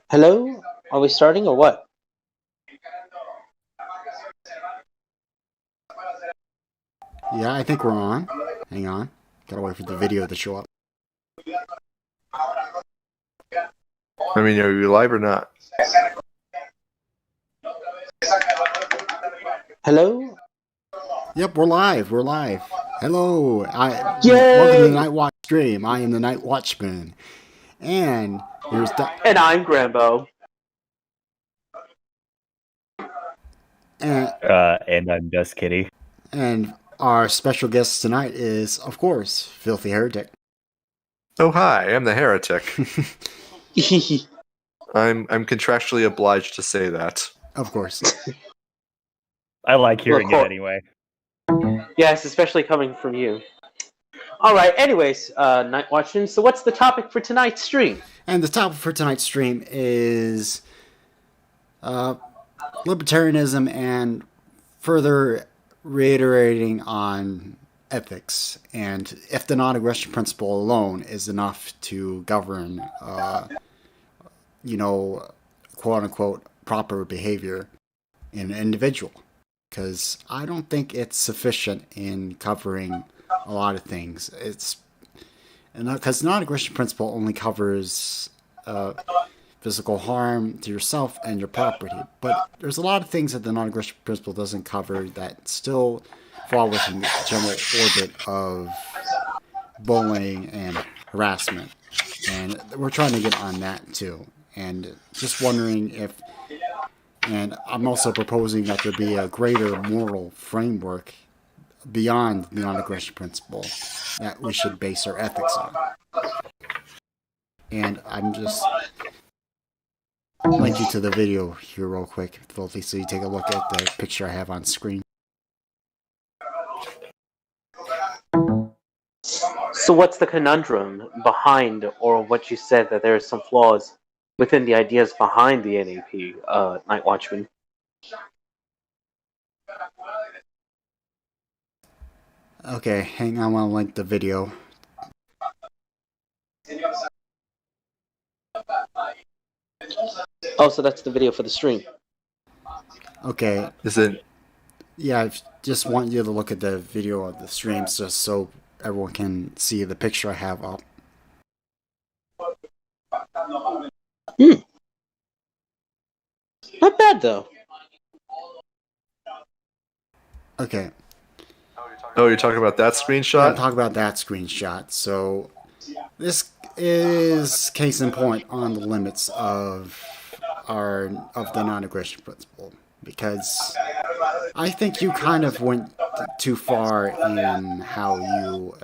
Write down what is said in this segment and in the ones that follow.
Hello? Are we starting or what? Yeah, I think we're on. Hang on. Gotta wait for the video to show up. I mean, are you live or not? Hello? Yep, we're live. We're live. Hello. Welcome to the Night Watch stream. I am the Night Watchman. And here's And I'm Grambo. And I'm Just Kitty. And our special guest tonight is, of course, Filthy Heretic. Oh, hi, I'm the heretic. I'm contractually obliged to say that. Of course. I like hearing it anyway. Yes, especially coming from you. Alright, anyways, Night Watchman, so what's the topic for tonight's stream? And the topic for tonight's stream is libertarianism and further reiterating on ethics, and if the non-aggression principle alone is enough to govern, quote-unquote, proper behavior in an individual. Because I don't think it's sufficient in covering a lot of things. Because the non-aggression principle only covers physical harm to yourself and your property. But there's a lot of things that the non-aggression principle doesn't cover that still fall within the general orbit of bullying and harassment. And we're trying to get on that too. And just wondering if... And I'm also proposing that there be a greater moral framework beyond the non-aggression principle that we should base our ethics on. And I'm just... link you to the video here real quick, Filthy, so you take a look at the picture I have on screen. So what's the conundrum behind, or what you said that there's some flaws within the ideas behind the NAP, Night Watchman? Okay, hang on, I want to link the video. Oh, so that's the video for the stream. Okay. Is it? Yeah, I just want you to look at the video of the stream just so everyone can see the picture I have up. Not bad, though. Okay. Oh, you're talking about that screenshot? I'm talking about that screenshot. So, this is case in point on the limits of the non-aggression principle, because I think you kind of went too far in how you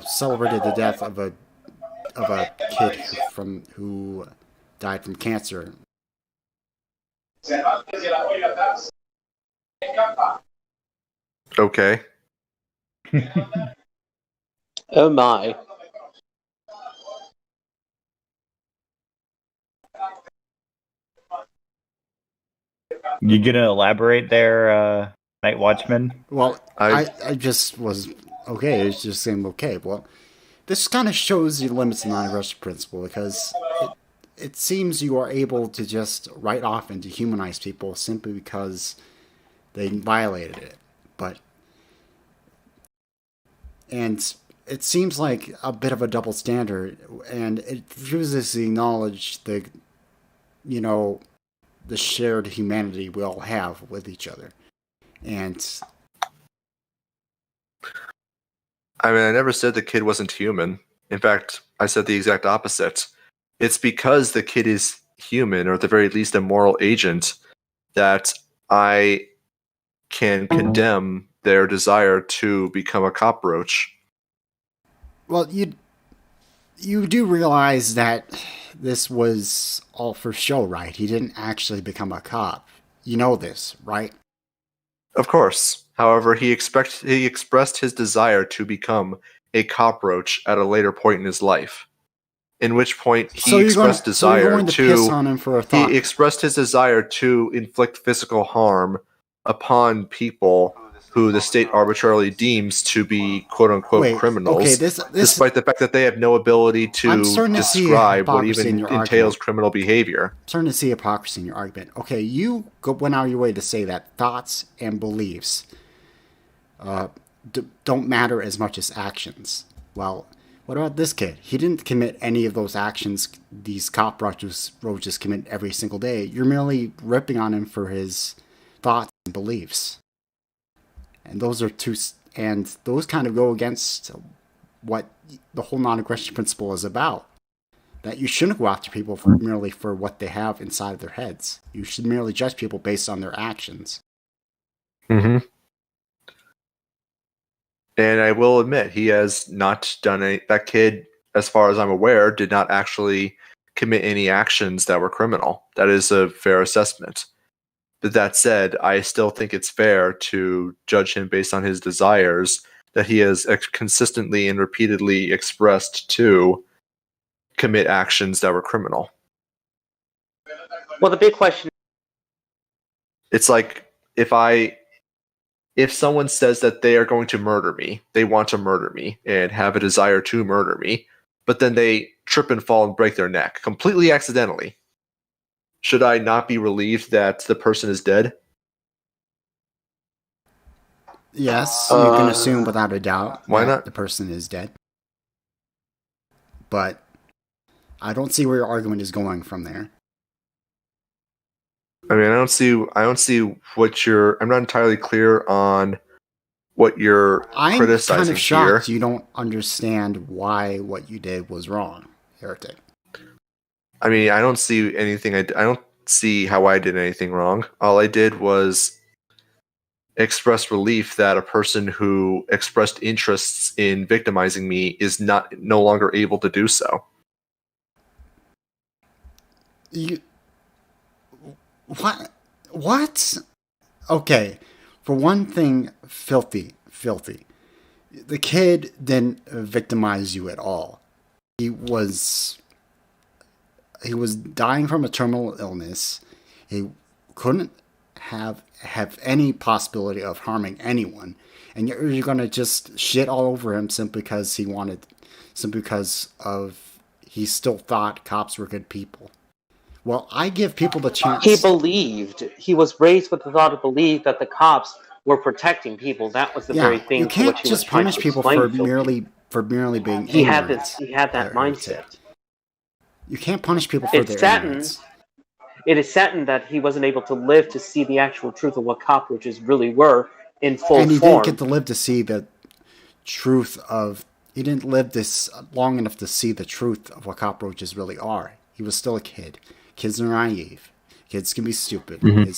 celebrated the death of a kid who died from cancer. Okay. Oh my. You gonna elaborate there, Night Watchman? Well, I just was okay. It's just saying okay. Well, this kind of shows the limits of the non-aggression principle, because it seems you are able to just write off and dehumanize people simply because they violated it. And it seems like a bit of a double standard, and it refuses to acknowledge the shared humanity we all have with each other. And I mean, I never said the kid wasn't human. In fact, I said the exact opposite. It's because the kid is human, or at the very least a moral agent, that I can condemn their desire to become a cockroach. Well, you do realize that this was all for show, right? He didn't actually become a cop. You know this, right? Of course. However, he expressed his desire to become a cockroach at a later point in his life. In which point he expressed his desire to inflict physical harm upon people who the state arbitrarily deems to be quote-unquote criminals, okay, this despite the fact that they have no ability to describe what even entails criminal behavior. I'm starting to see hypocrisy in your argument. Okay, you went out of your way to say that thoughts and beliefs don't matter as much as actions. Well, what about this kid? He didn't commit any of those actions these cop roaches commit every single day. You're merely ripping on him for his thoughts and beliefs. And those kind of go against what the whole non-aggression principle is about. That you shouldn't go after people merely for what they have inside of their heads. You should merely judge people based on their actions. Mm-hmm. And I will admit, he has not done any. That kid, as far as I'm aware, did not actually commit any actions that were criminal. That is a fair assessment. But that said, I still think it's fair to judge him based on his desires that he has consistently and repeatedly expressed to commit actions that were criminal. Well, the big question... It's like, if someone says that they are going to murder me, they want to murder me, and have a desire to murder me, but then they trip and fall and break their neck, completely accidentally, should I not be relieved that the person is dead? Yes, you can assume without a doubt why that not? the person is dead. But I don't see where your argument is going from there. I mean, I don't see what you're. I'm not entirely clear on what you're criticizing I'm kind of shocked here. you don't understand why what you did was wrong, Heretic. I mean, I don't see anything. I don't see how I did anything wrong. All I did was express relief that a person who expressed interests in victimizing me is no longer able to do so. What? Okay, for one thing, filthy. The kid didn't victimize you at all. He was dying from a terminal illness. He couldn't have any possibility of harming anyone, and you're gonna just shit all over him simply because he still thought cops were good people. Well, I give people the chance. He was raised with the thought of belief that the cops were protecting people. That was the very thing. You can't just punish people for merely being ignorant. He had that mindset. You can't punish people for their ignorance. It is saddened that he wasn't able to live to see the actual truth of what cockroaches really were in full form. And he didn't get to live to see the truth of... He didn't live this long enough to see the truth of what cockroaches really are. He was still a kid. Kids are naive. Kids can be stupid. Mm-hmm.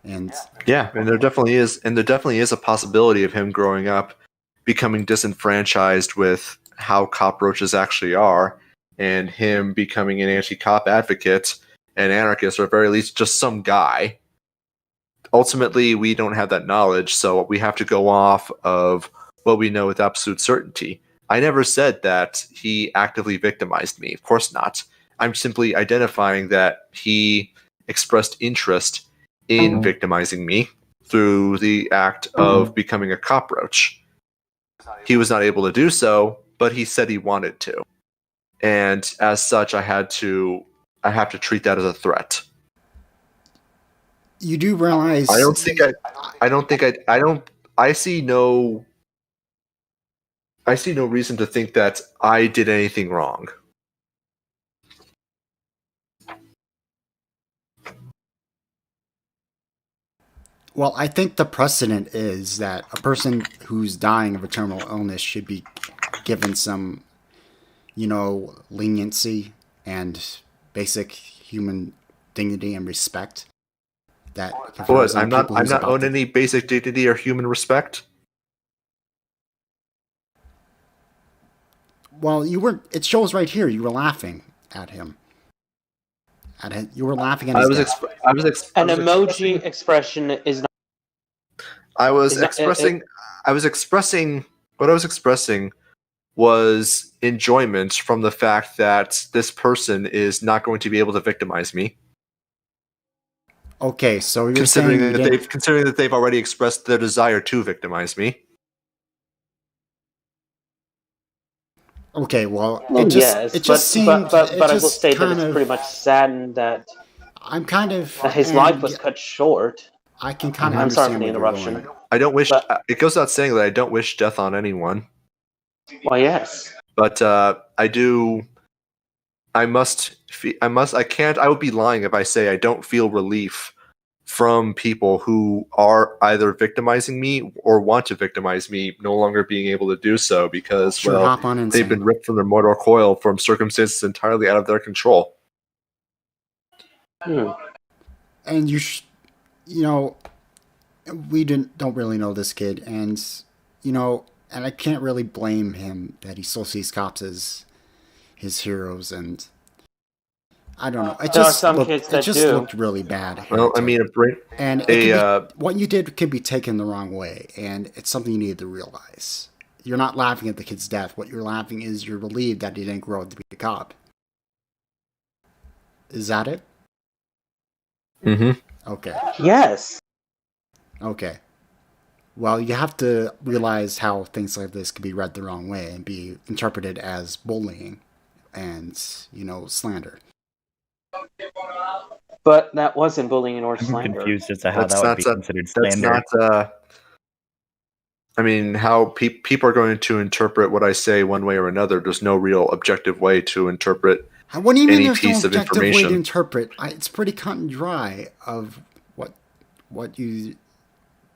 And there definitely is a possibility of him growing up becoming disenfranchised with how cockroaches actually are, and him becoming an anti-cop advocate, an anarchist, or at very least just some guy. Ultimately, we don't have that knowledge, so we have to go off of what we know with absolute certainty. I never said that he actively victimized me. Of course not. I'm simply identifying that he expressed interest in victimizing me through the act of becoming a cockroach. He was not able to do so, but he said he wanted to. And as such, I have to treat that as a threat. You do realize... I see no reason to think that I did anything wrong. Well, I think the precedent is that a person who's dying of a terminal illness should be given some, leniency and basic human dignity and respect. I'm not owed any basic dignity or human respect. Well, you weren't. It shows right here. You were laughing at him. You were laughing at his death. An emoji expression is not... What I was expressing was enjoyment from the fact that this person is not going to be able to victimize me. Okay, so you're considering saying that they've already expressed their desire to victimize me. okay, well, Well, it just yes, seemed but I will just say that kind it's pretty of. much saddened that I'm kind of his life was cut short. I can kind of I'm sorry for understand the what you're interruption. going. I don't wish. But- It goes without saying that I don't wish death on anyone, Well, yes. but I do. I must. I can't. I would be lying if I say I don't feel relief from people who are either victimizing me or want to victimize me, no longer being able to do so because Sure, well, hop on in, they've Sam. been ripped from their mortal coil from circumstances entirely out of their control. And you know, we don't really know this kid, and and I can't really blame him that he still sees cops as his heroes, and I don't know. There are some kids that do. Looked really bad. Well, I mean, what you did could be taken the wrong way, and it's something you need to realize. You're not laughing at the kid's death. What you're laughing is you're relieved that he didn't grow up to be a cop. Is that it? Mm-hmm. Okay. Yes. Okay. Well, you have to realize how things like this can be read the wrong way and be interpreted as bullying and, slander. But that wasn't bullying or I'm slander. confused as to how that would be considered slander. That's not. I mean, how people are going to interpret what I say one way or another. There's no real objective way to interpret. What do you mean any there's piece no of objective way information. to interpret? It's pretty cut and dry of what you.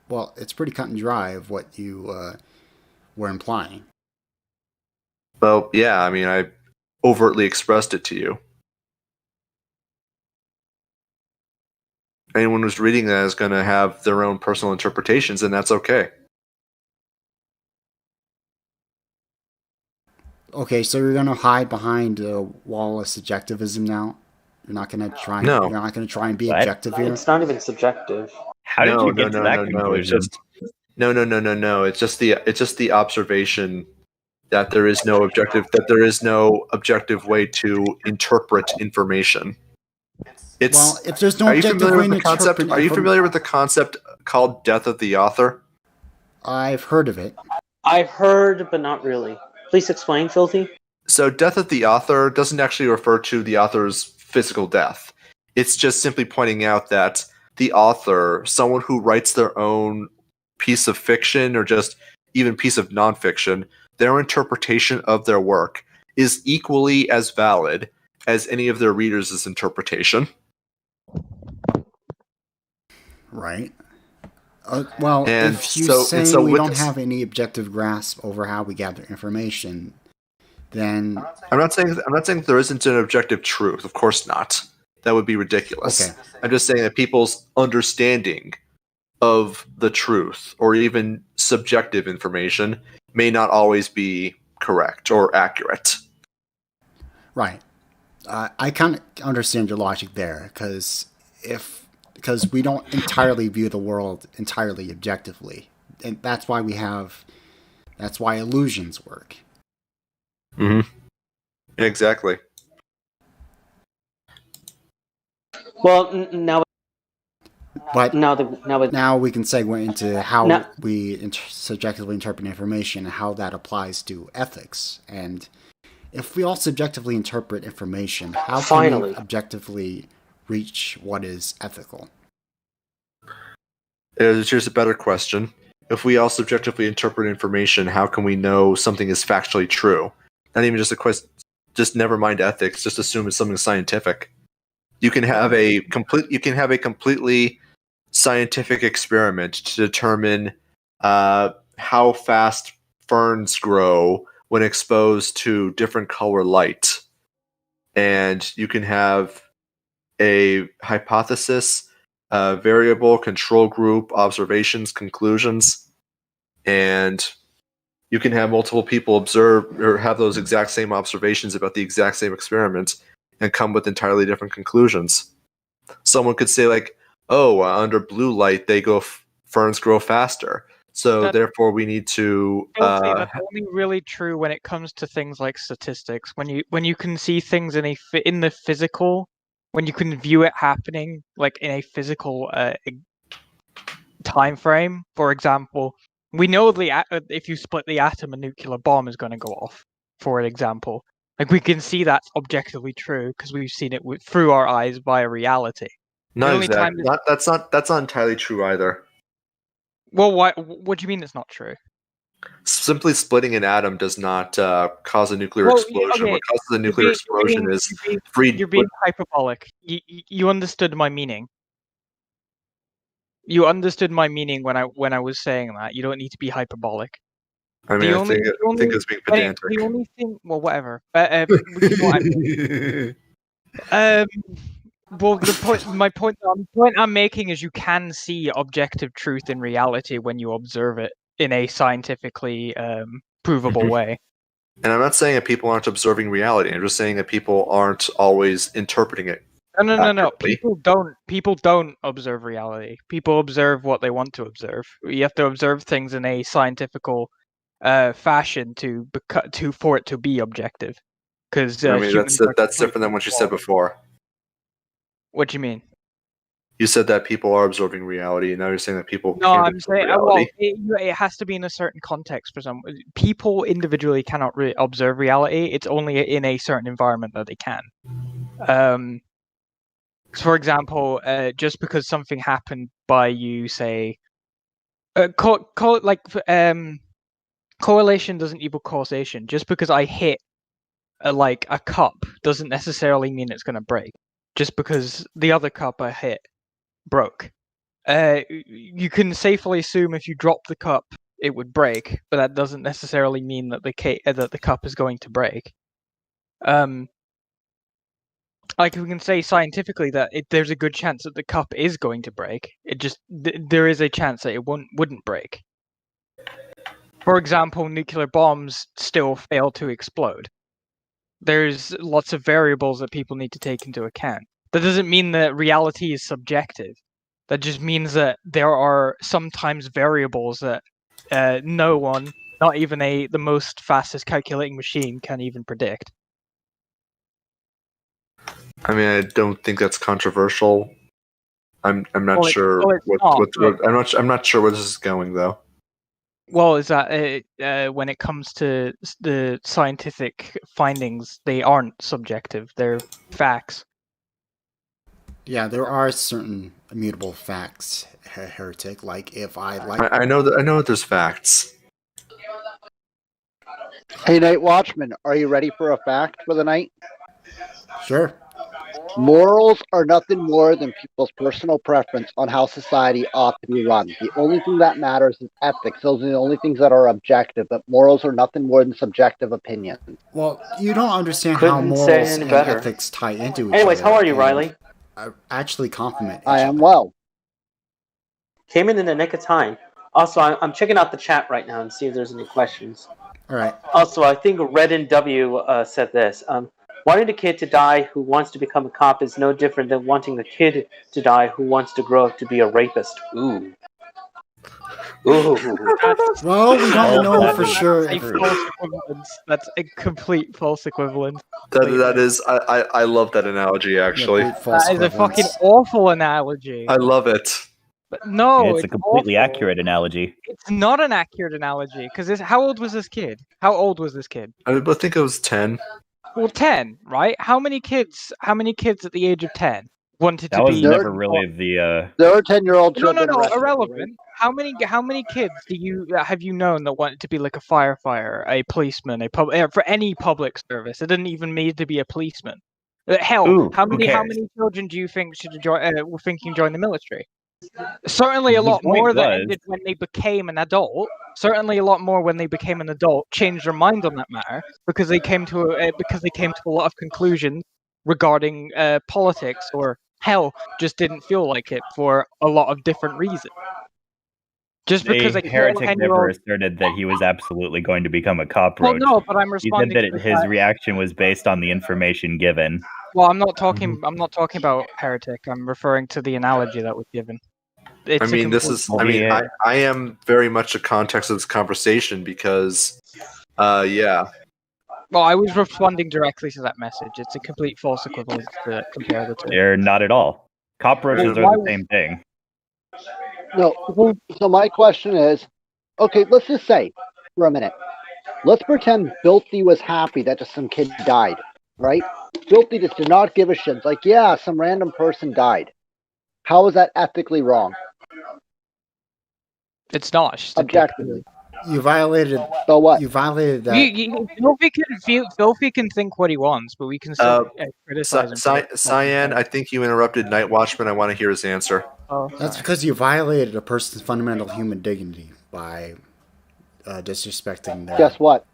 Well, it's pretty cut and dry of what you were implying. Well, yeah, I mean, I overtly expressed it to you. Anyone who's reading that is going to have their own personal interpretations, and that's okay. Okay, so you're gonna hide behind a wall of subjectivism now. You're not gonna try. No. You're not gonna try and be What? objective here. It's not even subjective. How did you get to that conclusion? No. It's just the observation that there is no objective way to interpret information. Well, if there's no Are you objective familiar way with to the concept? interpret Are you familiar with the concept called death of the author? I've heard of it. I've heard, but not really. Please explain, Filthy. So, death of the author doesn't actually refer to the author's physical death. It's just simply pointing out that the author, someone who writes their own piece of fiction or just even piece of nonfiction, their interpretation of their work is equally as valid as any of their readers' interpretation. Right. Well, And if you so- say and so we with don't this- have any objective grasp over how we gather information, then I'm not saying there isn't an objective truth. Of course not. That would be ridiculous. Okay. I'm just saying that people's understanding of the truth or even subjective information may not always be correct or accurate. right. I kind of understand your logic there because we don't entirely view the world entirely objectively, and that's why illusions work. Mm-hmm. Exactly. Well, now But now we can segue into how Now- we subjectively interpret information and how that applies to ethics. And if we all subjectively interpret information, how can Finally. we objectively reach what is ethical? Here's a better question. If we all subjectively interpret information, how can we know something is factually true? Not even just a question. Just never mind ethics. Just assume it's something scientific. You can have a completely scientific experiment to determine how fast ferns grow when exposed to different color light, and you can have a hypothesis, variable, control group, observations, conclusions, and you can have multiple people observe or have those exact same observations about the exact same experiment and come with entirely different conclusions. Someone could say like, oh, under blue light, ferns grow faster. So therefore we need to... That's only really true when it comes to things like statistics. When you can see things in the physical when you can view it happening like in a physical time frame. For example, we know if you split the atom, a nuclear bomb is going to go off. For an example, like we can see that's objectively true because we've seen it through our eyes via reality. Not exactly. That's not entirely true either. Well, what do you mean it's not true? Simply splitting an atom does not cause a nuclear explosion. Okay. What causes a nuclear explosion is free. You're being hyperbolic. You understood my meaning. You understood my meaning when I was saying that. You don't need to be hyperbolic. I mean, I think it was being pedantic. The only thing, well, whatever. You know what I mean. Well, the point I'm making is you can see objective truth in reality when you observe it in a scientifically provable way. And I'm not saying that people aren't observing reality. I'm just saying that people aren't always interpreting it. No. People don't observe reality. People observe what they want to observe. You have to observe things in a scientifical fashion for it to be objective. Because I mean, that's different than what you said before. What do you mean? You said that people are observing reality, and now you're saying that people No, can't I'm saying it has to be in a certain context. For some people, individually cannot observe reality. It's only in a certain environment that they can. For example, just because something happened by you, say, correlation doesn't equal causation. Just because I hit a cup doesn't necessarily mean it's going to break. Just because the other cup I hit broke. You can safely assume if you drop the cup, it would break, but that doesn't necessarily mean that the cup is going to break. Like we can say scientifically that there's a good chance that the cup is going to break. It just there is a chance that it wouldn't break. For example, nuclear bombs still fail to explode. There's lots of variables that people need to take into account. That doesn't mean that reality is subjective. That just means that there are sometimes variables that no one, not even the most fastest calculating machine, can even predict. I mean, I don't think that's controversial. I'm not sure I'm not sure where this is going though. Well, is that when it comes to the scientific findings, they aren't subjective; they're facts. Yeah, there are certain immutable facts, heretic. Like if I know that there's facts. Hey, Night Watchman, are you ready for a fact for the night? Sure. Morals are nothing more than people's personal preference on how society ought to be run. The only thing that matters is ethics. Those are the only things that are objective, but morals are nothing more than subjective opinion. Well, you don't understand how morals and ethics tie into each other. Anyways, how are you, Riley? I actually compliment I am well. Came in the nick of time. Also, I'm checking out the chat right now and see if there's any questions. All right. Also, I think Red and W said this. Wanting a kid to die who wants to become a cop is no different than wanting a kid to die who wants to grow up to be a rapist. Ooh. Well, we don't know for sure. That's a complete false equivalence. That is, I love that analogy, actually. Yeah, that is a fucking awful analogy. I love it. But no, it's a completely accurate analogy. It's not an accurate analogy, because how old was this kid? I think it was 10. Well, 10, right? How many kids at the age of 10 wanted to be... That was never really the... There are 10-year-old No, children. irrelevant. Right? How many kids have you known that wanted to be like a firefighter, a policeman, for any public service? It didn't even need to be a policeman. Hell, how many children do you think were thinking join the military? Certainly a lot more than did when they became an adult. Certainly a lot more when they became an adult changed their mind on that matter because they came to a lot of conclusions regarding politics, or hell, just didn't feel like it for a lot of different reasons. Just because a heretic never asserted that he was absolutely going to become a cop. Well, no, but I'm responding. He said that his reaction was based on the information given. Well, I'm not talking about heretic. I'm referring to the analogy that was given. I am very much the context of this conversation because, yeah. Well, I was responding directly to that message. It's a complete false equivalence to compare the two. They're not at all. Cockroaches Well, are why the would- same thing. No. So my question is, okay, let's just say for a minute, let's pretend Filthy was happy that just some kid died, right? Filthy just did not give a shit. It's like, yeah, some random person died. How is that ethically wrong? It's not. It's just a dick Objectively. You violated. So what? You violated that. Filthy can think what he wants, but we can still criticize him. Cyan, I think you interrupted Night Watchman. I want to hear his answer. Oh, That's sorry. because you violated a person's fundamental human dignity by disrespecting their. Guess what?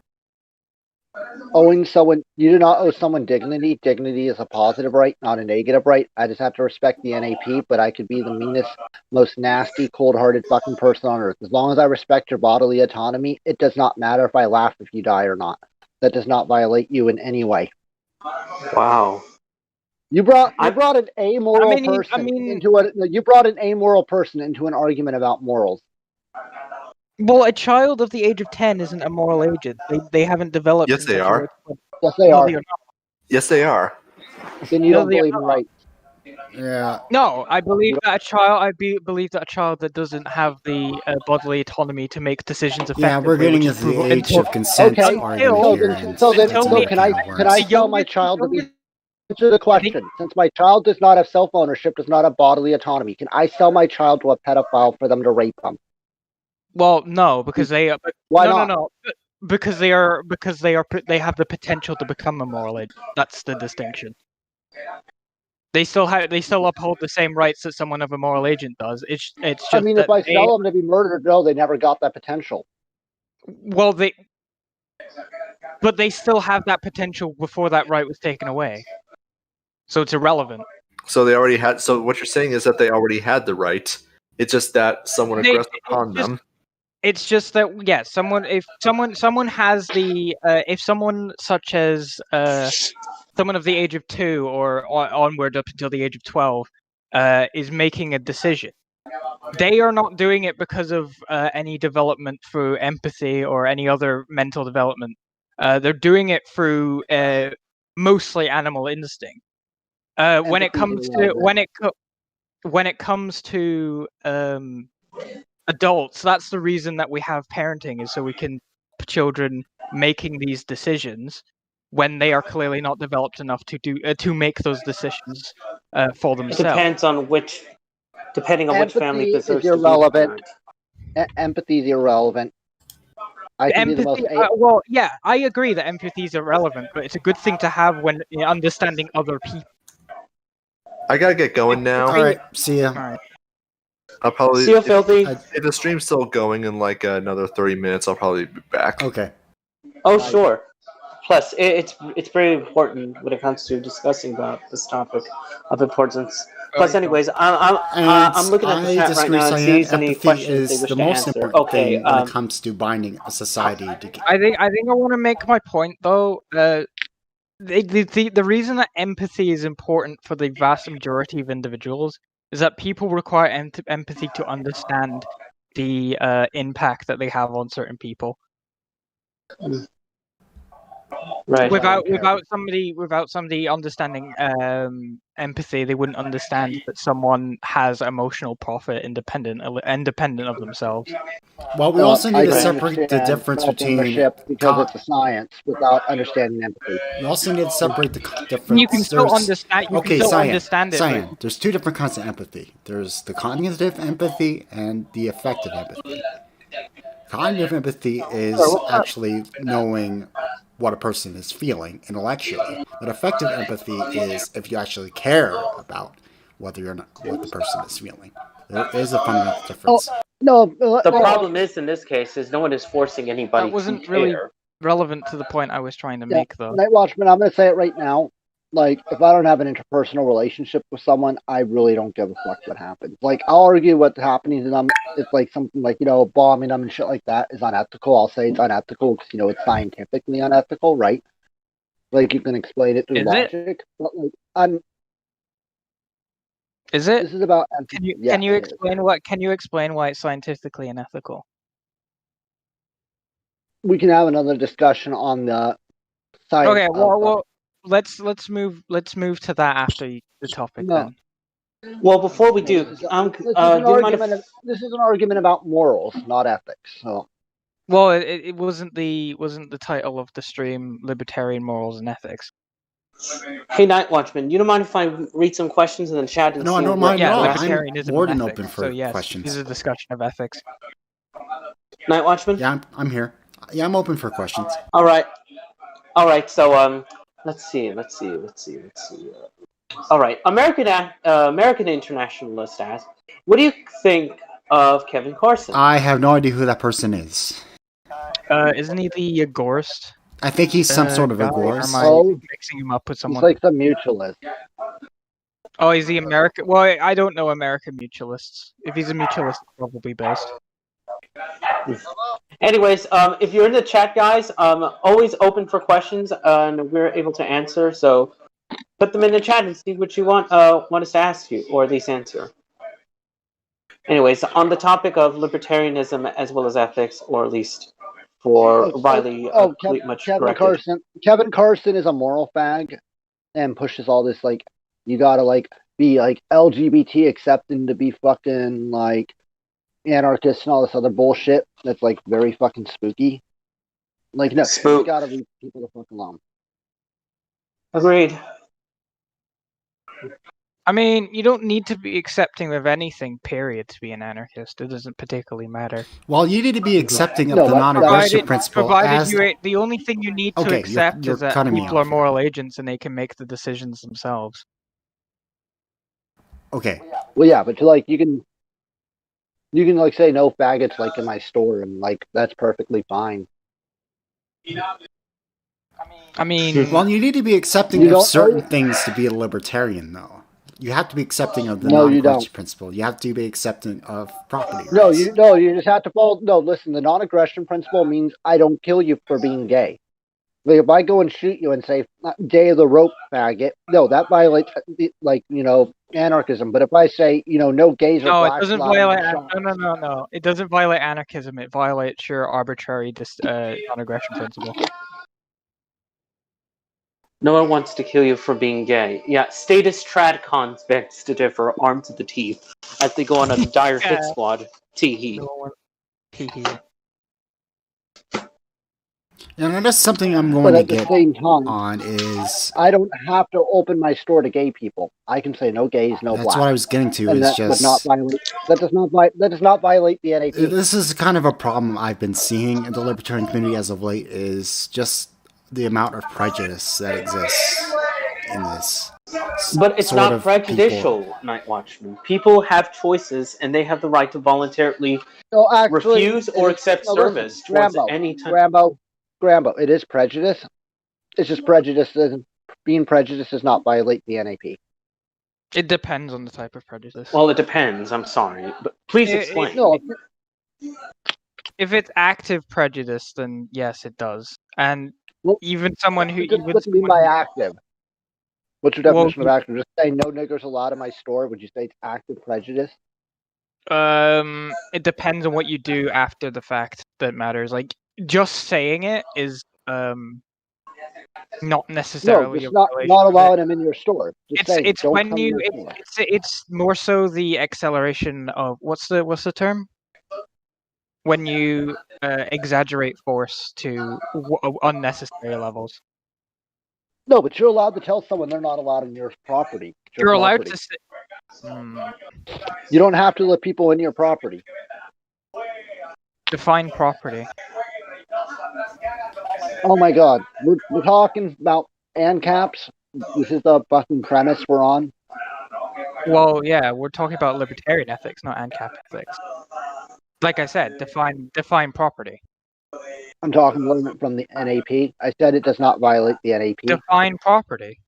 Owing someone, you do not owe someone dignity. Dignity is a positive right, not a negative right. I just have to respect the NAP, but I could be the meanest, most nasty, cold-hearted fucking person on earth. As long as I respect your bodily autonomy, it does not matter if I laugh if you die or not. That does not violate you in any way. Wow. You brought an amoral person into an argument about morals. Well, a child of the age of 10 isn't a moral agent. They haven't developed. Yes, they are. Yes, they No, are. they are not. Yes, they are. Then you No, don't they are believe in not. rights. Yeah. No, I believe that a child. Believe that a child that doesn't have the bodily autonomy to make decisions effectively. Yeah, we're getting which into is the proven age until- of consent Okay, argument so here. then- and So that's another can I can of can I worms. tell my child to be answer the question? Since my child does not have self-ownership, does not have bodily autonomy, can I sell my child to a pedophile for them to rape them? Well, no, because they. Why no, not? no, no. Because they have the potential to become a moral agent. That's the distinction. They still uphold the same rights that someone of a moral agent does. It's just I mean, that if I they, sell them to be murdered, no, they never got that potential. well, but they still have that potential before that right was taken away. So it's irrelevant. So they already had. So what you're saying is that they already had the right. It's just that someone aggressed upon them. It's just that if someone has the if someone such as someone of the age of 2 or onward up until the age of 12 is making a decision, they are not doing it because of any development through empathy or any other mental development. They're doing it through mostly animal instinct. When it comes to adults, that's the reason that we have parenting, is so we can children making these decisions when they are clearly not developed enough to make those decisions for It themselves. depends on depending on which family Empathy deserves is to be the irrelevant. parent. Empathy is irrelevant. I can be the most. Well, yeah, I agree that empathy is irrelevant, but it's a good thing to have when understanding other people. I gotta get going now. All right. See ya. All right. I'll probably. See you, Filthy. If the stream's still going in like another 30 minutes, I'll probably be back. Okay. Oh, sure. Plus, it's very important when it comes to discussing about this topic of importance. Plus, anyways, I'm looking at the chat right now and see any empathy questions they is wish the to most answer. important Okay. thing when it comes to binding a society together. I think I want to make my point though. The reason that empathy is important for the vast majority of individuals is that people require empathy to understand the impact that they have on certain people. Right. Without somebody understanding empathy, they wouldn't understand that someone has emotional profit independent of themselves. Well, we also need to I separate the understand difference between. self-ownership because it's a science without understanding empathy. We also need to separate the difference. You can still understand. You can still understand it. Cyan. There's two different kinds of empathy. There's the cognitive empathy and the affective empathy. Cognitive empathy is actually knowing what a person is feeling intellectually, but affective empathy is if you actually care about whether or not what the person is feeling. There is a fundamental difference. No, The problem is, in this case, is no one is forcing anybody That wasn't to really care. relevant to the point I was trying to make, though. Night Watchman, I'm going to say it right now. Like, if I don't have an interpersonal relationship with someone, I really don't give a fuck what happens. Like, I'll argue what's happening to them. It's like something like, bombing them and shit like that is unethical. I'll say it's unethical because, it's scientifically unethical, right? Like, you can explain it through logic. But, like, Is it? This is about empathy. Can you explain why it's scientifically unethical? We can have another discussion on the side. Okay, well, let's move to that after the topic No. then. Well, before we do, This is do you mind if... this is an argument about morals, not ethics. So Well, it wasn't the title of the stream, Libertarian Morals and Ethics. Hey, Night Watchman, you don't mind if I read some questions in the chat and No, I see don't what mind at Yeah, all. libertarianism I'm more and than ethics. open for So yes, questions. this is a discussion of ethics. Night Watchman? Yeah, I'm here. Yeah, I'm open for questions. All right. So let's see. All right, American Internationalist asks, what do you think of Kevin Carson? I have no idea who that person is. Isn't he the agorist? I think he's some sort of guy, agorist. or am I mixing him up with he's someone? like the mutualist. Oh, he's the American. Well, I don't know American mutualists. If he's a mutualist, probably based. Anyways, if you're in the chat, guys, always open for questions, and we're able to answer. So put them in the chat and see what you want us to ask you, or at least answer. Anyways, on the topic of libertarianism as well as ethics, or at least for Riley, pretty much corrected. Kevin Carson is a moral fag and pushes all this like you gotta like be like LGBT accepting to be fucking like anarchist and all this other bullshit that's like very fucking spooky. Like no, you gotta leave people the fuck alone. Agreed. I mean, you don't need to be accepting of anything, period, to be an anarchist. It doesn't particularly matter. Well, you need to be accepting of the non-aggression principle. The only thing you need to accept is that people are moral agents and they can make the decisions themselves. Okay. Well, yeah, but you can like say no faggots like in my store, and like that's perfectly fine. I mean, well, you need to be accepting of certain things to be a libertarian, though. You have to be accepting of the non-aggression principle. You have to be accepting of property rights. You just have to follow. No, listen, the non-aggression principle means I don't kill you for being gay. Like if I go and shoot you and say "day of the rope, faggot," no, that violates anarchism. But if I say no gays or blacks, it doesn't violate. No. It doesn't violate anarchism. It violates your arbitrary non-aggression principle. No one wants to kill you for being gay. Yeah, statist tradcons begs to differ, armed to the teeth, as they go on a dire hit squad. Tee-hee. Yeah, that's something I'm going to get on is... I don't have to open my store to gay people. I can say no gays, no blacks. That's what I was getting to, that does not violate the NAP. This is kind of a problem I've been seeing in the libertarian community as of late, is just the amount of prejudice that exists in this. But it's not prejudicial, Night Watchman. People have choices, and they have the right to voluntarily refuse or accept service towards any time. Grambo, it is prejudice. It's just prejudice. Being prejudiced does not violate the NAP. It depends on the type of prejudice. Well, it depends. I'm sorry, but please explain. If it's active prejudice, then yes, it does. And even someone who... What do you mean by active? What's your definition of active? Just saying no niggers allowed in my store, would you say it's active prejudice? It depends on what you do after the fact that matters. Like, just saying it is not necessarily not allowing them in your store. It's when you... It's more so the acceleration of... What's the term? When you exaggerate force to unnecessary levels. No, but you're allowed to tell someone they're not allowed in your property. You're allowed to say... You don't have to let people in your property. Define property. Oh my god. We're talking about ANCAPs. This is the fucking premise we're on. Well, yeah, we're talking about libertarian ethics, not ANCAP ethics. Like I said, define property. I'm talking from the NAP. I said it does not violate the NAP. Define property.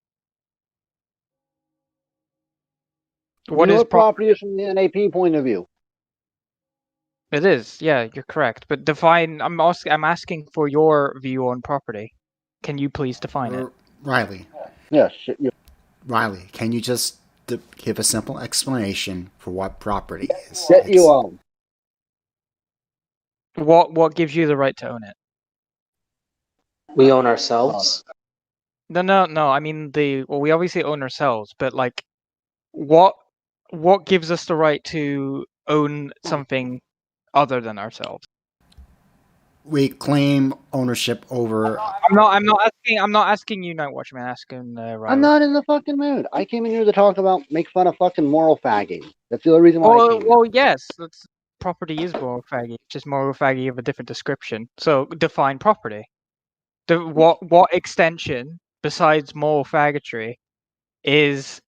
What is property is from the NAP point of view? It is, yeah, you're correct. But define. I'm asking for your view on property. Can you please define it, Riley? Yes. Riley, can you just give a simple explanation for what property is? That you own. What gives you the right to own it? We own ourselves. No. I mean, we obviously own ourselves, but like, what gives us the right to own something other than ourselves? We claim ownership over. I'm not asking you, Night Watchman. I'm asking Robert. I'm not in the fucking mood. I came in here to talk about, make fun of fucking moral fagging. That's the only reason why I came here. Well, yes, that's property is moral faggy, just moral faggy of a different description. So define property. What extension besides moral faggotry is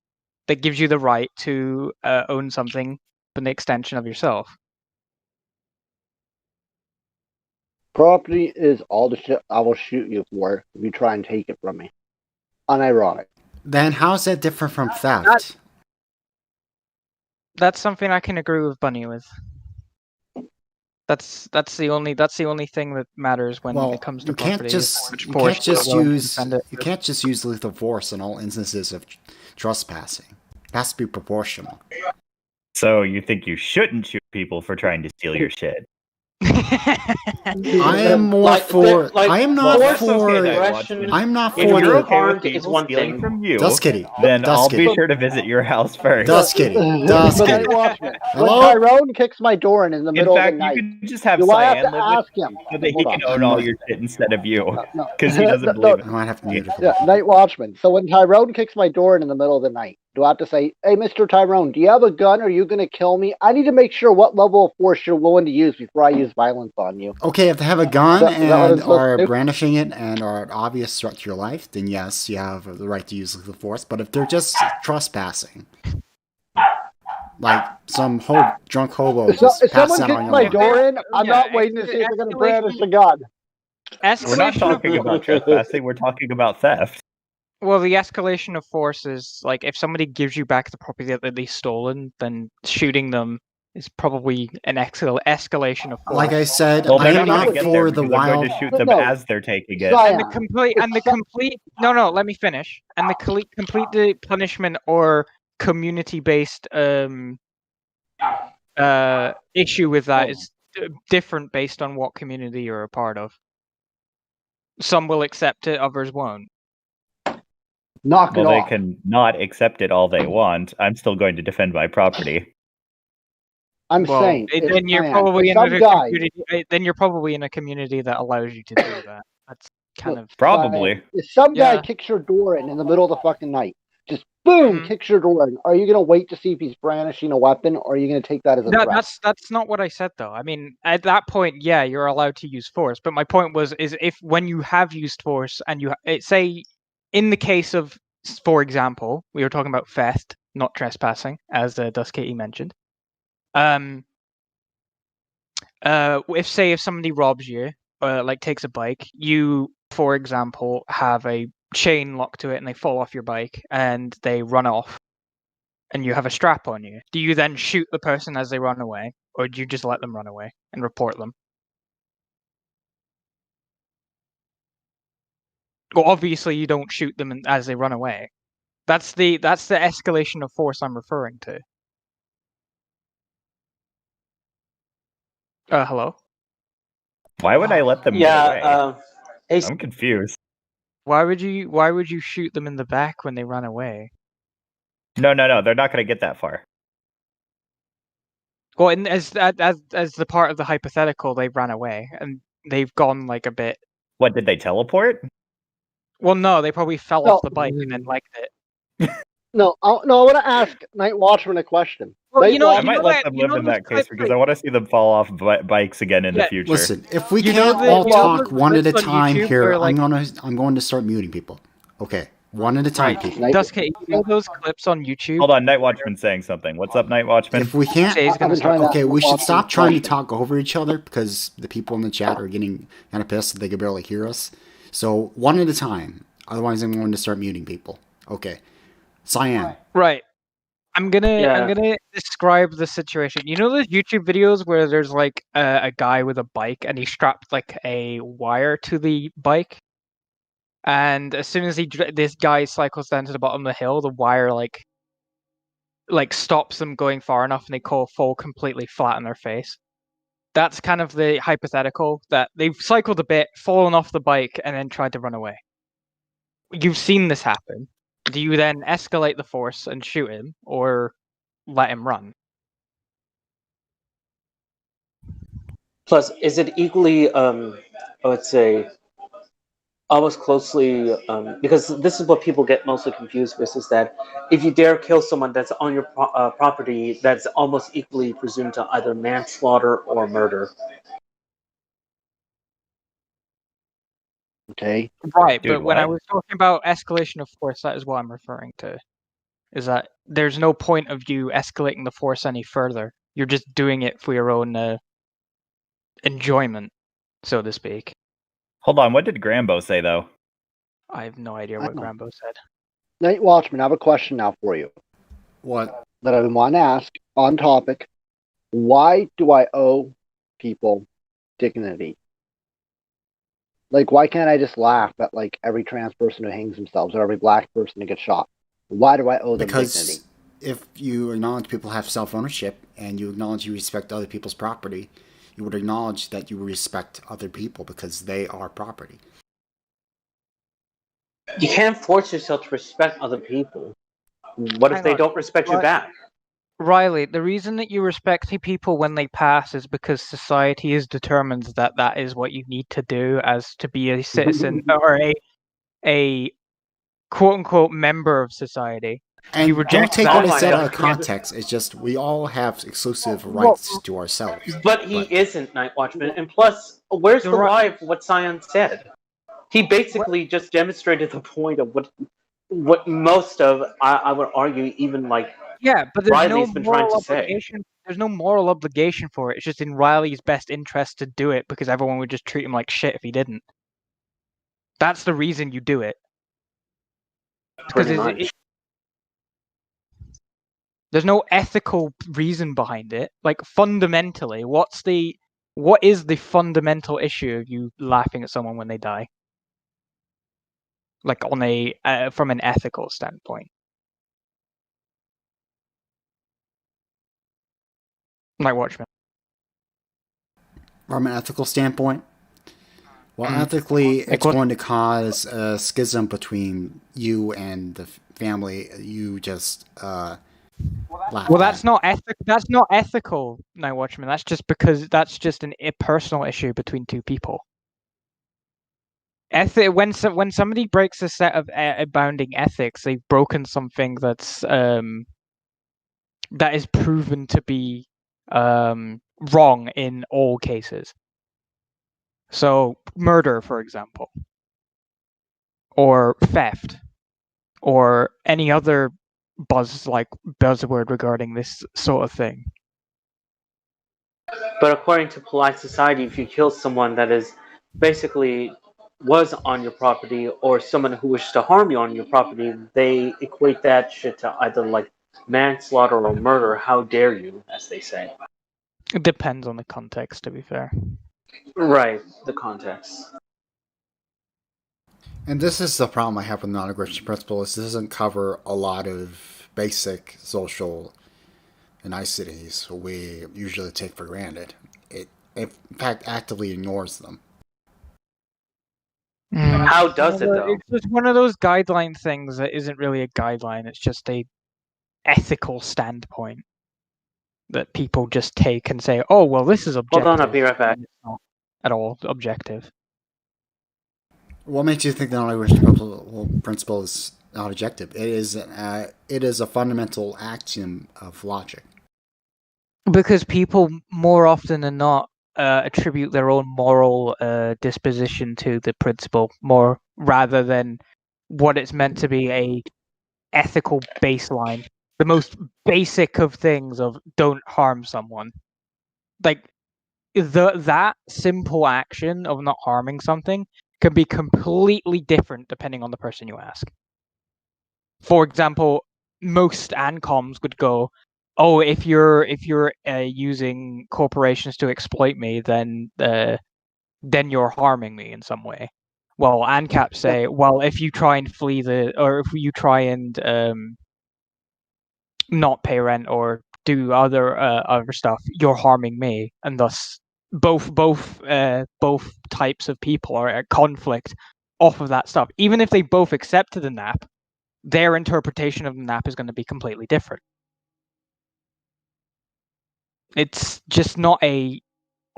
that gives you the right to own something, an extension of yourself? Property is all the shit I will shoot you for if you try and take it from me. Unironic. Then how is that different from theft? That's something I can agree with Bunny with. That's the only thing that matters when it comes to property. You can't just use lethal force in all instances of trespassing. It has to be proportional. So you think you shouldn't shoot people for trying to steal your shit? I am more for. I am not for. I'm not for If you're the. okay with people one stealing thing. from you, Dust Kitty. then Dust I'll Kitty. be sure to visit your house first. Dust Kitty. Dust But Kitty. Night Watchman, when Hello? Tyrone kicks my door in the In middle fact, of the night, you could just have do I have Cyan to live with ask him? so that he Hold can on. own all your shit instead of you, No. because he doesn't No, believe I it. might have to mute it. Yeah, Night Watchman. So when Tyrone kicks my door in the middle of the night, do I have to say, "Hey, Mr. Tyrone, do you have a gun? Or are you going to kill me?" I need to make sure what level of force you're willing to use before I use violence on you. Okay, if they have a gun Is that what I'm and supposed are to do? brandishing it and are an obvious threat to your life, then yes, you have the right to use lethal force. But if they're just trespassing, like some drunk hobo If just someone passing out on kicks your my lawn. door in, I'm Yeah, not waiting to see if they're going to brandish a gun. We're not talking about trespassing, we're talking about theft. Well, the escalation of force is like if somebody gives you back the property that they've stolen, then shooting them is probably an escalation of force. Like I said, Well, I they're am not not going to get for there the because I'm going wild. to shoot them No. as they're taking it. Cyan. No, let me finish. And the complete the punishment or community-based issue with that is different based on what community you're a part of. Some will accept it, others won't. Knock it Well, they off. can not accept it all they want. I'm still going to defend my property. I'm saying, then you're Cyan, probably if in some a guy, community. Then you're probably in a community that allows you to do that. That's kind of Probably. Cyan, if some guy Yeah. kicks your door in the middle of the fucking night, just boom, Mhm. kicks your door in, are you going to wait to see if he's brandishing a weapon, or are you going to take that as a No, threat? that's not what I said though. I mean, at that point, yeah, you're allowed to use force. But my point is if when you have used force and say, in the case of, for example, we were talking about theft, not trespassing, as Dust Katie mentioned. If somebody robs you, like takes a bike, you, for example, have a chain locked to it, and they fall off your bike and they run off. And you have a strap on you, do you then shoot the person as they run away, or do you just let them run away and report them? Well, obviously you don't shoot them as they run away. That's the escalation of force I'm referring to. Hello? Why would I let them get away? Hey, I'm confused. Why would you shoot them in the back when they run away? No, they're not going to get that far. Well, and as the part of the hypothetical, they ran away and they've gone like a bit. What, did they teleport? Well, no, they probably fell off the bike and then liked it. No, I want to ask Night Watchman a question. Well, Night you know, I Watchman, might let them live in that case because I want to see them fall off bikes again in the future. Listen, if we You know can't the- all you know talk the one at a clips on time YouTube here, where, like- I'm going to start muting people. Okay, one at a time, people. Night- Dusky, you know those clips on YouTube? Hold on, Night Watchman's saying something. What's up, Night Watchman? If we can't, Jay's gonna been trying to okay, we should watch stop this trying to question. talk over each other because the people in the chat are getting kind of pissed that they can barely hear us. So one at a time. Otherwise, I'm going to start muting people. Okay, Cyan. Right. I'm gonna describe the situation. You know those YouTube videos where there's like a guy with a bike and he strapped like a wire to the bike, and as soon as this guy cycles down to the bottom of the hill, the wire like stops them going far enough, and they fall completely flat on their face. That's kind of the hypothetical that they've cycled a bit, fallen off the bike, and then tried to run away. you've seen this happen. Do you then escalate the force and shoot him, or let him run? Plus, is it equally, I would say, almost closely, because this is what people get mostly confused with, is that if you dare kill someone that's on your property, that's almost equally presumed to either manslaughter or murder. Okay. Right, Dude, but when I what? was talking about escalation of force, that is what I'm referring to. Is that there's no point of you escalating the force any further. You're just doing it for your own enjoyment, so to speak. Hold on, what did Grambo say though? I have no idea I what know. Grambo said. Night Watchman, I have a question now for you What? that I've been wanting to ask on topic. Why do I owe people dignity? Like, why can't I just laugh at like every trans person who hangs themselves or every black person who gets shot? Why do I owe them Because dignity? if you acknowledge people have self-ownership and you acknowledge you respect other people's property, you would acknowledge that you respect other people because they are property. You can't force yourself to respect other people. What if Hang they on. don't respect you What? back? Riley, the reason that you respect people when they pass is because society is determined that that is what you need to do as to be a citizen or a quote unquote member of society. And You don't reject take that. what Oh I my said God. out of context. It's just we all have exclusive Well, rights to ourselves. But he isn't Night Watchman. And plus, where's the lie of what Sion said? He basically just demonstrated the point of what most of, I would argue, even like yeah, but there's no Riley's been trying moral to say. obligation. There's no moral obligation for it. It's just in Riley's best interest to do it because everyone would just treat him like shit if he didn't. That's the reason you do it. Because Pretty much. there's no ethical reason behind it. Like fundamentally, what is the fundamental issue of you laughing at someone when they die? Like on a from an ethical standpoint. Like Watchmen. From an ethical standpoint, well, ethically, it's going to cause a schism between you and the family. You just laugh Well, that's not ethical, Night Watchman. That's just because that's just a personal issue between two people. When somebody breaks a set of abounding ethics, they've broken something that's that is proven to be wrong in all cases. So murder, for example, or theft, or any other buzzword regarding this sort of thing. But according to polite society, if you kill someone that is basically was on your property or someone who wishes to harm you on your property, they equate that shit to either like manslaughter or murder. How dare you, as they say. It depends on the context, to be fair. Right, the context. And this is the problem I have with non-aggression principle is this doesn't cover a lot of basic social niceties we usually take for granted. It in fact actively ignores them. How does it though? It's just one of those guideline things that isn't really a guideline. It's just a ethical standpoint that people just take and say, "Oh, well, this is objective." Hold on, I'll be right back. It's not at all objective. What makes you think the non-aggression principle is not objective? It is a fundamental axiom of logic. Because people more often than not attribute their own moral disposition to the principle more rather than what it's meant to be a ethical baseline. The most basic of things of don't harm someone. Like that simple action of not harming something can be completely different depending on the person you ask. For example, most ANCOMs would go, "Oh, if you're using corporations to exploit me, then you're harming me in some way." Well, ANCAP say, "Well, if you try and if you try and not pay rent or do other stuff, you're harming me," and thus both types of people are at conflict off of that stuff. Even if they both accepted the nap, their interpretation of the nap is going to be completely different. It's just not a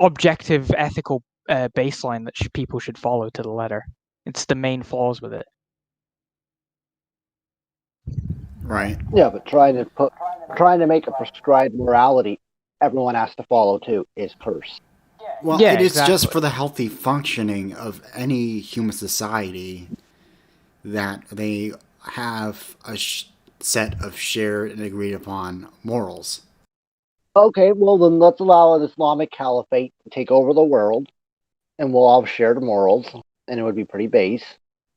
objective ethical baseline that people should follow to the letter. It's the main flaws with it. Right. Yeah, but trying to make a prescribed morality everyone has to follow too is cursed. Well, Yeah, it is exactly. just for the healthy functioning of any human society that they have a set of shared and agreed upon morals. Okay, well then let's allow an Islamic caliphate to take over the world, and we'll all have shared morals, and it would be pretty base,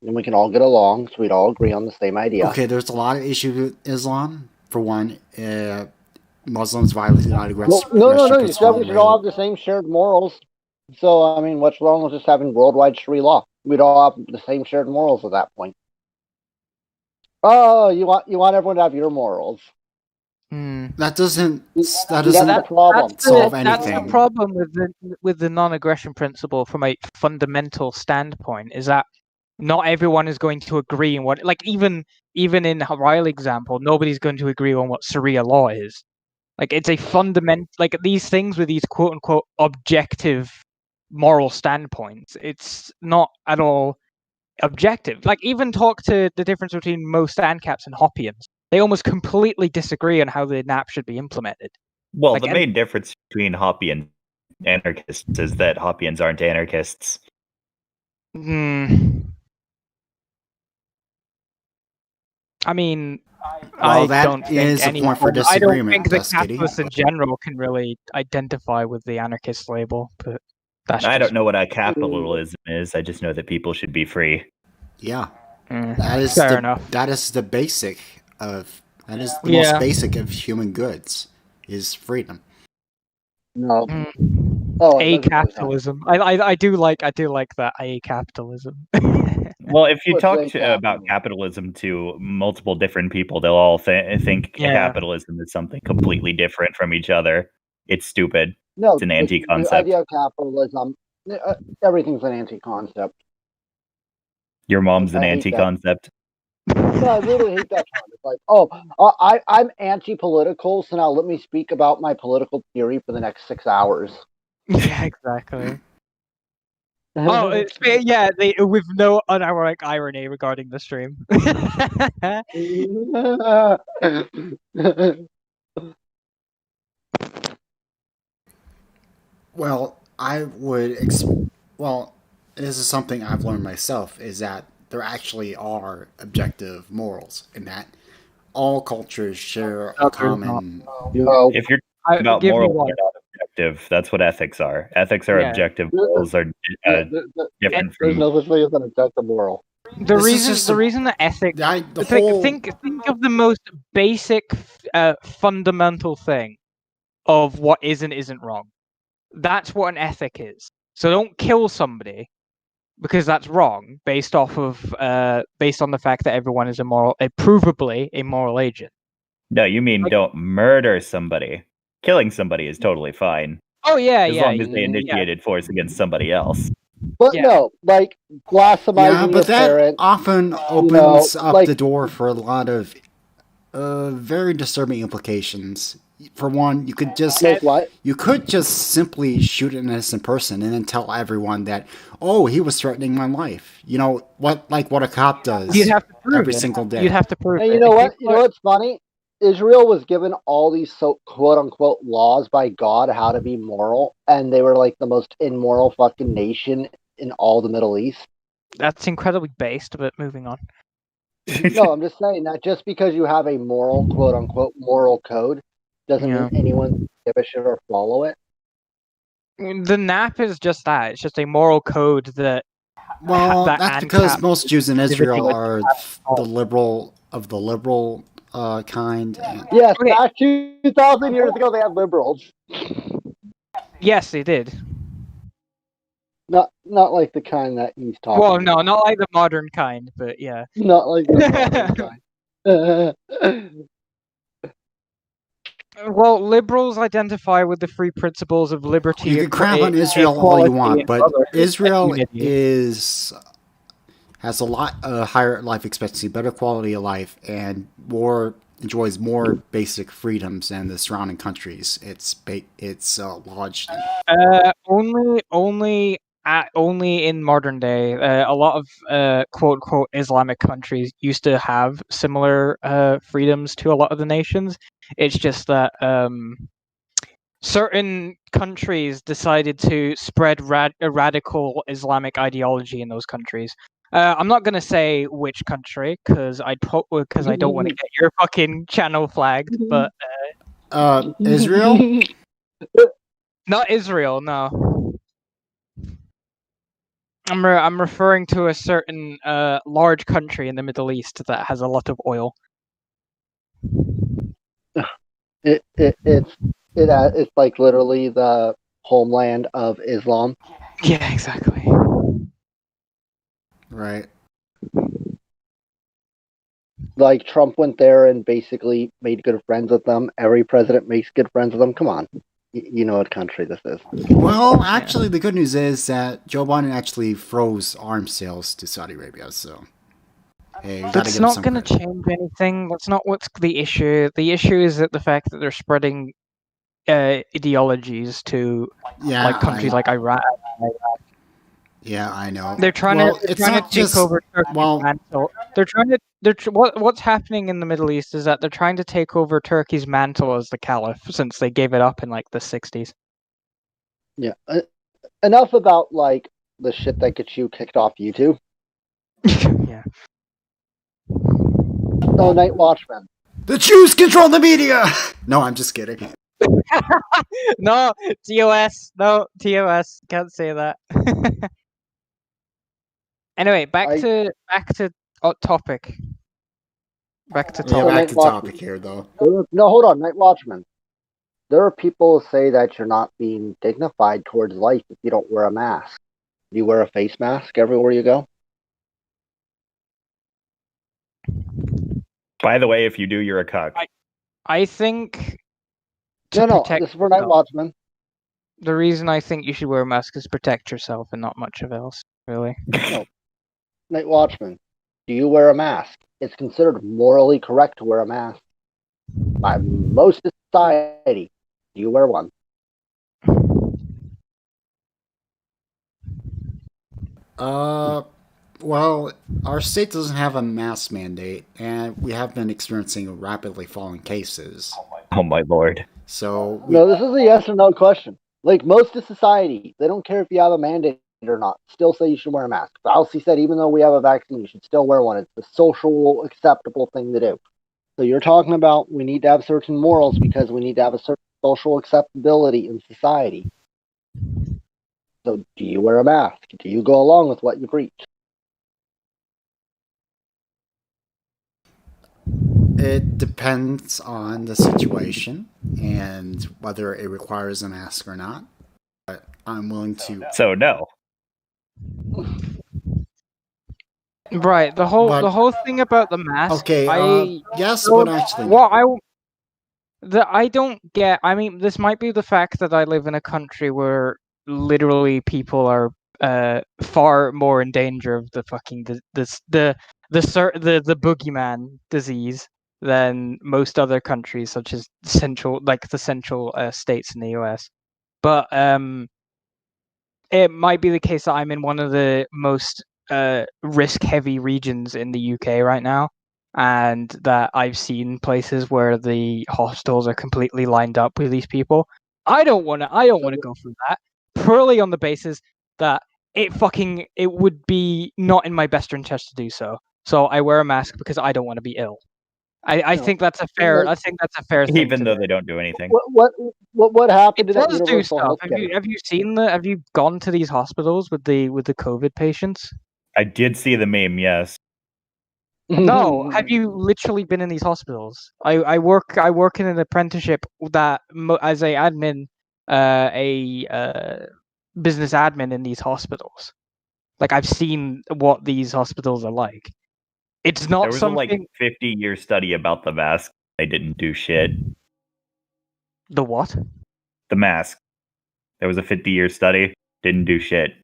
and we can all get along, so we'd all agree on the same idea. Okay, there's a lot of issues with Islam. For one, Muslims violate not against. No. You said we should all have the same shared morals. So I mean, what's wrong with just having worldwide Sharia law? We'd all have the same shared morals at that point. Oh, you want everyone to have your morals. That doesn't That's the problem. solve That's anything. the problem with the non-aggression principle from a fundamental standpoint, is that not everyone is going to agree on what, like even in Riley's example, nobody's going to agree on what Sharia law is. Like it's a fundamental, like these things with these quote unquote objective moral standpoints, it's not at all objective. Like even talk to the difference between most ANCAPs and Hoppians. They almost completely disagree on how the NAP should be implemented. Well, Like, the main difference between Hoppy and anarchists is that Hoppians aren't anarchists. I mean, Well, I don't think is a point for I don't disagreement, think the Tuskegee. capitalists in general can really identify with the anarchist label, but that's I just don't know what a capitalism is. I just know that people should be free. Yeah, Mm, that is fair enough. That is the basic of. That is the Yeah. most basic of human goods. Is freedom. No. Mm. Oh, it A doesn't really capitalism. I do like that a capitalism. Well, if you What's talk a about capitalism to multiple different people, they'll all think Yeah. capitalism is something completely different from each other. It's stupid. No, It's an the anti-concept. idea of capitalism, everything's an anti-concept. Your mom's an I hate that. anti-concept. No, I really hate that term. It's like, I'm anti-political, so now let me speak about my political theory for the next 6 hours. Yeah, exactly. With no unironic irony regarding the stream. Well, well, this is something I've learned myself, is that there actually are objective morals, and that all cultures share a common. No. If you're talking about give me morals, one. they're not objective. That's what ethics are. Ethics are Yeah. objective. Morals are different There's from. no such thing as an objective moral. The This is just reason that ethics The think, whole think of the most basic fundamental thing of what is and isn't wrong. That's what an ethic is. So don't kill somebody because that's wrong based on the fact that everyone is provably a moral agent. No, you mean don't murder somebody. Killing somebody is totally fine. Oh yeah, As long as they initiated force against somebody else. But Yeah. no, like blasphemizing but your that parents. often opens know, up like- the door for a lot of very disturbing implications. For one, you could just Like what? simply shoot an innocent person and then tell everyone that, oh, he was threatening my life. You know what a cop does You'd have to prove every it. single day. You'd have to prove And it. you know If what? You know what's funny? Israel was given all these quote unquote laws by God how to be moral, and they were like the most immoral fucking nation in all the Middle East. That's incredibly based, but moving on. No, I'm just saying that just because you have a moral, quote unquote, moral code doesn't Yeah. mean anyone give a shit or follow it. The NAP is just that. It's just a moral code that. Well, that that's because ANCAP most Jews in Israel everything are the liberal kind. And Yes, Okay. back 2,000 years ago they had liberals. Yes, they did. Not like the kind that he's talking. Well, no, not like the modern kind, but yeah. Not like the modern kind. Well, liberals identify with the three principles of liberty. you can crap on Israel all you want, but Israel unity. has a lot higher life expectancy, better quality of life, and enjoys more basic freedoms than the surrounding countries it's lodged in. Only in modern day. A lot of quote unquote Islamic countries used to have similar freedoms to a lot of the nations. It's just that certain countries decided to spread a radical Islamic ideology in those countries. I'm not gonna say which country because I don't want to get your fucking channel flagged. But Israel? not Israel, no. I'm referring to a certain large country in the Middle East that has a lot of oil. It's like literally the homeland of Islam. Yeah, exactly. Right. Like Trump went there and basically made good friends with them. Every president makes good friends with them. Come on, you know what country this is. Well, actually, the good news is that Joe Biden actually froze arms sales to Saudi Arabia. So, hey, that's not going to change anything. That's not what's the issue. The issue is that the fact that they're spreading ideologies to like countries like Iraq. Yeah, I know. They're trying to take over Turkey's mantle. What's happening in the Middle East is that they're trying to take over Turkey's mantle as the caliph since they gave it up in like the 60s. Yeah. Enough about like the shit that gets you kicked off YouTube. Yeah. Oh, Night Watchman. The Jews control the media! No, I'm just kidding. No, TOS. No, TOS. Can't say that. Back Anyway, to topic. Back to topic here, though. No, hold on, Night Watchman. There are people who say that you're not being dignified towards life if you don't wear a mask. Do you wear a face mask everywhere you go? By the way, if you do, you're a cuck. I think. No, this is for Night Watchman. The reason I think you should wear a mask is protect yourself and not much of else, really. No. Night Watchman, do you wear a mask? It's considered morally correct to wear a mask by most of society. Do you wear one? Well, our state doesn't have a mask mandate, and we have been experiencing rapidly falling cases. Oh my lord. So no, this is a yes or no question. Like most of society, they don't care if you have a mandate or not. Still say you should wear a mask. Fauci said even though we have a vaccine, you should still wear one. It's the social acceptable thing to do. So you're talking about we need to have certain morals because we need to have a certain social acceptability in society. So do you wear a mask? Do you go along with what you preach? It depends on the situation and whether it requires a mask or not. But I'm willing to. So no. Right. The whole thing about the mask. Okay. Yes, but actually. I don't get. I mean, this might be the fact that I live in a country where literally people are far more in danger of the fucking the boogeyman disease than most other countries, such as the central states in the US. But it might be the case that I'm in one of the most risk-heavy regions in the UK right now, and that I've seen places where the hospitals are completely lined up with these people. I don't want to go through that, purely on the basis that it would be not in my best interest to do so. So I wear a mask because I don't want to be ill. I think that's a fair. I think that's a fair thing. Even though they don't do anything. What happened to that does universal do stuff. healthcare? Have you gone to these hospitals with the COVID patients? I did see the meme. Yes. No, have you literally been in these hospitals? I work in an apprenticeship that as a admin, business admin in these hospitals. Like I've seen what these hospitals are like. It's not there was something. A 50-year study about the mask. They didn't do shit. The what? The mask. There was a 50-year study. Didn't do shit.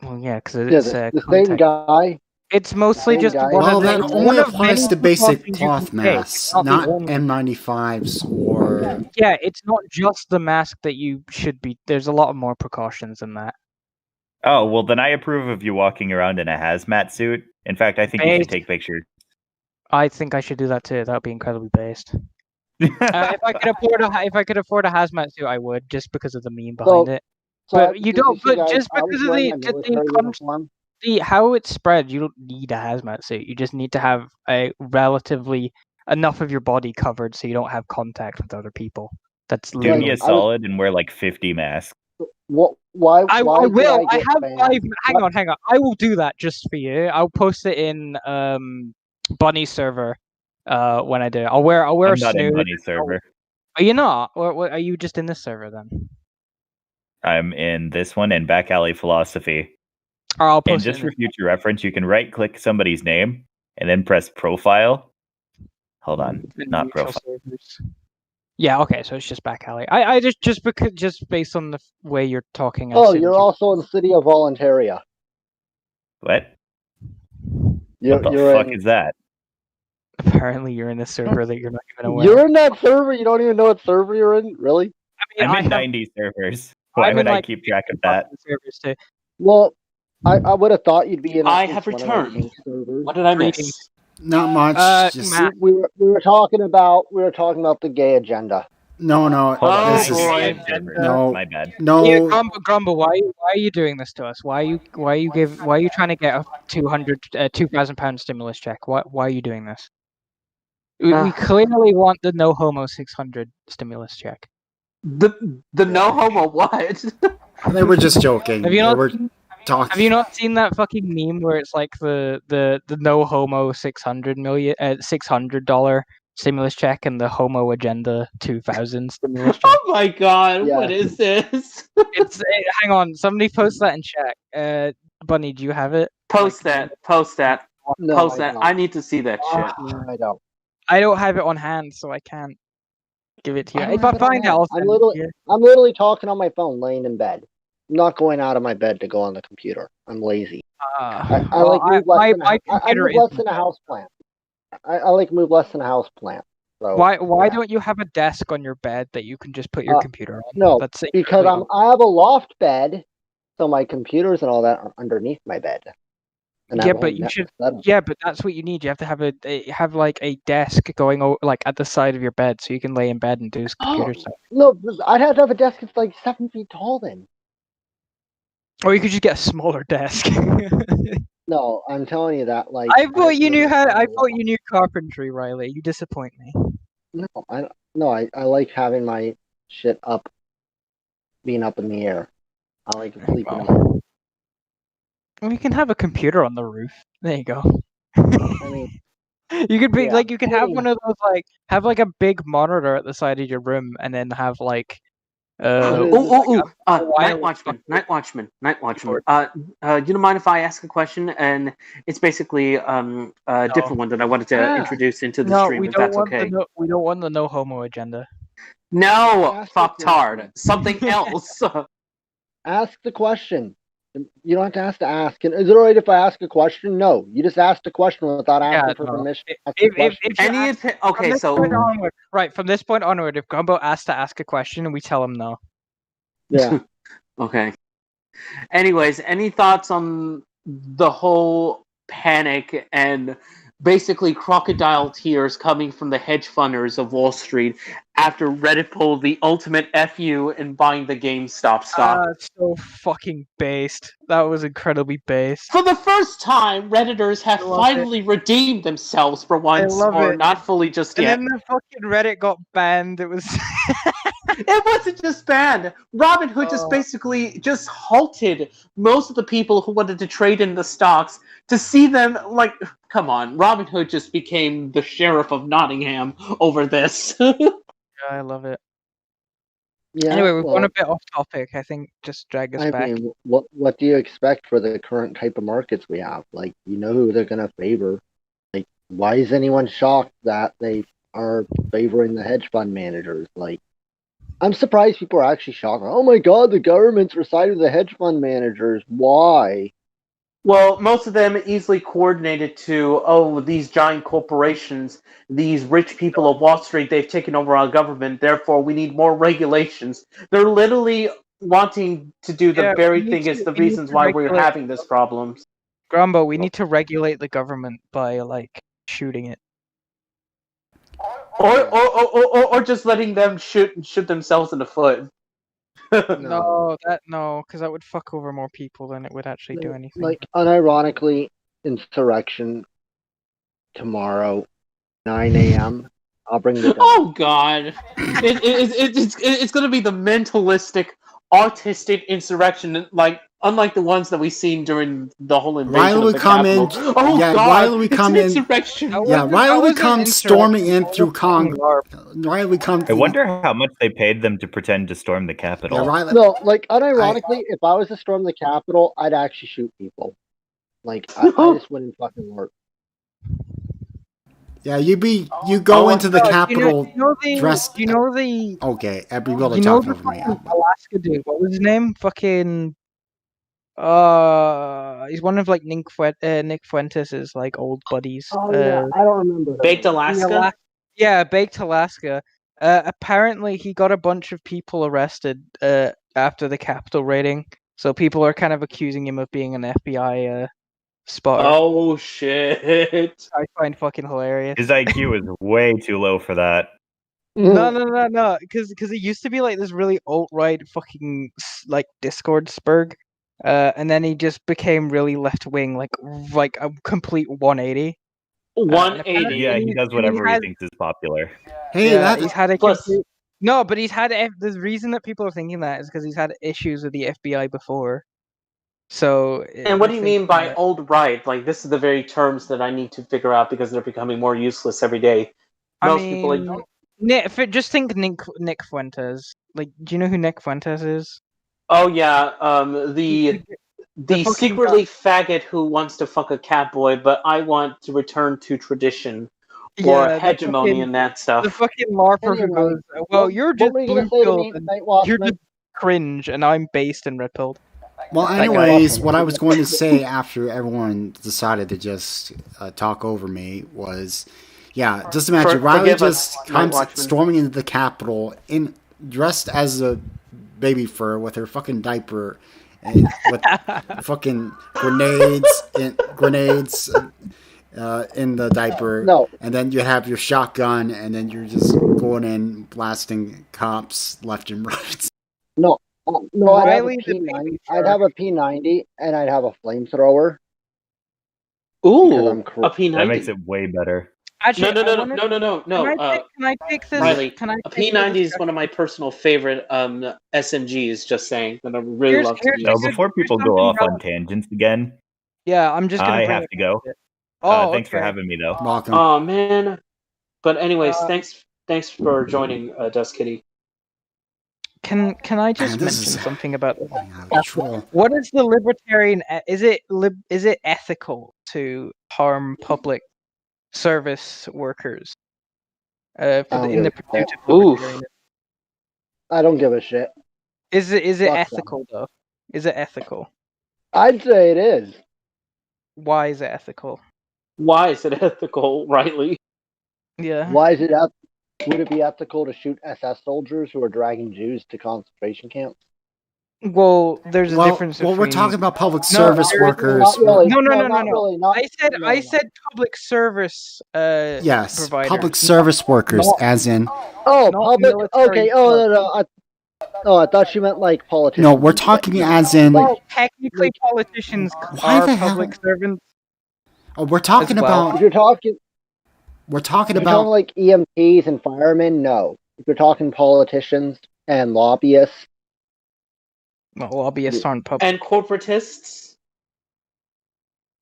Well, yeah, because Yeah, it's the same guy. It's mostly Same just guy. one Well, of the, that it's only one of applies many to basic precautions you can cloth take, masks, not the not only. N95s or. Yeah, it's not just the mask that you should be. There's a lot more precautions than that. Oh, well, then I approve of you walking around in a hazmat suit. In fact, I think you should Based. take pictures. I think I should do that too. That would be incredibly based. If I could afford a hazmat suit, I would, just because of the meme behind it. But you don't. But just because of how it's spread, you don't need a hazmat suit. You just need to have a relatively enough of your body covered so you don't have contact with other people. That's Do literally. me a solid and wear like 50 masks. Why? I why will. did I get have banned? 5. Hang on. I will do that just for you. I'll post it in Bunny server. When I do it, I'll wear I'm a not in snood. Bunny server. Are you not? Or are you just in this server then? I'm in this one and Back Alley Philosophy. Or I'll And post just it. for future reference, you can right-click somebody's name and then press profile. Hold on, not profile. Servers. Yeah. Okay. So it's just Back Alley. I just based on the way you're talking. Oh, you're also in the city of Voluntaria. What? You're fuck in, is that? Apparently, you're in a server that you're not even aware. You're in that server. You don't even know what server you're in, really? I mean, I'm in 90 servers. Why would I keep track of that? Servers too. Well, I would have thought you'd be in. I have returned. What did I miss? Not much. Just Matt. We were talking about the gay agenda. no. Hold on, Oh, this is boy. a server. No. My bad. No. Grumble, why are you doing this to us? Why are you trying to get a £2,000 stimulus check? Why are you doing this? We clearly want the no homo 600 stimulus check. The no homo what? They were just joking. Have you not seen that fucking meme where it's like the no homo $600 stimulus check and the homo agenda 2000 stimulus check? Oh my god, Yeah. what is this? Hang on, somebody post that in chat. Bunny, do you have it? Post that. No, Post I that. don't. I need to see that shit. No, I don't. I don't have it on hand, so I can't give it to you. I don't If I have it on find it, hand. I'll send it to you. I'm literally talking on my phone, laying in bed. I'm not going out of my bed to go on the computer. I'm lazy. I like move less than a house plant. I like move less than a house plant. So, Why don't you have a desk on your bed that you can just put your computer on? No, That's because I have a loft bed, so my computers and all that are underneath my bed. And yeah, but you should. Yeah, but that's what you need. You have to have have like a desk going like at the side of your bed, so you can lay in bed and do computer stuff. No, I'd have to have a desk that's like 7 feet tall then. Or you could just get a smaller desk. No, I'm telling you that. Like, I thought you knew carpentry, Riley. You disappoint me. No, I like having my shit up, being up in the air. I like sleeping up. Well, you can have a computer on the roof. There you go. I mean, you could be like, you can have one of those, like, have like a big monitor at the side of your room, and then have like. Night Watchman. You don't mind if I ask a question? And it's basically a different one that I wanted to introduce into the stream. We if don't that's want okay. we don't want the no homo agenda. No, fucktard. Something else. Ask the question. You don't have to ask. And is it alright if I ask a question? No, you just ask the question without asking for permission. From this point onward, if Gumbo asks to ask a question, we tell him no. Yeah. Okay. Anyways, any thoughts on the whole panic and basically crocodile tears coming from the hedge funders of Wall Street after Reddit pulled the ultimate FU in buying the GameStop stock? So fucking based. That was incredibly based. For the first time, Redditors have finally redeemed themselves for once, or not fully just yet. And then the fucking Reddit got banned. It was... It wasn't just banned. Robinhood just basically just halted most of the people who wanted to trade in the stocks to see them, like, come on. Robinhood just became the sheriff of Nottingham over this. I love it. Yeah, anyway, we've gone a bit off topic. I think just drag us back. I mean, what do you expect for the current type of markets we have? Like, you know who they're going to favor. Like, why is anyone shocked that they are favoring the hedge fund managers? Like, I'm surprised people are actually shocked. Oh my god, the government's siding with the hedge fund managers. Why? Well, most of them easily coordinated to, these giant corporations, these rich people of Wall Street, they've taken over our government, therefore we need more regulations. They're literally wanting to do the very thing is the reasons why we're having this problem. Grumbo, we need to regulate the government by, like, shooting it. Or just letting them shoot themselves in the foot. No, because that would fuck over more people than it would actually do anything. Like, unironically, insurrection tomorrow, 9 a.m. I'll bring the. Oh God! It's going to be the mentalistic, autistic insurrection, like unlike the ones that we've seen during the whole invasion. Riley of the come in. Capitol. Oh Yeah, God! Riley It's come an in. insurrection. Yeah, Riley comes storming in through Congress. Riley comes. I wonder how much they paid them to pretend to storm the Capitol. Yeah, Riley. No, like unironically, if I was to storm the Capitol, I'd actually shoot people. Like I just wouldn't fucking work. Yeah, you go into the Capitol dressed. You know the. Okay, every really You know talking the over me. fucking Alaska dude. What was his name? Fucking. He's one of like Nick Fuentes' like old buddies. Oh yeah, I don't remember. Baked Alaska. Yeah, Baked Alaska. Apparently, he got a bunch of people arrested after the Capitol raiding. So people are kind of accusing him of being an FBI spotter. Oh shit! I find fucking hilarious. His IQ is way too low for that. No, because he used to be like this really alt-right fucking like Discord spurg, and then he just became really left-wing, like a complete 180. 180. Yeah, he does whatever he thinks is popular. Hey, yeah, he's had a plus. No, but he's had the reason that people are thinking that is because he's had issues with the FBI before. So. And what do you mean by old right? Like this is the very terms that I need to figure out because they're becoming more useless every day. Most people like. Just think Nick Fuentes. Like, do you know who Nick Fuentes is? Oh yeah, the secretly faggot who wants to fuck a catboy, but I want to return to tradition or hegemony and that stuff. The fucking LARPer who goes, well, you're just blue-pilled, you're just cringe, and I'm based and red-pilled. Well, anyways, what I was going to say after everyone decided to just talk over me was, yeah, just imagine Riley just comes storming into the Capitol dressed as a baby fur with her fucking diaper and with fucking grenades in the diaper. No. And then you have your shotgun, and then you're just going in blasting cops left and right. No, I'd have a P90 and I'd have a flamethrower. Ooh, a P90. That makes it way better. Actually, No. Can I take this? Riley, a P90 is one of my personal favorite SMGs. Just saying that I really love to use. So before people go off on tangents again, yeah, I'm just. I have to go. Thanks for having me, though. Welcome. Oh man, but anyways, thanks for joining, Dust Kitty. Can I just mention something about troll. What is the libertarian? Is it ethical to harm public service workers? In the pursuit of libertarianism? I don't give a shit. Is it ethical though? Is it ethical? I'd say it is. Why is it ethical? Why is it ethical, Riley? Yeah. Why is it would it be ethical to shoot SS soldiers who are dragging Jews to concentration camps? Well, there's a difference. Well, we're talking about public service workers. No. I said public service. Yes, providers. public service workers, as in. Oh, public. Okay. Oh no. I thought you meant like politicians. No, we're talking as in. Well, technically, politicians are public servants. Oh, we're talking about. If you're talking. We're talking about like EMTs and firemen. No, if you're talking politicians and lobbyists. Well, lobbyists aren't public. And corporatists.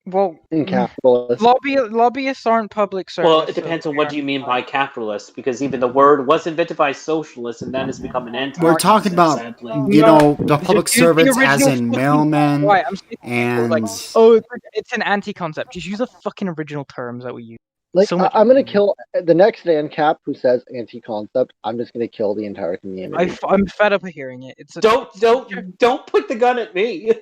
Well, and capitalists. Lobbyists aren't public service. Well, it depends on what you mean by capitalist, because even the word was invented by socialists, and then it's become an anti. We're talking about, the public servants as in mailmen, and... it's an anti-concept. Just use the fucking original terms that we use. Like, So much I'm gonna kill the next ANCAP who says anti-concept. I'm just gonna kill the entire community. I'm fed up of hearing it. It's Don't put the gun at me.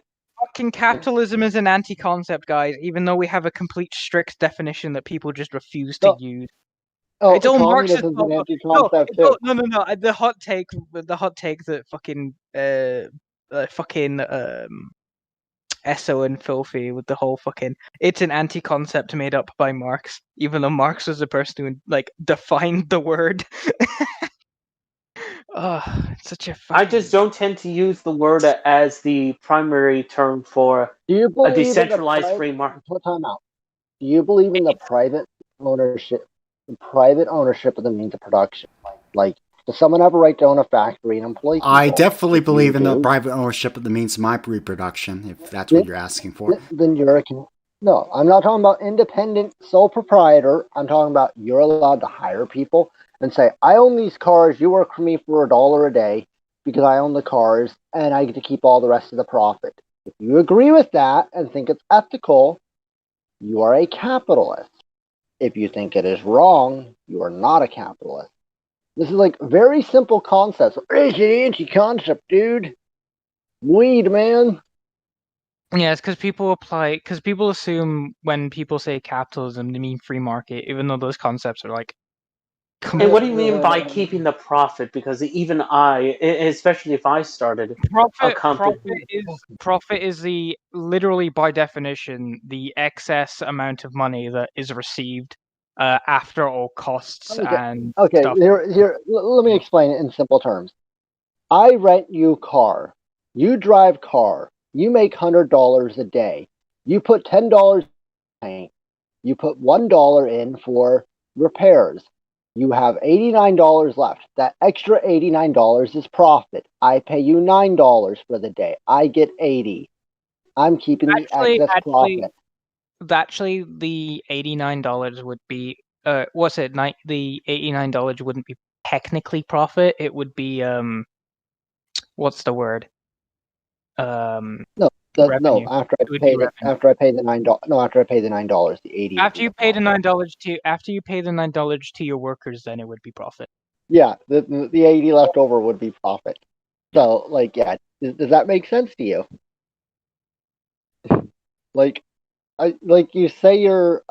fucking capitalism is an anti-concept, guys. Even though we have a complete strict definition that people just refuse to No. use. Oh, It's all Marxist. communism's an No, anti-concept too. no. The hot take that fucking Esso and Filthy with the whole fucking it's an anti-concept made up by Marx, even though Marx was the person who like defined the word. Oh, it's such a fucking... I just don't tend to use the word as the primary term for Do you a believe decentralized in free market. Time out. Do you believe in the private ownership of the means of production? Like, does someone have a right to own a factory and employ people? I definitely If believe you in the do, private ownership of the means of my reproduction, if that's what you're asking for. then you're a... No, I'm not talking about independent sole proprietor. I'm talking about you're allowed to hire people and say, I own these cars, you work for me for $1 a day because I own the cars and I get to keep all the rest of the profit. If you agree with that and think it's ethical, you are a capitalist. If you think it is wrong, you are not a capitalist. This is like very simple concepts. It's an anti-concept, dude. Weed, man. Yeah, it's because people assume when people say capitalism, they mean free market, even though those concepts are like... And what do you mean by keeping the profit? Because even especially if I started a company... Profit is the literally by definition the excess amount of money that is received after all costs and stuff. Here, let me explain it in simple terms. I rent you car. You drive car. You make $100 a day. You put $10 in paint. You put $1 in for repairs. You have $89 left. That extra $89 is profit. I pay you $9 for the day. I get $80. I'm keeping the excess profit. Actually, the $89 would be the $89 wouldn't be technically profit. It would be what's the word? No, revenue. after I pay the $9. No, after I pay the $9, the 80. After you pay the $9 to your workers, then it would be profit. Yeah, the 80 left over would be profit. So, like, yeah, does that make sense to you? Like you say you're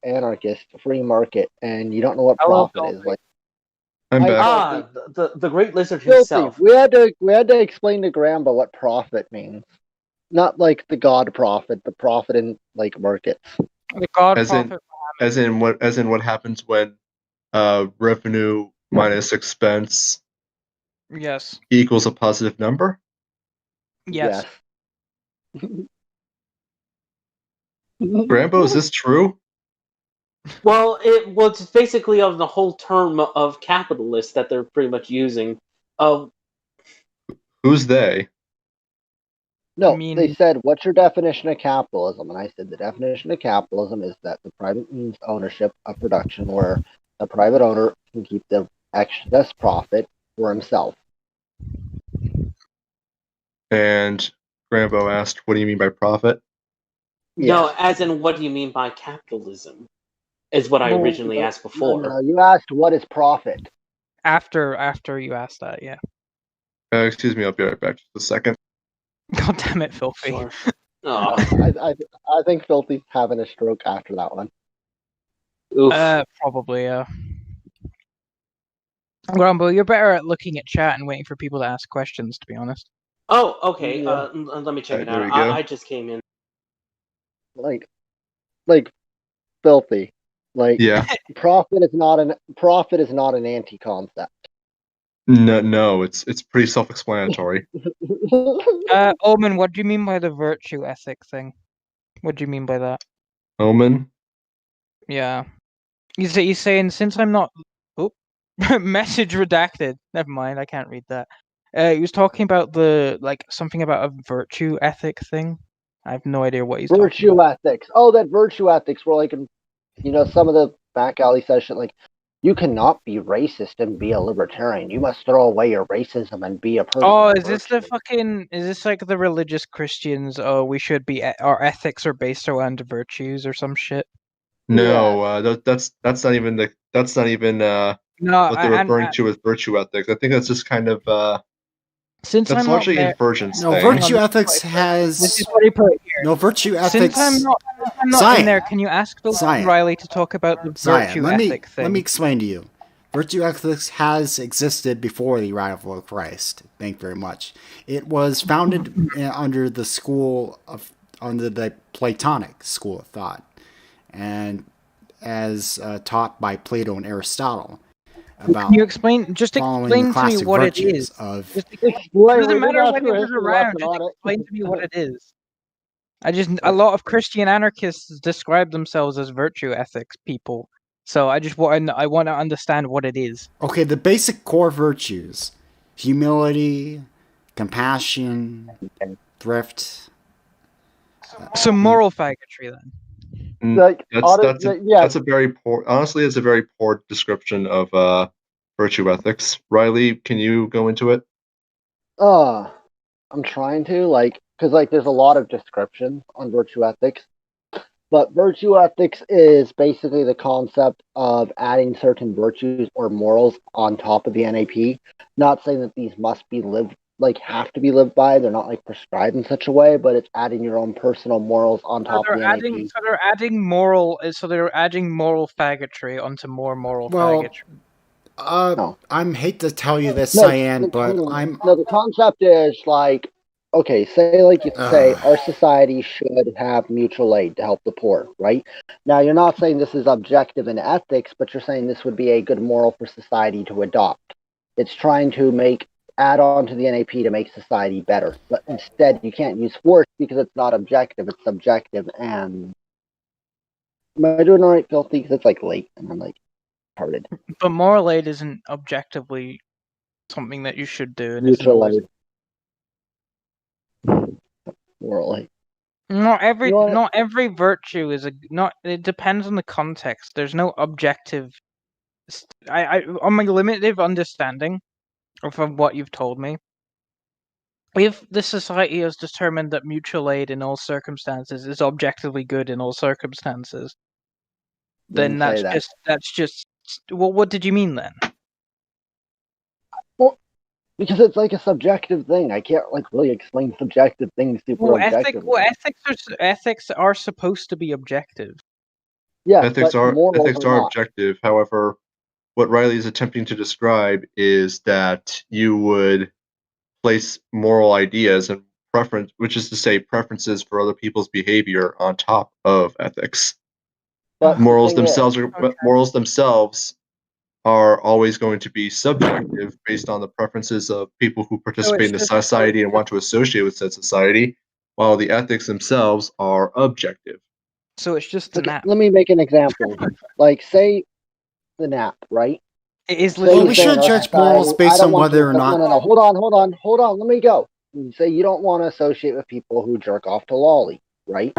anarchist, free market, and you don't know what profit is. Like, I'm back. The great lizard himself. We had to explain to Gramba what profit means. Not like the God profit, the profit in like markets. The God profit. As in what happens when revenue minus expense equals a positive number? Yes. Grambo, is this true? Well, it's basically of the whole term of capitalist that they're pretty much using. Who's they? No, they said, what's your definition of capitalism? And I said, the definition of capitalism is that the private means ownership of production where the private owner can keep the excess profit for himself. And Grambo asked, what do you mean by profit? No, as in, what do you mean by capitalism? Is what I originally asked before. No, you asked, what is profit? After you asked that, yeah. Excuse me, I'll be right back. Just a second. God damn it, Filthy. Sure. I think Filthy's having a stroke after that one. Oof. Probably, yeah. Grumbo, you're better at looking at chat and waiting for people to ask questions, to be honest. Oh, okay. Yeah. Let me check it out. I just came in. Like Filthy. Like, yeah. Profit is not an anti-concept. No, it's pretty self-explanatory. Omen, what do you mean by the virtue ethic thing? What do you mean by that? Omen? Yeah. He's saying, since I'm not... Oh, message redacted. Never mind, I can't read that. He was talking about something about a virtue ethic thing. I have no idea what he's talking about. Virtue ethics. Oh, that virtue ethics were like, some of the back alley says shit like, you cannot be racist and be a libertarian. You must throw away your racism and be a person. Oh, is this like the religious Christians? Oh, we should be, our ethics are based around virtues or some shit? No, that's not even No, what they're referring to as virtue ethics. I think that's just kind of since that's I'm largely not there, Invergent's No, thing. virtue Hang on, ethics this has is what he put here. no virtue Since I'm ethics. not Zion. in there, can you ask Phil Zion. Riley to talk about the Zion, virtue let me ethic thing? let me explain to you. Virtue ethics has existed before the arrival of Christ. Thank you very much. It was founded under the Platonic school of thought, and as taught by Plato and Aristotle. About Can you explain to me what it is? Of It doesn't matter when it was around. Just explain to me what it is. A lot of Christian anarchists describe themselves as virtue ethics people. So I want to understand what it is. Okay, the basic core virtues: humility, compassion, thrift. So moral faggotry then. That's a very poor. Honestly, it's a very poor description of virtue ethics. Riley, can you go into it? I'm trying to because there's a lot of descriptions on virtue ethics, but virtue ethics is basically the concept of adding certain virtues or morals on top of the NAP. Not saying that these must be lived have to be lived by. They're not prescribed in such a way, but it's adding your own personal morals on top of the NAP. So they're adding moral faggotry onto more moral faggotry. No. I hate to tell you this, Cyan, but the concept is okay, say you say our society should have mutual aid to help the poor, right? Now you're not saying this is objective in ethics, but you're saying this would be a good moral for society to adopt. It's trying to add on to the NAP to make society better. But instead you can't use force because it's not objective, it's subjective. And am I doing all right, Filthy? Because it's late and I'm hearted. But moral aid isn't objectively something that you should do. Mutual aid. Moral aid. Not every virtue is it depends on the context. There's no objective. On my limited understanding from what you've told me, if the society has determined that mutual aid in all circumstances is objectively good in all circumstances, then that's just. Well, what did you mean then? Well, because it's a subjective thing. I can't really explain subjective things super objectively. Ethics are supposed to be objective. Yeah, ethics are objective. However, what Riley is attempting to describe is that you would place moral ideas and preference, which is to say preferences for other people's behavior, on top of ethics. But morals themselves are always going to be subjective based on the preferences of people who participate in the society and want to associate with said society, while the ethics themselves are objective. So it's just the NAP. Let me make an example. Say the NAP, right? It is we shouldn't judge morals based on whether or not. No. Hold on. Let me go. You say you don't want to associate with people who jerk off to lolly, right?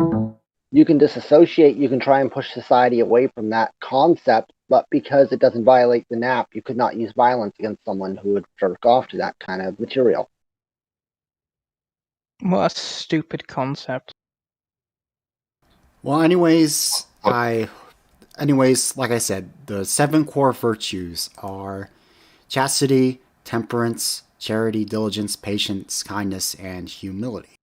You can disassociate. You can try and push society away from that concept, but because it doesn't violate the NAP, you could not use violence against someone who would jerk off to that kind of material. What a stupid concept. Well, anyways, like I said, the 7 core virtues are chastity, temperance, charity, diligence, patience, kindness, and humility.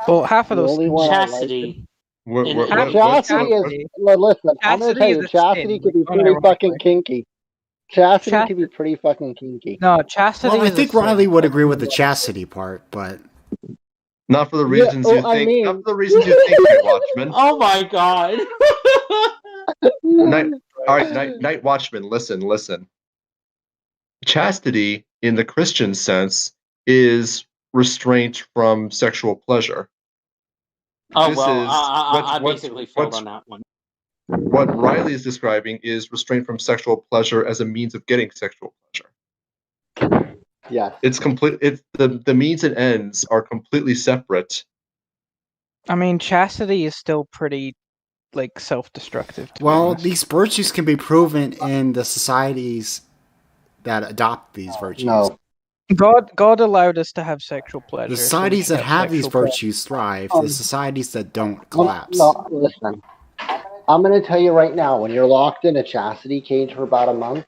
Well, half of those chastity. Chastity is. Listen, I'm going to tell you, chastity could be pretty fucking kinky. Chastity could be pretty fucking kinky. No, chastity. Well, I think Riley would agree with the chastity part, but not for the reasons you think. Not for the reasons you think, Night Watchman. Oh my god. Night Watchman, listen. Chastity, in the Christian sense, is restraint from sexual pleasure. I basically failed on that one. What Riley is describing is restraint from sexual pleasure as a means of getting sexual pleasure. Yeah, it's complete. It's the means and ends are completely separate. I mean, chastity is still pretty self-destructive. Well, these virtues can be proven in the societies that adopt these virtues. No. God allowed us to have sexual pleasure. The societies that have these virtues thrive. The societies that don't collapse. No, listen. I'm going to tell you right now, when you're locked in a chastity cage for about a month,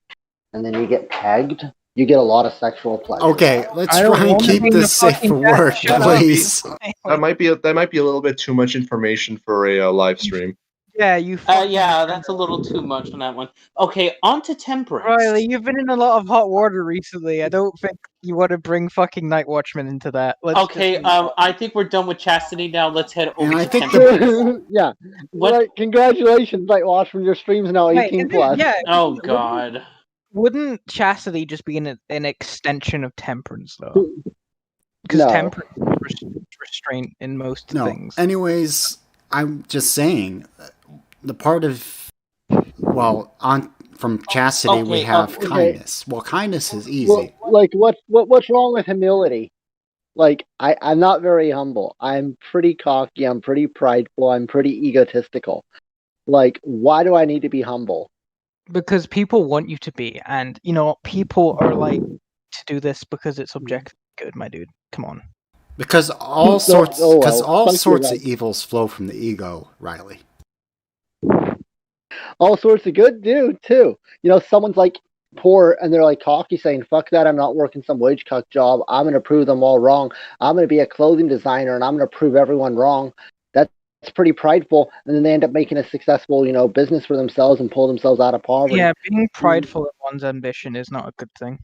and then you get pegged, you get a lot of sexual pleasure. Okay, let's I don't try and wanna keep be in this the safe fucking for chat. work, Shut up. please. That might be a little bit too much information for a live stream. Yeah, you. Yeah, that's a little too much on that one. Okay, on to temperance. Riley, you've been in a lot of hot water recently. I don't think you want to bring fucking Night Watchman into that. Okay, I think we're done with chastity now. Let's head over And I to think temperance. Yeah. What? Right, congratulations, Night Watchman. Your stream's now Wait, 18 plus. yeah. Oh God. Wouldn't chastity just be an extension of temperance, though? Because No. temperance is restraint in most No. things. Anyways, I'm just saying, the part of, well, from chastity we Okay, have okay. kindness. Well, kindness is easy. Well, like, what's wrong with humility? Like, I'm not very humble. I'm pretty cocky. I'm pretty prideful. I'm pretty egotistical. Like, why do I need to be humble? Because people want you to be, and you know, people are like to do this because it's objectively good, my dude. Come on. Because all Oh, sorts, well, because all fuck you, sorts Riley. of evils flow from the ego, Riley. All sorts of good do too. You know, someone's like poor and they're like cocky, saying, "Fuck that! I'm not working some wage cuck job. I'm gonna prove them all wrong. I'm gonna be a clothing designer and I'm gonna prove everyone wrong." That's pretty prideful, and then they end up making a successful, you know, business for themselves and pull themselves out of poverty. Yeah, being prideful of one's ambition is not a good thing.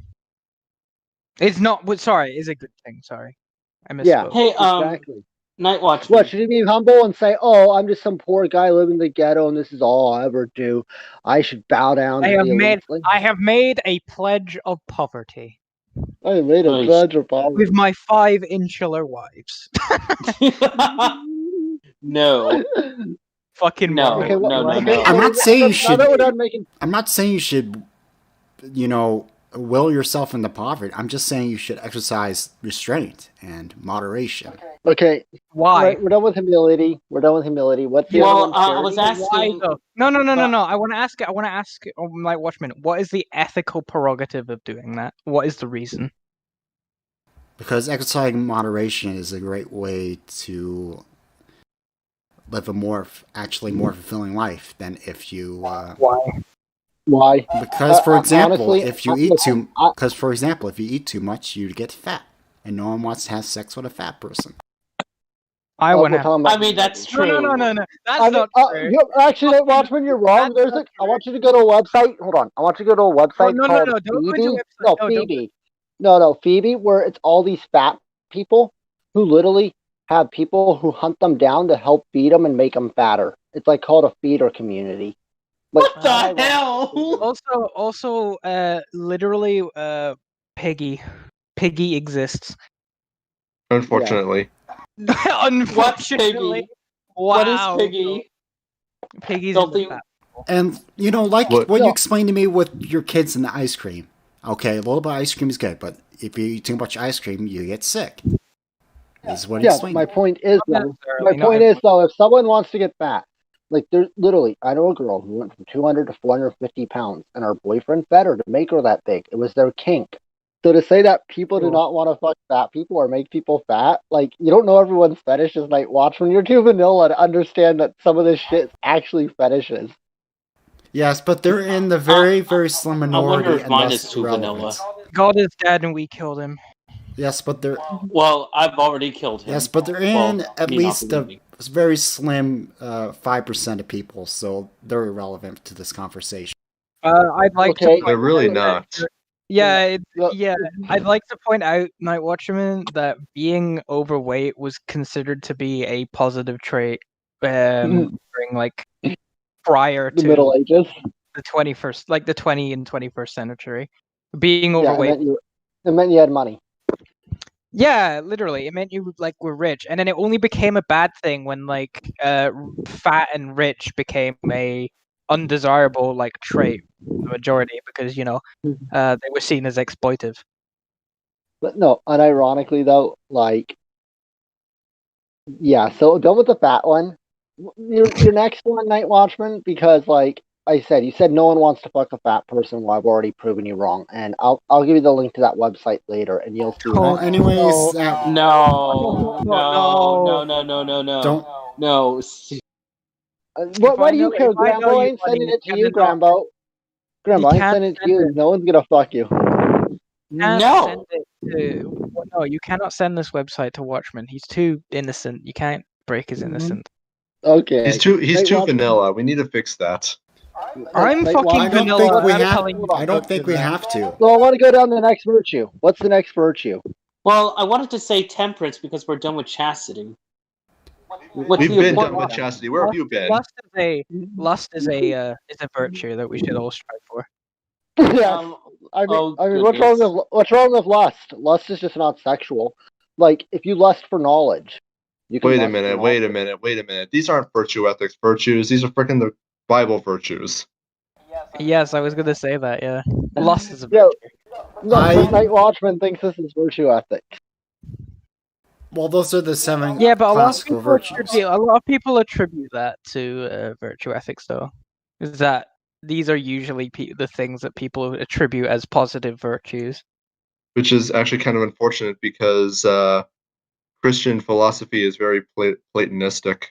It's not. Sorry, is a good thing. Sorry, I misspoke. Yeah, Hey, exactly. Night Watchman. What, should he be humble and say, "Oh, I'm just some poor guy living in the ghetto, and this is all I'll ever do. I should bow down to the elite." I have made a pledge of poverty I made a Nice. pledge of poverty. with my 5 insular wives. No. Fucking No. Marvin. Okay, well, No, okay, no. I'm not saying you now should. that we're done making I'm not saying you should, you know, will yourself into poverty. I'm just saying you should exercise restraint and moderation. Okay, Why? right, we're done with humility. What's the Well, other one? I was Charity? asking. Why though? No. I want to ask. Like Watchman, what is the ethical prerogative of doing that? What is the reason? Because exercising moderation is a great way to live a more fulfilling life than if you. Why? Because, for example, honestly, if you eat too much, you get fat, and no one wants to have sex with a fat person. I want to. I mean, that's true. No. That's not true. Actually, Watchman, you're wrong. That's not I want you to go to a website. Hold on. I want you to go to a website no, called don't go to Phoebe. a website. No, No, don't Phoebe. No, Phoebe, where it's all these fat people who literally have people who hunt them down to help feed them and make them fatter. It's like called a feeder community. What the hell? Also, literally, Piggy exists. Unfortunately. Unfortunately. What is Wow. Piggy? Piggy's Don't in the think- fat. And, you know, like What? what you explained to me with your kids and the ice cream. Okay, a little bit of ice cream is good, but if you eat too much ice cream, you get sick. Is what he Yeah, explained. my point is, though, necessarily, if someone wants to get fat, like, there's literally, I know a girl who went from 200 to 450 pounds, and her boyfriend fed her to make her that big. It was their kink. So to say that people do not want to fuck fat people or make people fat, like, you don't know everyone's fetishes, Night Watch. When you're too vanilla to understand that some of this shit is actually fetishes. Yes, but they're in the very, very slim minority. I wonder if and mine thus is too irrelevant. vanilla. God is dead and we killed him. Yes, but they're Well, I've already killed him. yes, but they're in Well, at me not least a believing. very slim 5% of people, so they're irrelevant to this conversation. I'd like Okay. to. They're really not. Yeah, Look, I'd like to point out, Night Watchman, that being overweight was considered to be a positive trait during like prior the to Middle Ages. the 21st, like the 20 and 21st century. Being Yeah, overweight. it meant you had money. Yeah, literally, it meant you like were rich, and then it only became a bad thing when like fat and rich became a undesirable like trait for the majority because you know they were seen as exploitive. But no, unironically though, like, yeah. So done with the fat one. Your next one, Night Watchman, because like I said, you said no one wants to fuck a fat person. Well, I've already proven you wrong, and I'll give you the link to that website later, and you'll see. Well, that. anyways, No. don't. No. Why do you care, Grambo? I ain't sending it to you, Grambo. Grambo, I ain't sending it to you. No one's gonna fuck you. No. Send it to, no, you cannot send this website to Watchman. He's too innocent. You can't break his innocence. Okay. He's too vanilla. We need to fix that. I'm fucking vanilla. I don't think we have to. So I want to go down to the next virtue. What's the next virtue? Well, I wanted to say temperance because we're done with chastity. We've been done with chastity. Where have you been? Lust is a virtue that we should all strive for. Yeah. I mean, what's wrong with lust? Lust is just not sexual. Like, if you lust for knowledge, you can. Wait a minute. These aren't virtue ethics virtues. These are freaking the Bible virtues. Yes, I was gonna say that. Yeah, lust is a virtue. No, Night Watchman thinks this is virtue ethics. Well, those are the 7 but classical virtues. A lot of people attribute that to virtue ethics, though. Is that these are usually the things that people attribute as positive virtues. Which is actually kind of unfortunate because Christian philosophy is very Platonistic.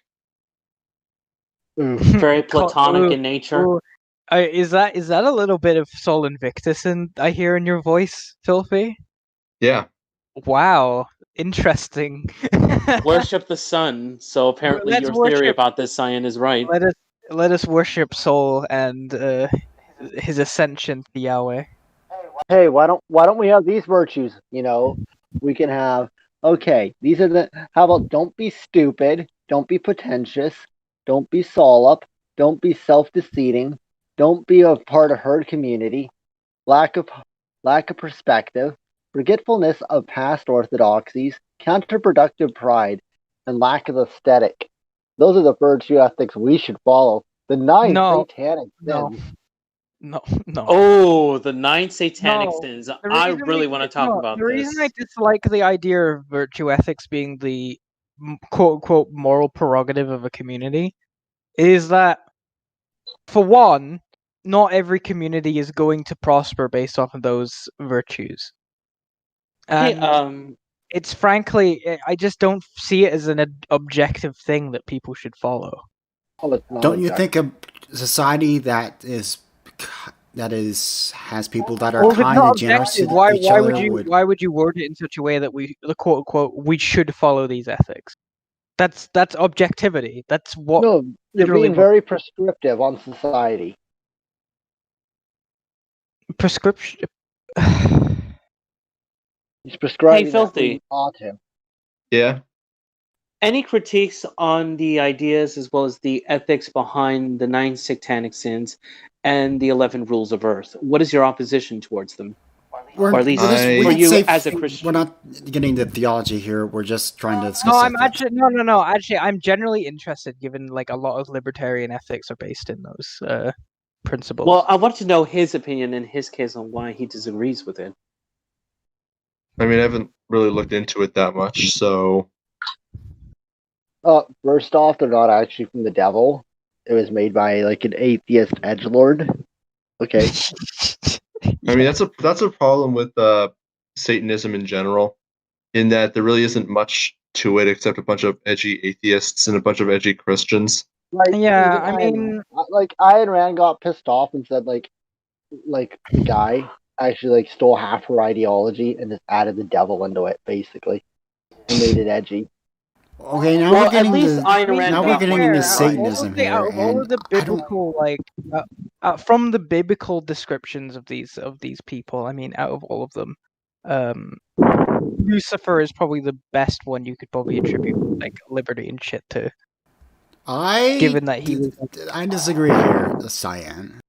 Very platonic in nature. Is that a little bit of Sol Invictus I hear in your voice, Filthy? Yeah. Wow, interesting. Worship the sun. So apparently your theory about this, Cyan, is right. Let us worship Sol and his ascension to Yahweh. Hey, why don't we have these virtues? You know, we can have. Okay, these are the. How about don't be stupid, don't be pretentious, don't be solip, don't be self-deceiving, don't be a part of herd community, lack of perspective, forgetfulness of past orthodoxies, counterproductive pride, and lack of aesthetic. Those are the virtue ethics we should follow. The 9 satanic sins. No. Oh, the 9 satanic sins. I really want to talk about this. The reason I dislike the idea of virtue ethics being the quote-unquote moral prerogative of a community is that, for one, not every community is going to prosper based off of those virtues. And it's frankly, I just don't see it as an objective thing that people should follow. Don't you think a society that has people that are kind and generous to each other why would you word it in such a way that the quote unquote we should follow these ethics? That's objectivity. That's what. No, you're being very prescriptive on society. Prescription. He's prescribing. Hey, Filthy. Yeah. Any critiques on the ideas as well as the ethics behind the 9 satanic sins and the 11 rules of Earth? What is your opposition towards them? Or at least for you as a Christian. We're not getting into theology here. We're just trying to discuss. No. Actually, I'm generally interested, given like a lot of libertarian ethics are based in those principles. Well, I want to know his opinion in his case on why he disagrees with it. I mean, I haven't really looked into it that much, so. First off, they're not actually from the devil. It was made by like an atheist edgelord. Okay. I mean, that's a problem with Satanism in general, in that there really isn't much to it except a bunch of edgy atheists and a bunch of edgy Christians. Like, yeah, I mean, like Ayn Rand got pissed off and said like the guy actually like stole half her ideology and just added the devil into it, basically, and made it edgy. Okay, now we're getting into Satanism here. All of the biblical, from the biblical descriptions of these people, I mean, out of all of them, Lucifer is probably the best one you could probably attribute like liberty and shit to. Given that I disagree here, Cyan.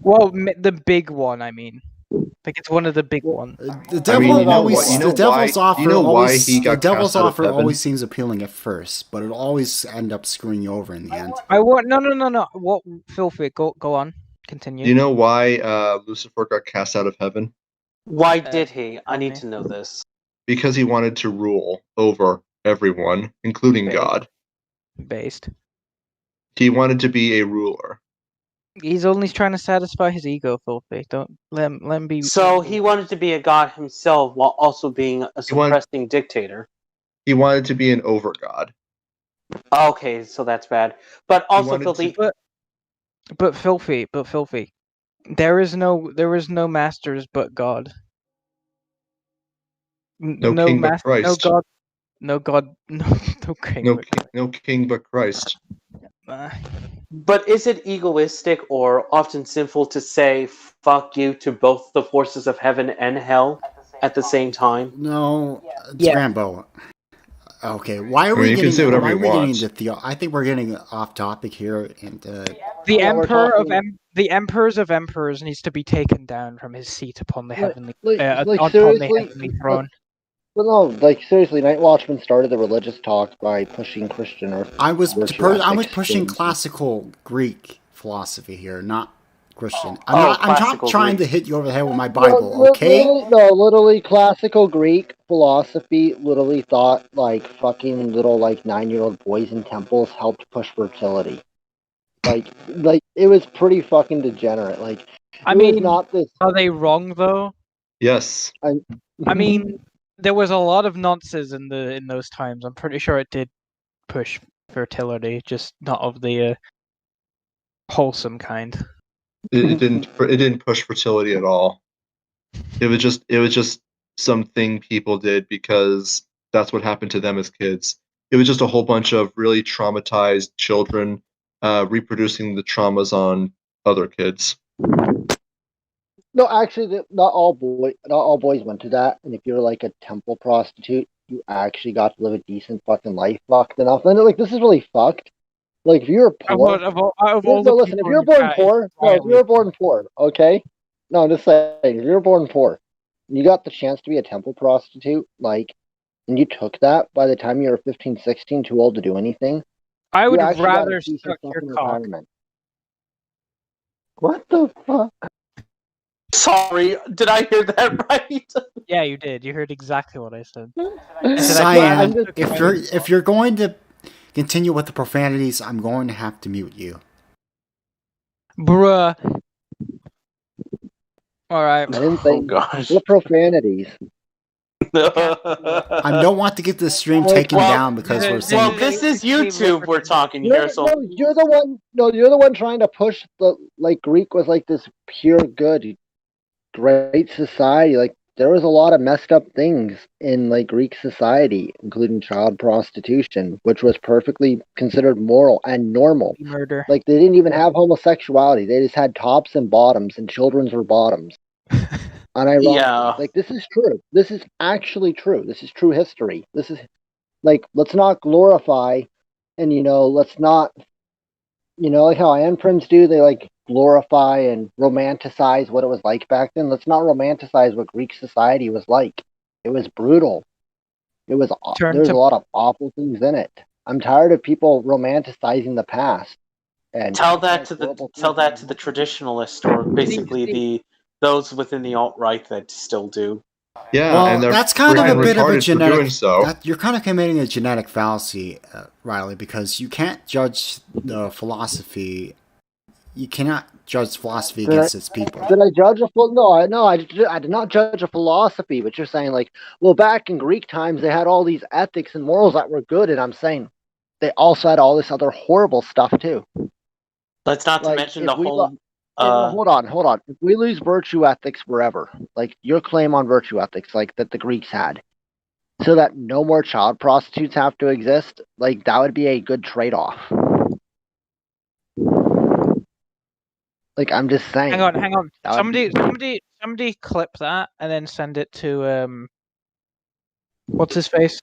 Well, the big one, I mean. Like it's one of the big ones. The devil's offer always seems appealing at first, but it'll always end up screwing you over in the end. No. What, Filthy? Go on. Continue. Do you know why Lucifer got cast out of heaven? Why did he? I need to know this. Because he wanted to rule over everyone, including God. Based. He wanted to be a ruler. He's only trying to satisfy his ego, Filthy. Don't let him be. So he wanted to be a god himself while also being a suppressing dictator. He wanted to be an over-god. Okay, so that's bad. But also, wanted to- filthy. But filthy. There is no masters but God. No king but Christ. No God. No God. No king. No king but Christ. But is it egoistic or often sinful to say "fuck you" to both the forces of heaven and hell at the same time? No, it's Yeah. Rambo. Okay, why are I mean, we you can getting? say whatever Why are you we getting want. into I think we're getting off topic here, and The Yeah, we're emperor of talking- the emperors of emperors needs to be taken down from his seat upon the heavenly upon seriously, the heavenly throne. But no, like seriously, Night Watchman started the religious talk by pushing Christian or I was virtue ethics pushing things. classical Greek philosophy here, not Christian. Oh, I'm not classical trying Greek. to hit you over the head with my Bible, okay? Literally, classical Greek philosophy literally thought like fucking little like 9-year-old boys in temples helped push fertility. Like it was pretty fucking degenerate. Like, I it was mean, not this. are they wrong though? Yes. I mean, there was a lot of nonsense in those times. I'm pretty sure it did push fertility, just not of the wholesome kind. It didn't push fertility at all. It was just something people did because that's what happened to them as kids. It was just a whole bunch of really traumatized children reproducing the traumas on other kids. No, actually, not all boys went to that. And if you're like a temple prostitute, you actually got to live a decent fucking life. Fucked enough. And like, this is really fucked. Like, if you're poor, listen. If you're born poor, okay. No, I'm just saying, if you're born poor, and you got the chance to be a temple prostitute, like, and you took that by the time you were 15, 16, too old to do anything. I would you actually got a rather decent suck your fucking cock. retirement. What the fuck? Sorry, did I hear that right? Yeah, you did. You heard exactly what I said. Cyan, if you're going to continue with the profanities, I'm going to have to mute you. Bruh. Alright. I didn't say Oh gosh. what profanities. I don't want to get the stream taken down because we're saying. Well, this is YouTube we're talking here, so You're the one. No, you're the one trying to push the like Greek was like this pure good, great society. Like there was a lot of messed up things in like Greek society, including child prostitution, which was perfectly considered moral and normal. Murder. Like they didn't even have homosexuality; they just had tops and bottoms, and children's were bottoms. Unironically. Yeah. Like this is true. This is actually true. This is true history. This is like let's not glorify, and let's not, like how imprims do. They like glorify and romanticize what it was like back then. Let's not romanticize what Greek society was like. It was brutal. It was. There's a lot of awful things in it. I'm tired of people romanticizing the past. And tell that to the traditionalists, or basically those within the alt-right that still do. Yeah, well, and that's kind of a bit of a genetic. So. You're kind of committing a genetic fallacy, Riley, because you can't judge the philosophy. You cannot judge philosophy against its people. Did I judge I did not judge a philosophy. But you're saying like, well, back in Greek times they had all these ethics and morals that were good, and I'm saying they also had all this other horrible stuff too. Let's not to mention the whole. Hold on. If we lose virtue ethics forever, like your claim on virtue ethics, like that the Greeks had, so that no more child prostitutes have to exist, like that would be a good trade-off. Like I'm just saying. Hang on. Somebody clip that and then send it to what's his face?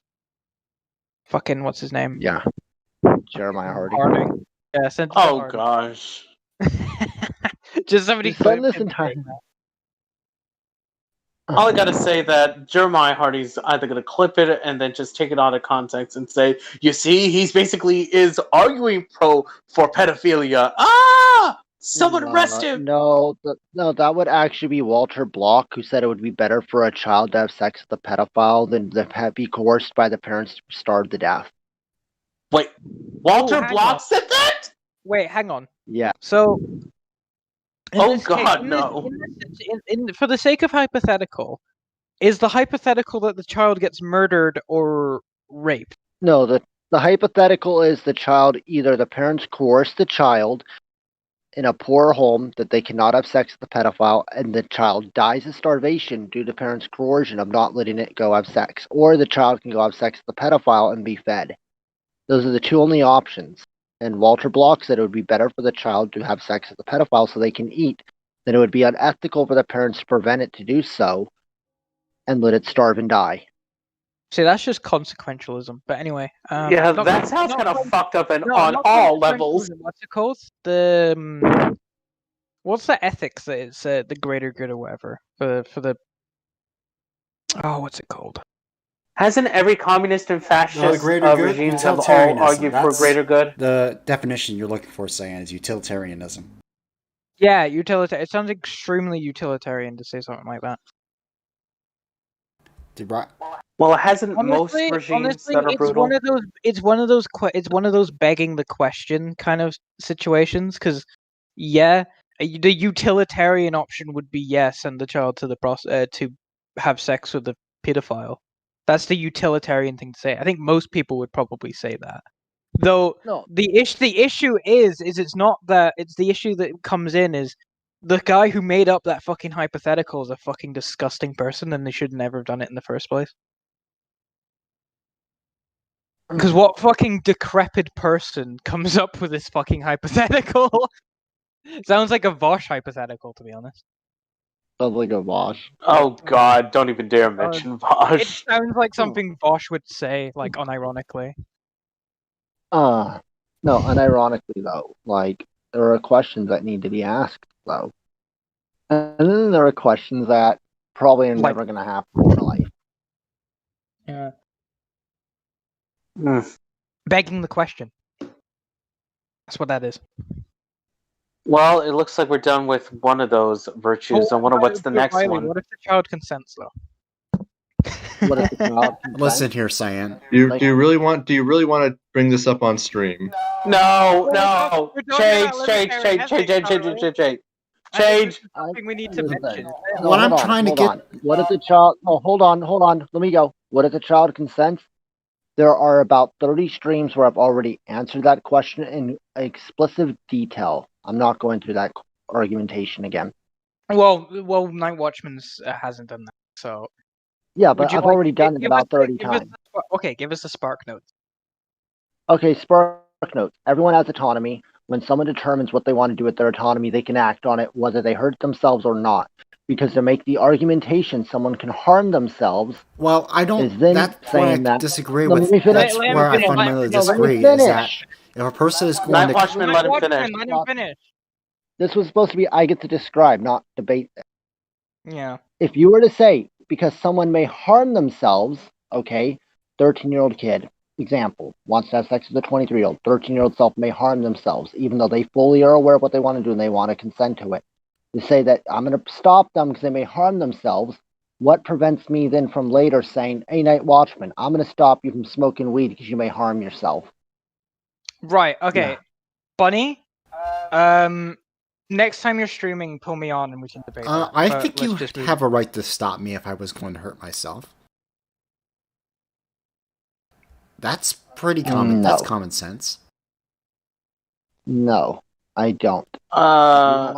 Fucking what's his name? Yeah. Jeremiah Harding. Yeah, send it to Harding. Gosh. Just somebody send this entire. All I gotta say that Jeremiah Hardy's either gonna clip it and then just take it out of context and say, "You see, he's basically is arguing for pedophilia." Someone arrest him! No, that would actually be Walter Block, who said it would be better for a child to have sex with a pedophile than to be coerced by the parents to starve to death. Wait, Walter Block said that? Wait, hang on. Yeah. So. Oh case, God, no! For the sake of hypothetical, is the hypothetical that the child gets murdered or raped? No, The hypothetical is either the parents coerce the child in a poor home that they cannot have sex with the pedophile, and the child dies of starvation due to parents' coercion of not letting it go have sex, or the child can go have sex with the pedophile and be fed. Those are the two only options. And Walter Block said it would be better for the child to have sex with the pedophile so they can eat, than it would be unethical for the parents to prevent it to do so and let it starve and die. See, that's just consequentialism. But anyway, yeah, that sounds kind of fucked up on all levels. What's it called? What's the ethics that it's the greater good or whatever for the? Oh, what's it called? Hasn't every communist and fascist regimes have all argued for greater good? The definition you're looking for, Cyan, is utilitarianism. Yeah, utilitarian. It sounds extremely utilitarian to say something like that. Well, it hasn't most regimes that are brutal. It's one of those begging the question kind of situations. Because the utilitarian option would be yes, send the child to to have sex with the pedophile. That's the utilitarian thing to say. I think most people would probably say that. Though no. the issue is it's not that. It's the issue that comes in is the guy who made up that fucking hypothetical is a fucking disgusting person, and they should never have done it in the first place. Because what fucking decrepit person comes up with this fucking hypothetical? Sounds like a Vosh hypothetical, to be honest. Sounds like a Vosh. Oh god, don't even dare mention Vosh. It sounds like something Vosh would say, like, unironically. No, unironically, though. Like, there are questions that need to be asked, though. And then there are questions that probably are never going to happen in life. Yeah. Mm. Begging the question. That's what that is. Well, it looks like we're done with one of those virtues. I wonder what's the next one. What if the child consents, though? What if the child consents? Listen here, Cyan. Do you really want to bring this up on stream? No. Change. Something we need to mention. What I'm trying to get. What if the child? Oh, hold on. Let me go. What if the child consents? There are about 30 streams where I've already answered that question in explicit detail. I'm not going through that argumentation again. Well, Night Watchman's hasn't done that, so. Yeah, but I've already done it about 30 times. Okay, give us the spark notes. Okay, spark notes. Everyone has autonomy. When someone determines what they want to do with their autonomy, they can act on it, whether they hurt themselves or not. Because to make the argumentation someone can harm themselves. Well, I don't. That's where I disagree with. That's where I fundamentally disagree. Is that if a person is going to. Watchman, let him finish. This was supposed to be I get to describe, not debate. Yeah. If you were to say, because someone may harm themselves, okay, 13-year-old kid, example, wants to have sex with a 23-year-old, 13-year-old self may harm themselves, even though they fully are aware of what they want to do and they want to consent to it. To say that I'm going to stop them because they may harm themselves, what prevents me then from later saying, hey, Night Watchman, I'm going to stop you from smoking weed because you may harm yourself? Right, okay. Yeah. Bunny, next time you're streaming, pull me on and we can debate that. I think you have a right to stop me if I was going to hurt myself. That's pretty common. No. That's common sense. No, I don't. We're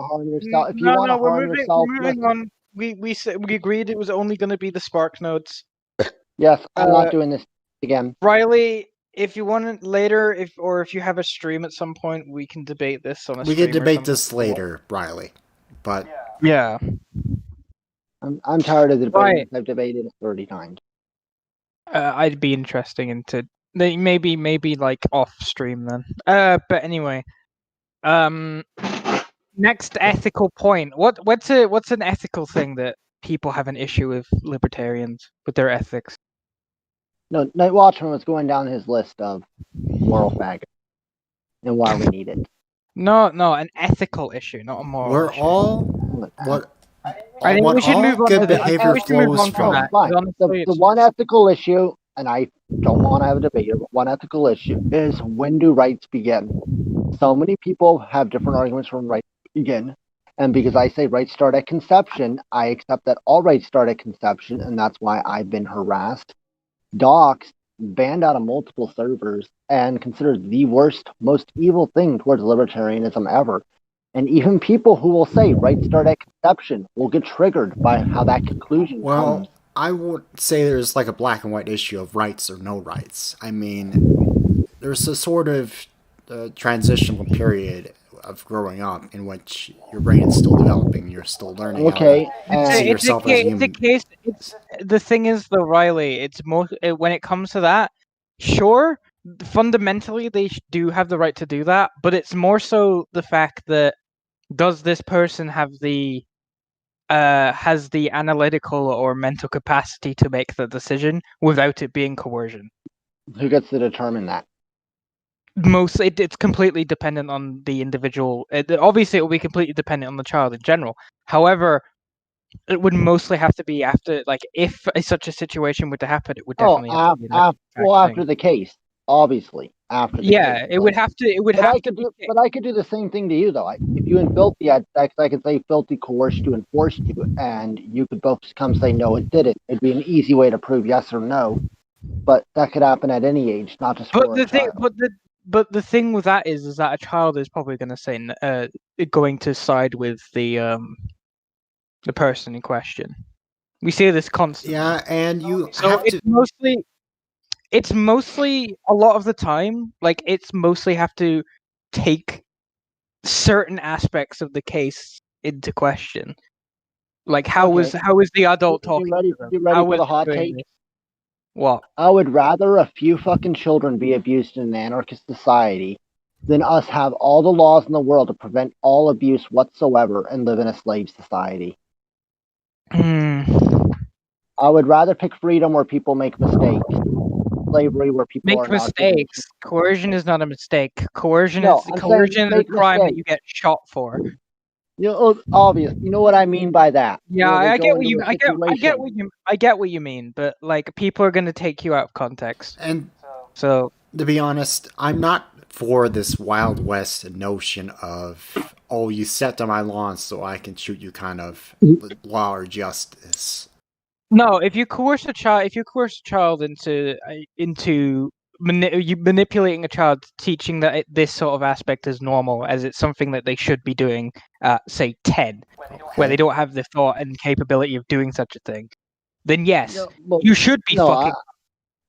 moving on. We agreed it was only going to be the spark notes. Yes, I'm not doing this again. Riley, if you want it later, if you have a stream at some point, we can debate this on a stream. We can debate this later, Riley. But yeah, I'm tired of the debate. Right. I've debated it 30 times. I'd be interesting into maybe like off stream then. But anyway, next ethical point. What's an ethical thing that people have an issue with libertarians with their ethics? No, Night Watchman was going down his list of moral faggots and why we need it. No, an ethical issue, not a moral. We're issue. all I think we should move on. Good behavior flows from that. The one ethical issue, and I don't want to have a debate here, but one ethical issue is when do rights begin? So many people have different arguments from rights begin. And because I say rights start at conception, I accept that all rights start at conception, and that's why I've been harassed, doxxed, banned out of multiple servers and considered the worst, most evil thing towards libertarianism ever. And even people who will say rights start at conception will get triggered by how that conclusion comes. I would say there's like a black and white issue of rights or no rights. I mean, there's a sort of transitional period of growing up in which your brain is still developing, you're still learning how to see yourself as a human. The thing is, though, Riley, it's when it comes to that, sure, fundamentally they do have the right to do that, but it's more so the fact that does this person have the has the analytical or mental capacity to make the decision without it being coercion? Who gets to determine that? Mostly, it's completely dependent on the individual. Obviously, it will be completely dependent on the child in general. However, it would mostly have to be after, like, if such a situation were to happen, it would definitely have to be after the case, obviously. After the case, it would have to. It would but have I could to. But I could do the same thing to you, though. If you and Filthy had sex, I could say Filthy coerced you and forced you, and you could both come say no, it didn't. It'd be an easy way to prove yes or no. But that could happen at any age, not just for a child. But the thing with that is that a child is probably going to say going to side with the person in question. We see this constantly. Yeah, and it's mostly a lot of the time, like, it's mostly have to take certain aspects of the case into question. Like, how is the adult talking? You ready for the hot take? What? I would rather a few fucking children be abused in an anarchist society than us have all the laws in the world to prevent all abuse whatsoever and live in a slave society. I would rather pick freedom where people make mistakes. Slavery where people make mistakes. Coercion is not a mistake. Coercion is a crime that you get shot for. You know, obvious. You know what I mean by that. Yeah, I get what you. I get what you mean. But, like, people are going to take you out of context. And so, to be honest, I'm not for this Wild West notion of, oh, you stepped on my lawn so I can shoot you kind of law or justice. No, if you coerce a child into manipulating a child, teaching that this sort of aspect is normal, as it's something that they should be doing at, say, 10, where they don't have the thought and capability of doing such a thing, then yes, you should be fucking.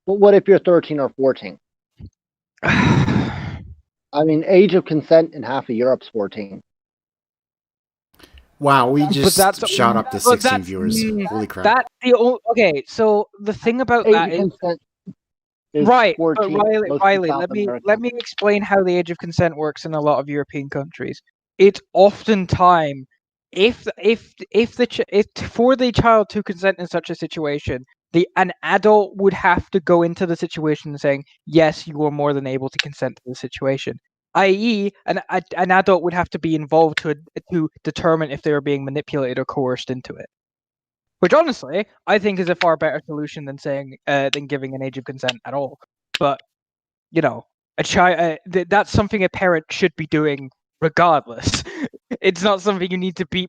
But what if you're 13 or 14? I mean, age of consent in half of Europe's 14. Wow, we just shot up to 16 viewers. Holy crap. Okay, so the thing about that is... Right, but Riley, let me explain how the age of consent works in a lot of European countries. It's oftentimes, if for the child to consent in such a situation, an adult would have to go into the situation saying, yes, you are more than able to consent to the situation. I.e., an adult would have to be involved to determine if they were being manipulated or coerced into it. Which, honestly, I think is a far better solution than than giving an age of consent at all. But, you know, a child that's something a parent should be doing regardless. It's not something you need to be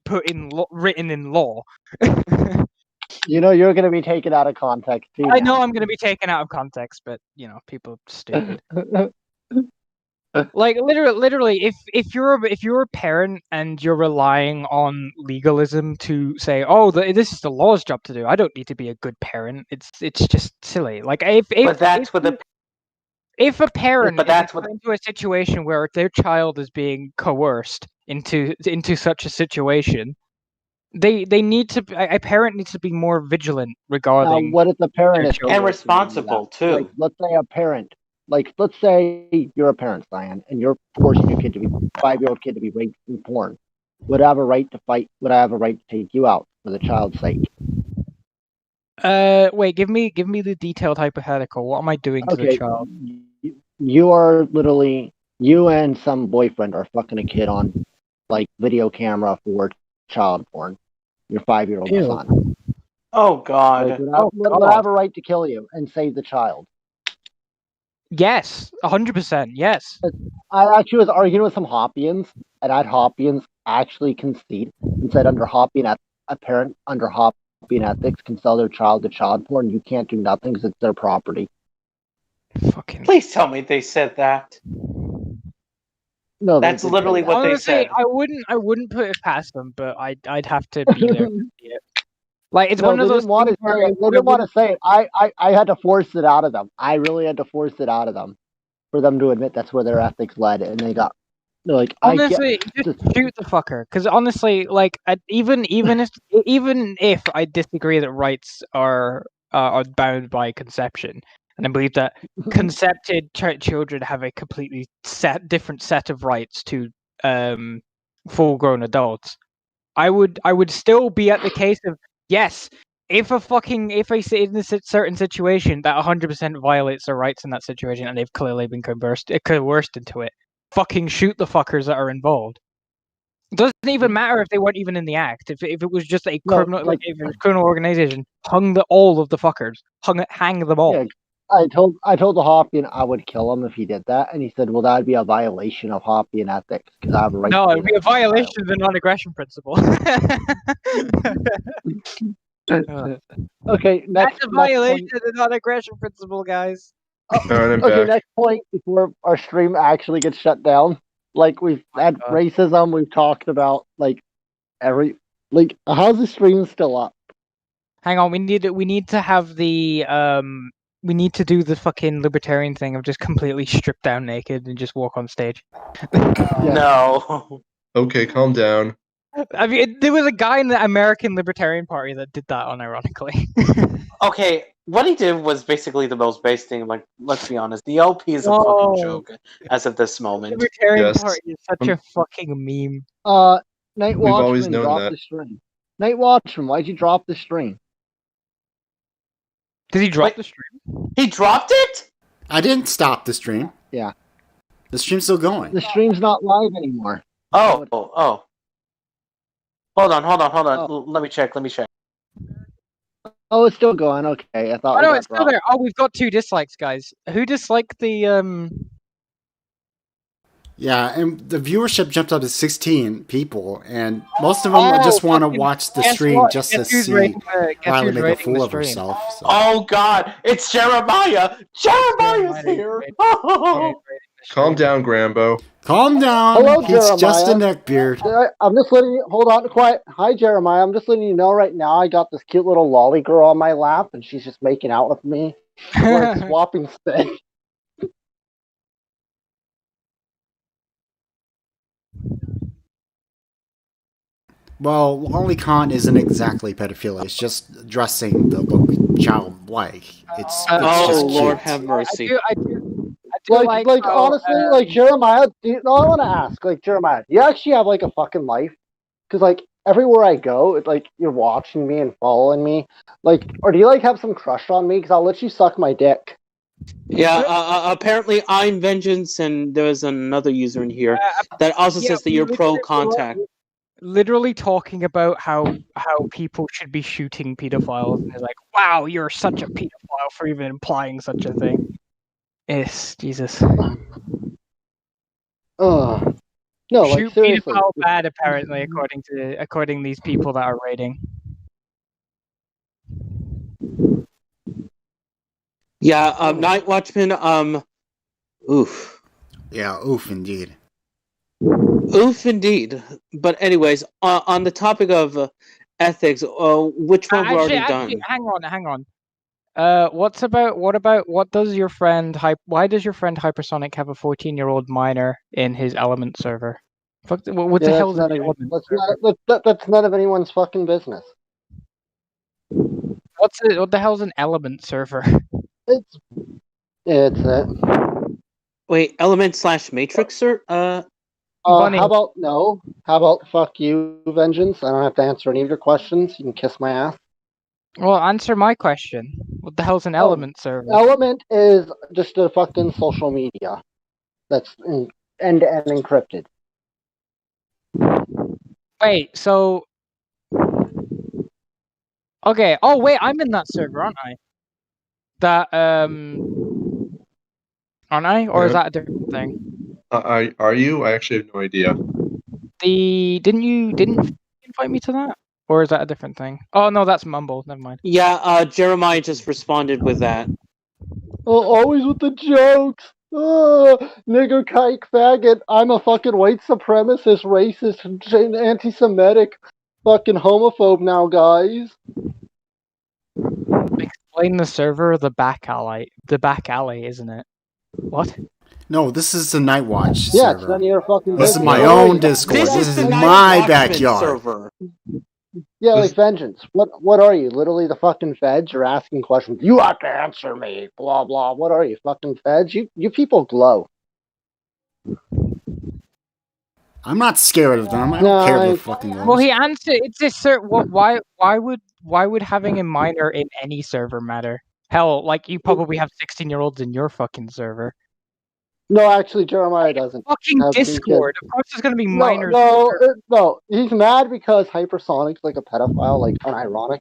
written in law. You know, you're going to be taken out of context too. I know I'm going to be taken out of context, but, you know, people are stupid. Like, literally, if you're a parent and you're relying on legalism to say, oh, this is the law's job to do, I don't need to be a good parent. It's just silly. Like, if a parent is into a situation where their child is being coerced into such a situation, they need to. A parent needs to be more vigilant regarding. What if the parent is and responsible too? Like, let's say a parent. Like, let's say you're a parent, Cyan, and you're forcing your 5-year-old kid to be raped in porn. Would I have a right to fight? Would I have a right to take you out for the child's sake? Wait, give me the detailed hypothetical. What am I doing to the child? You are literally, you and some boyfriend are fucking a kid on, like, video camera for child porn. Your 5-year-old son. Oh, God. Like, would I have a right to kill you and save the child? Yes, 100%. Yes. I actually was arguing with some Hoppians, and I had Hoppians actually concede and said under Hoppian, a parent under Hoppian ethics can sell their child to child porn. You can't do nothing because it's their property. Fucking. Please tell me they said that. No, That's they did literally say what they Honestly, said. I wouldn't put it past them, but I'd have to be there to see it. Like it's No, one they of those didn't want to things where say it. They didn't want to say it. I had to force it out of them. I really had to force it out of them for them to admit that's where their ethics led, and they're like, honestly, just shoot the fucker. Because honestly, like even if I disagree that rights are bound by conception, and I believe that concepted children have a completely different set of rights to full-grown adults, I would still be at the case of yes. If I say in a certain situation that 100% violates their rights in that situation, and they've clearly been coerced into it, fucking shoot the fuckers that are involved. It doesn't even matter if they weren't even in the act. If it was just a criminal, like if it was a criminal organization, all of the fuckers, hang them all. Yeah, I told the Hoppian I would kill him if he did that, and he said, "Well, that'd be a violation of Hoppian ethics because I have a right." No, to it'd be a violation of the non-aggression principle. Okay, That's a violation of the non-aggression principle, guys. Okay, next point before our stream actually gets shut down. Like we've had racism, we've talked about how's the stream still up? Hang on, we need to have the we need to do the fucking libertarian thing of just completely strip down naked and just walk on stage. No. Okay, calm down. I mean, there was a guy in the American Libertarian Party that did that unironically. Okay, what he did was basically the most base thing. Like, let's be honest, the LP is a fucking joke as of this moment. The Libertarian Party is such a fucking meme. Night We've always Watchman known dropped that. the stream. Night Watchman, why'd you drop the stream? Did he drop the stream? He dropped it? I didn't stop the stream. Yeah. The stream's still going. The stream's not live anymore. Oh. Hold on. Let me check. Oh, it's still going. Okay, I thought. Oh no, it's still there. Oh, we've got 2 dislikes, guys. Who disliked the Yeah, and the viewership jumped up to 16 people, and most of them just want to watch the stream just to see Riley make a fool of herself. So. Oh God, it's Jeremiah! Jeremiah's here! Calm down, Grambo. Calm down. Hello, He's Jeremiah. just a neckbeard. I'm just letting you. Hold on, quiet. Hi, Jeremiah. I'm just letting you know right now. I got this cute little lolly girl on my lap, and she's just making out with me. We're like swapping space. Well, lolicon isn't exactly pedophilia. It's just dressing the look childlike. It's just Lord cute. have mercy. I do Like how, honestly, like Jeremiah. I want to ask, like Jeremiah, do you actually have like a fucking life? Because like everywhere I go, it's like you're watching me and following me. Like, or do you like have some crush on me? Because I'll let you suck my dick. Yeah, apparently I'm Vengeance, and there's another user in here that also says that you're pro-contact. Literally talking about how people should be shooting pedophiles, and they're like, "Wow, you're such a pedophile for even implying such a thing." Yes, Jesus. No, like Shoot seriously. pedophile bad, apparently, according to these people that are rating. Yeah, Night Watchman, oof. Yeah, oof, indeed. Oof, indeed. But anyways, on the topic of ethics, which one we've already done? Hang on. What does your friend why does your friend Hypersonic have a 14-year-old minor in his Element server? What the hell is that's none of anyone's fucking business. What the hell's an Element server? It's it. Wait, Element/Matrix, sir? How about fuck you, Vengeance? I don't have to answer any of your questions. You can kiss my ass. Well, answer my question. What the hell's an Element server? Element is just a fucking social media that's end-to-end encrypted. Wait, so... Okay, oh wait, I'm in that server, aren't I? Aren't I? Or is that a different thing? Are you? I actually have no idea. Didn't you invite me to that? Or is that a different thing? Oh no, that's Mumble. Never mind. Yeah, Jeremiah just responded with that. Always with the jokes. Nigger, kike, faggot. I'm a fucking white supremacist, racist, anti-Semitic, fucking homophobe now, guys. Explain the server, the back alley. The back alley, isn't it? What? No, this is the Night Watch Yeah, it's server. none of your fucking This is business. my What are own you? Discord. This This is is the my Night Watchman backyard. server. Yeah, like Vengeance. What are you? Literally the fucking feds? You're asking questions. You have to answer me. Blah blah. What are you? Fucking feds? You people glow. I'm not scared of them. I don't No, care if they're fucking Well, ghosts. he answered. It's a What? Why would having a minor in any server matter? Hell, like you probably have 16-year-olds in your fucking server. No, actually, Jeremiah doesn't. Fucking Have Discord. Of course, there's gonna be No, minors. no. He's mad because Hypersonic's like a pedophile, like unironic.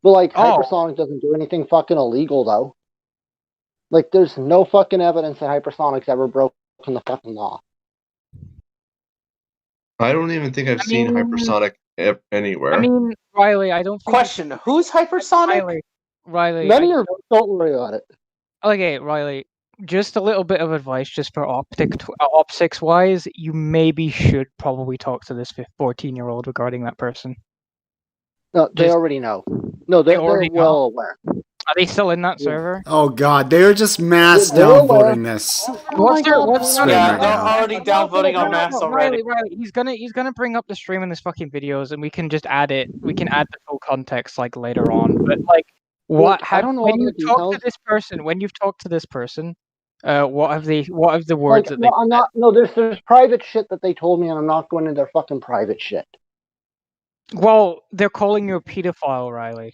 But like Hypersonic doesn't do anything fucking illegal though. Like there's no fucking evidence that Hypersonic's ever broken the fucking law. I don't even think I've seen Hypersonic anywhere. I mean, Riley, I don't think. Question: Who's hypersonic? Riley, None of your don't worry about it. Okay, Riley. Just a little bit of advice, just for optics wise, you maybe should probably talk to this 14-year-old regarding that person. No, they already know. No, they're already well aware. Are they still in that server? Oh god, they're just mass They're downvoting this. What's Yeah, right they're now. already downvoting on mass already. Riley, he's gonna bring up the stream in his fucking videos, and we can just add it. We can add the full context like later on. But like, Look, I don't know when all you the talk details. to this person? When you've talked to this person, what have the words that No, they? I'm not. No, there's private shit that they told me, and I'm not going into their fucking private shit. Well, they're calling you a pedophile, Riley.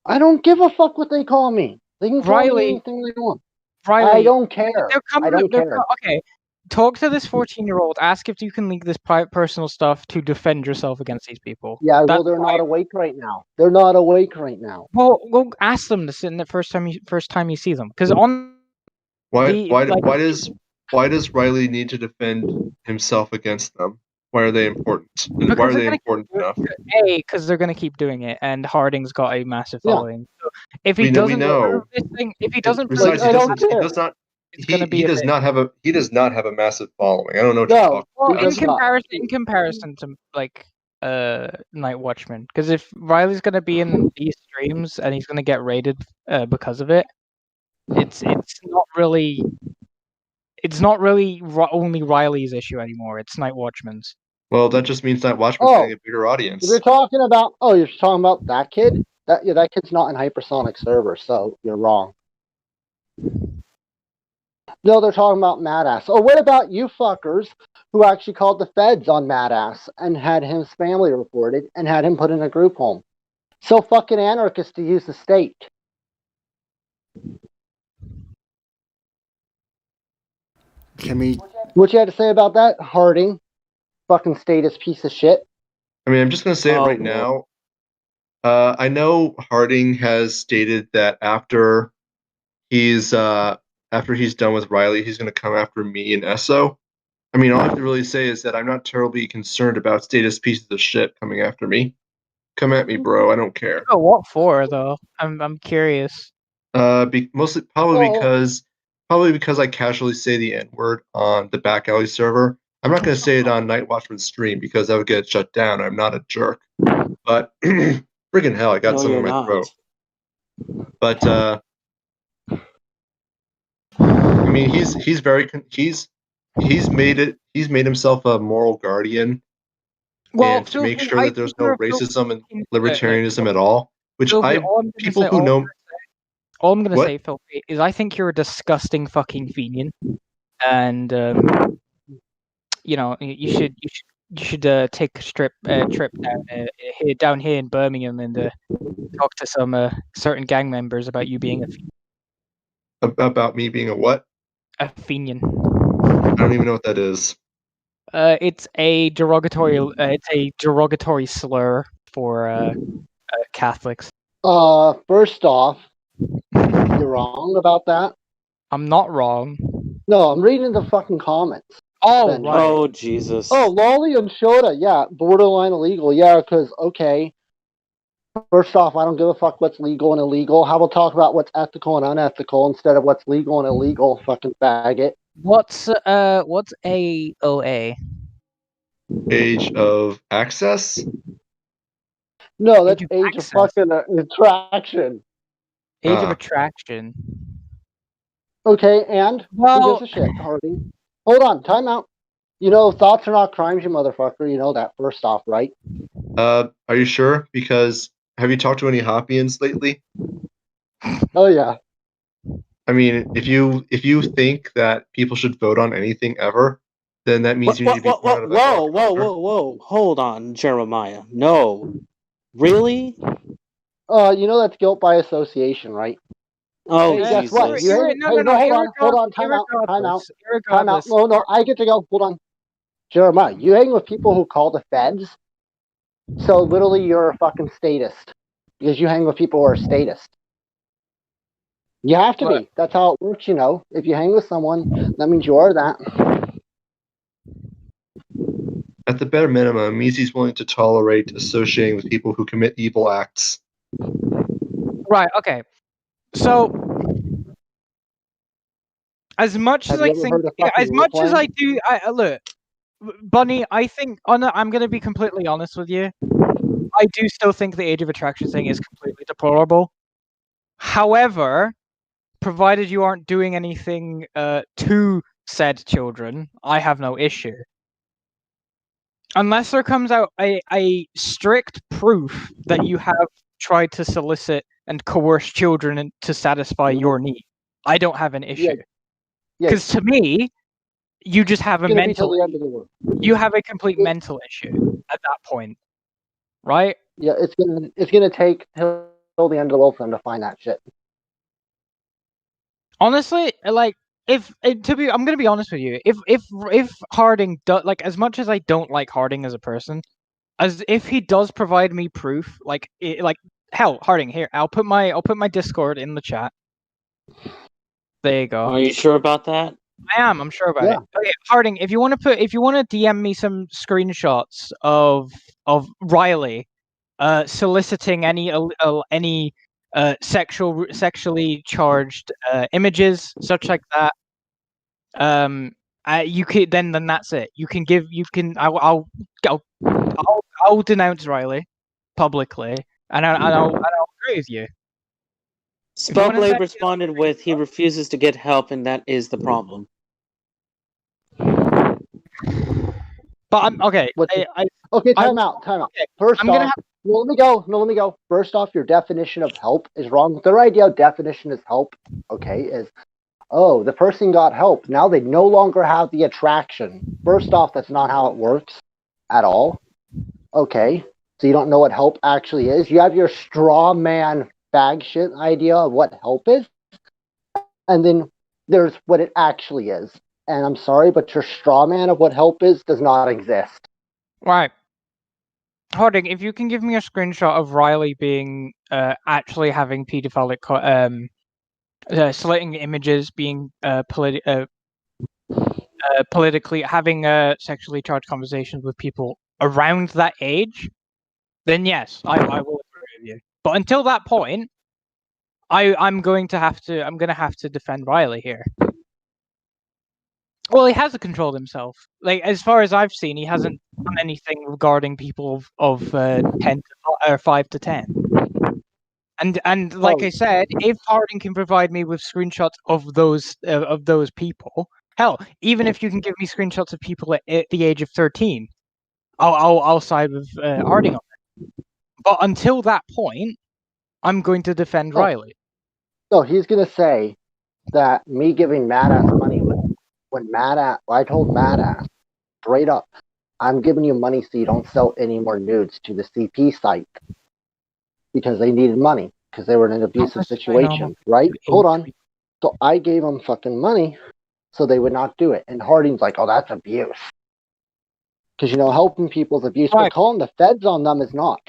I don't give a fuck what they call me. They can call Riley, me anything they want. Riley, I don't care. I don't they're care. Okay, talk to this 14-year-old. Ask if you can link this private personal stuff to defend yourself against these people. Yeah, well, That's they're why- not awake right now. They're not awake right now. Well, ask them to sit in the first time you see them, because on Why does Riley need to defend himself against them? Why are they important? And why are they important enough? Because they're gonna keep doing it, and Harding's got a massive Yeah. following. So if he We doesn't know. remove this thing, if he doesn't, Besides, I don't care. he does not have a massive following. I don't know what No. you're talking Well, about. in comparison to like Night Watchman, because if Riley's gonna be in these streams and he's gonna get raided because of it, it's not really only Riley's issue anymore. It's Night Watchman's. Well, that just means that Watchman's getting a bigger audience. If you're talking about, you're talking about that kid. That kid's not in Hypersonic server, so you're wrong. No, they're talking about Madass. Oh, what about you fuckers who actually called the feds on Madass and had his family reported and had him put in a group home? So fucking anarchist to use the state. Can we? What you had to say about that, Harding? Fucking statist piece of shit. I mean, I'm just going to say it right now. I know Harding has stated that after he's done with Riley, he's going to come after me and Esso. I mean, all I have to really say is that I'm not terribly concerned about statist pieces of shit coming after me. Come at me, bro. I don't care. Oh, what for though? I'm curious. Probably because I casually say the N-word on the back alley server. I'm not going to say it on Night Watchman's stream because that would get shut down. I'm not a jerk. But friggin' hell, I got something in my throat. But I mean, he's made himself a moral guardian, and to make sure that there's no racism and libertarianism at all. Which All I'm gonna say, Philby, is I think you're a disgusting fucking Fenian, and you should take a trip down here in Birmingham and talk to some certain gang members about you being about me being a what? A Fenian. I don't even know what that is. It's a derogatory slur for Catholics. First off, you're wrong about that. I'm not wrong. No, I'm reading the fucking comments. Oh, Then, right. Oh, Jesus. Oh, Lolly and Shota, yeah, borderline illegal, yeah, because, okay. First off, I don't give a fuck what's legal and illegal. How about talk about what's ethical and unethical instead of what's legal and illegal, fucking faggot. What's AOA? Age of access? No, that's Age of age of access. fucking attraction. Age of attraction. Okay, and Well, who gives a shit, Hardy? Hold on, time out. You know, thoughts are not crimes, you motherfucker. You know that first off, right? Are you sure? Because have you talked to any Hoppians lately? Oh yeah. I mean, if you think that people should vote on anything ever, then that means you need to be part of a Whoa! Hold on, Jeremiah. No, really? You know that's guilt by association, right? Oh, Hey, guess what? Jesus. Hey, no, hold on, time out. No, I get to go. Hold on. Jeremiah, you hang with people who call the feds, so literally you're a fucking statist. Because you hang with people who are statists. You have to be. That's how it works, you know. If you hang with someone, that means you are that. At the bare minimum, it means he's willing to tolerate associating with people who commit evil acts. Right, okay. So, as much as I think, as much as I do, look, Bunny, I think, I'm going to be completely honest with you. I do still think the age of attraction thing is completely deplorable. However, provided you aren't doing anything to said children, I have no issue. Unless there comes out a strict proof that you have tried to solicit and coerce children to satisfy your need, I don't have an issue. Because to me, you just have a mental. You have a complete mental issue at that point, right? Yeah, it's gonna take till the end of the world for them to find that shit. Honestly, like I'm gonna be honest with you. If Harding like, as much as I don't like Harding as a person, as if he does provide me proof, like hell, Harding, here, I'll put my Discord in the chat. There you go. Are you sure about that? I'm sure about it. Okay, Harding, if you want to DM me some screenshots of Riley soliciting any sexually charged images, such like that, you could then that's it. I'll denounce Riley publicly, and I'll agree with you. Spellblade responded with, he refuses to get help, and that is the problem. But I'm okay. Okay, time out. Okay, First off, let me go. First off, your definition of help is wrong. Their ideal definition is help, okay, is, oh, the person got help. Now they no longer have the attraction. First off, that's not how it works at all. Okay, so you don't know what help actually is. You have your straw man fag shit idea of what help is, and then there's what it actually is. And I'm sorry, but your straw man of what help is does not exist. Right. Harding, if you can give me a screenshot of Riley being actually having pedophilic slating images, being politically having sexually charged conversations with people around that age, then yes, I will agree with you. But until that point, I'm going to have to defend Riley here. Well, he hasn't controlled himself. Like, as far as I've seen, he hasn't done anything regarding people of 10 or 5 to 10. And like I said, if Harding can provide me with screenshots of those people, hell, even if you can give me screenshots of people at the age of 13, I'll side with Harding on it. But until that point, I'm going to defend Riley. So he's gonna say that me giving Madass money when I told Madass straight up, I'm giving you money so you don't sell any more nudes to the CP site because they needed money because they were in an abusive situation, right? Hold on. So I gave them fucking money so they would not do it. And Harding's like, oh, that's abuse. Because, you know, helping people is abuse, but calling the feds on them is not.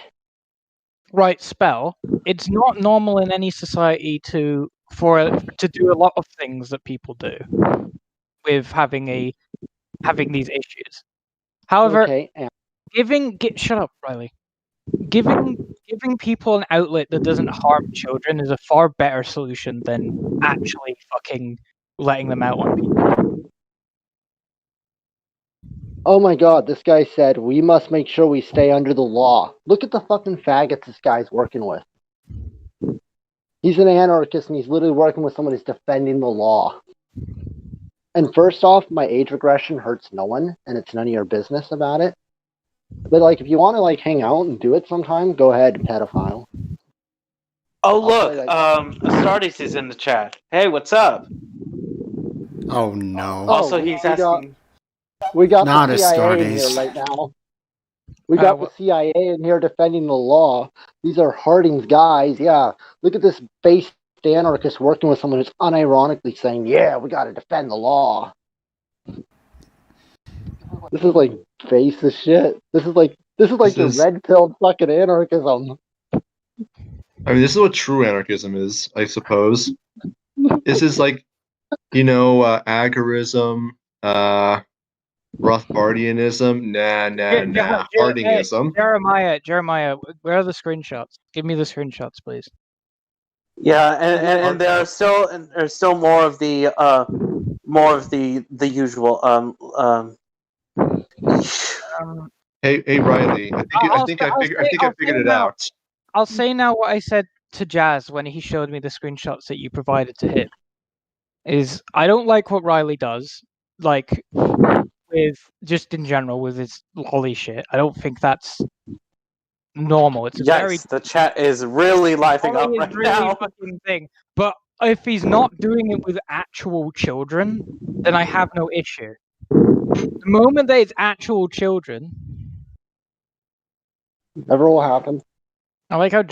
Right, Spell. It's not normal in any society to do a lot of things that people do with having these issues. However, shut up, Riley. Giving giving people an outlet that doesn't harm children is a far better solution than actually fucking letting them out on people. Oh my god, this guy said, we must make sure we stay under the law. Look at the fucking faggots this guy's working with. He's an anarchist and he's literally working with someone who's defending the law. And first off, my age regression hurts no one, and it's none of your business about it. But like, if you want to like hang out and do it sometime, go ahead, pedophile. Oh look, Astartes is in the chat. Hey, what's up? Oh no. Also, he's asking. We got Not the CIA in Astartes. here right now. We got the CIA in here defending the law. These are Harding's guys. Yeah, look at this based anarchist working with someone who's unironically saying, "Yeah, we got to defend the law." This is like face of shit. This is like the red pill fucking anarchism. I mean, this is what true anarchism is, I suppose. This is like, agorism, Rothbardianism, nah, Hardingism. Jeremiah, where are the screenshots? Give me the screenshots, please. Yeah, and there's still more of the usual Hey Riley, I think I figured it out. I'll say now what I said to Jazz when he showed me the screenshots that you provided to him. Is I don't like what Riley does, like with just in general with his lolly shit. I don't think that's normal. It's the chat is really lighting up right now. Fucking thing. But if he's not doing it with actual children, then I have no issue. The moment that it's actual children, never will happen. I like how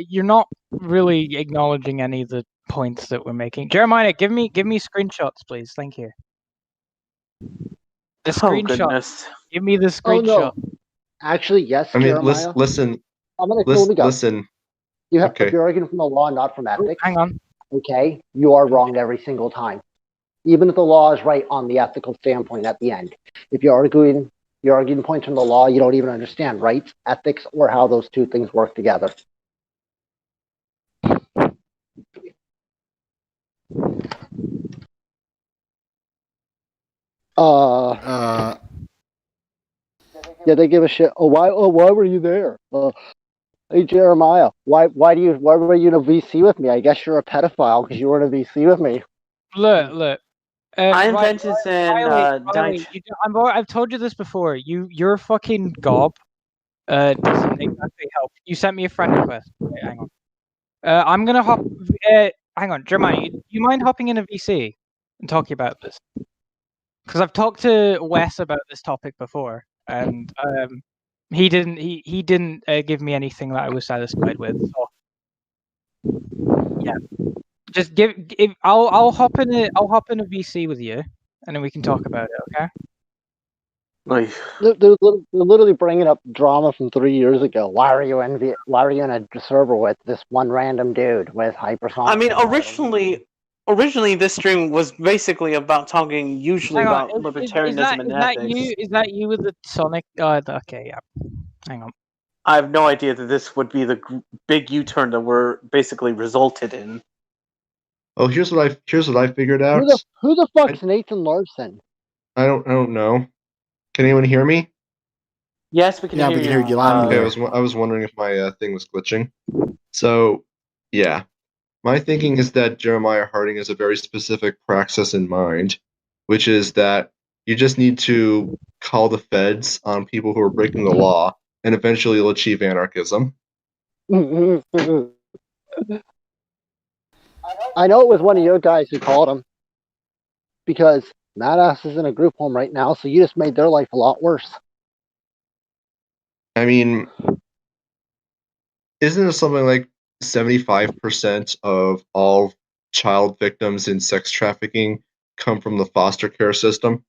you're not really acknowledging any of the points that we're making. Jeremiah, give me screenshots, please. Thank you. The screenshot. Goodness. Give me the screenshot. Oh, no. Actually, yes, I mean, Jeremiah. listen. I'm gonna totally go. Listen. You have if you're arguing from the law, not from ethics. Hang on. Okay, you are wrong every single time. Even if the law is right on the ethical standpoint at the end. If you're arguing points from the law, you don't even understand rights, ethics, or how those two things work together. Yeah, they give a shit. Why were you there? Hey Jeremiah, why were you in a VC with me? I guess you're a pedophile because you were in a VC with me. Look. I invented I've told you this before. Your fucking gob doesn't exactly help. You sent me a friend request. Wait, hang on. I'm gonna hop. Hang on, Jeremiah. You mind hopping in a VC and talking about this? Because I've talked to Wes about this topic before, and he didn't give me anything that I was satisfied with. So yeah, just I'll hop in a VC with you, and then we can talk about it. Okay. They're literally bringing up drama from 3 years ago. Why are you in a server with this one random dude with hypersonic? I mean, originally this stream was basically about talking about libertarianism and ethics. Is that you with the Sonic? Okay, yeah. Hang on. I have no idea that this would be the big U-turn that we're basically resulted in. Oh, here's what I figured out. Who the fuck's Nathan Larson? I don't know. Can anyone hear me? Yes, we can hear you. Yeah, we can hear you loud. Okay, I was wondering if my thing was glitching. So, yeah. My thinking is that Jeremiah Harding has a very specific praxis in mind, which is that you just need to call the feds on people who are breaking the law, and eventually you'll achieve anarchism. I know it was one of your guys who called him, because Madass is in a group home right now, so you just made their life a lot worse. I mean, isn't it something like 75% of all child victims in sex trafficking come from the foster care system?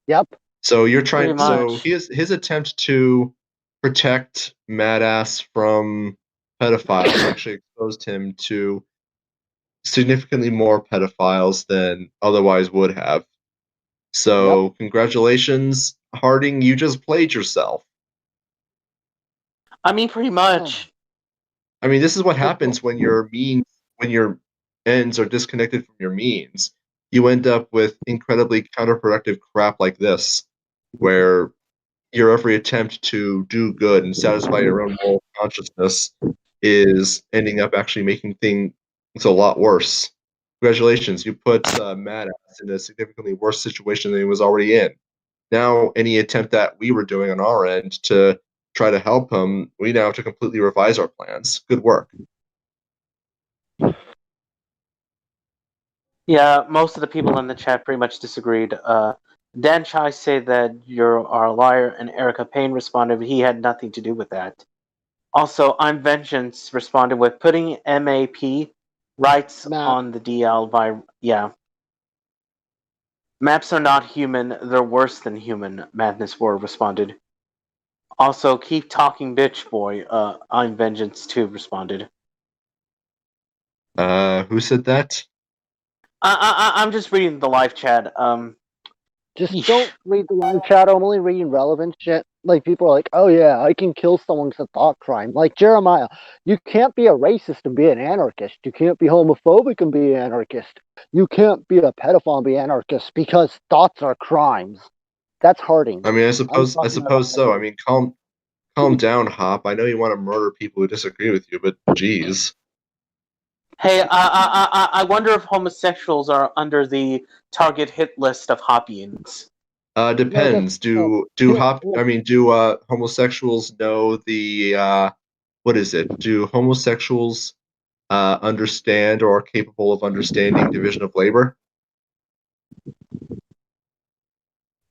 Yep. So you're trying. So his attempt to protect Madass from pedophiles actually exposed him to significantly more pedophiles than otherwise would have. So congratulations, Harding, you just played yourself. I mean, pretty much. I mean, this is what happens when your ends are disconnected from your means. You end up with incredibly counterproductive crap like this, where your every attempt to do good and satisfy your own moral consciousness is ending up actually making things a lot worse. Congratulations, you put Mad Ass in a significantly worse situation than he was already in. Now, any attempt that we were doing on our end to try to help him, we now have to completely revise our plans. Good work. Yeah, most of the people in the chat pretty much disagreed. Dan Chai said that you are a liar, and Erica Payne responded he had nothing to do with that. Also, I'm Vengeance responded with putting MAP rights on the DL by Maps are not human, they're worse than human, Madness War responded. Also, keep talking bitch boy, I'm Vengeance too responded. Who said that? I'm just reading the live chat. Just don't read the live chat. I'm only reading relevant shit. Like, people are like, oh yeah, I can kill someone because of thought crime. Like, Jeremiah, you can't be a racist and be an anarchist. You can't be homophobic and be an anarchist. You can't be a pedophile and be an anarchist because thoughts are crimes. That's Harding. I mean, I suppose so. I mean, calm down, Hop. I know you want to murder people who disagree with you, but geez. Hey, I wonder if homosexuals are under the target hit list of Hoppians. Depends. Do homosexuals know the what is it? Do homosexuals understand or are capable of understanding division of labor?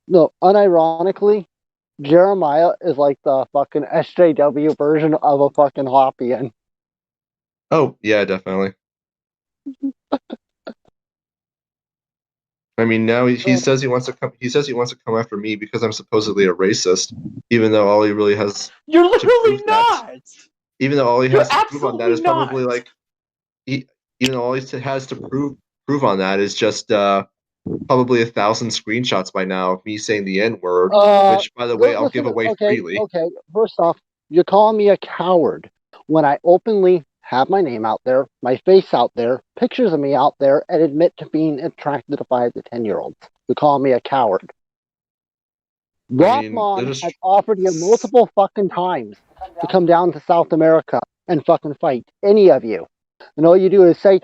No, unironically, Jeremiah is like the fucking SJW version of a fucking Hoppian. Oh yeah, definitely. I mean, now he says he wants to come. He says he wants to come after me because I'm supposedly a racist, even though all he really has. You're literally not. Even though all he has You're to prove on that is probably not. like, even though all he has to prove on that is just probably 1,000 screenshots by now of me saying the N-word, which, by the way, I'll give away freely. Okay, first off, you're calling me a coward when I openly have my name out there, my face out there, pictures of me out there, and admit to being attracted to 5 to 10-year-olds. You're calling me a coward. Rothman has offered you multiple fucking times to come down to South America and fucking fight, any of you. And all you do is say,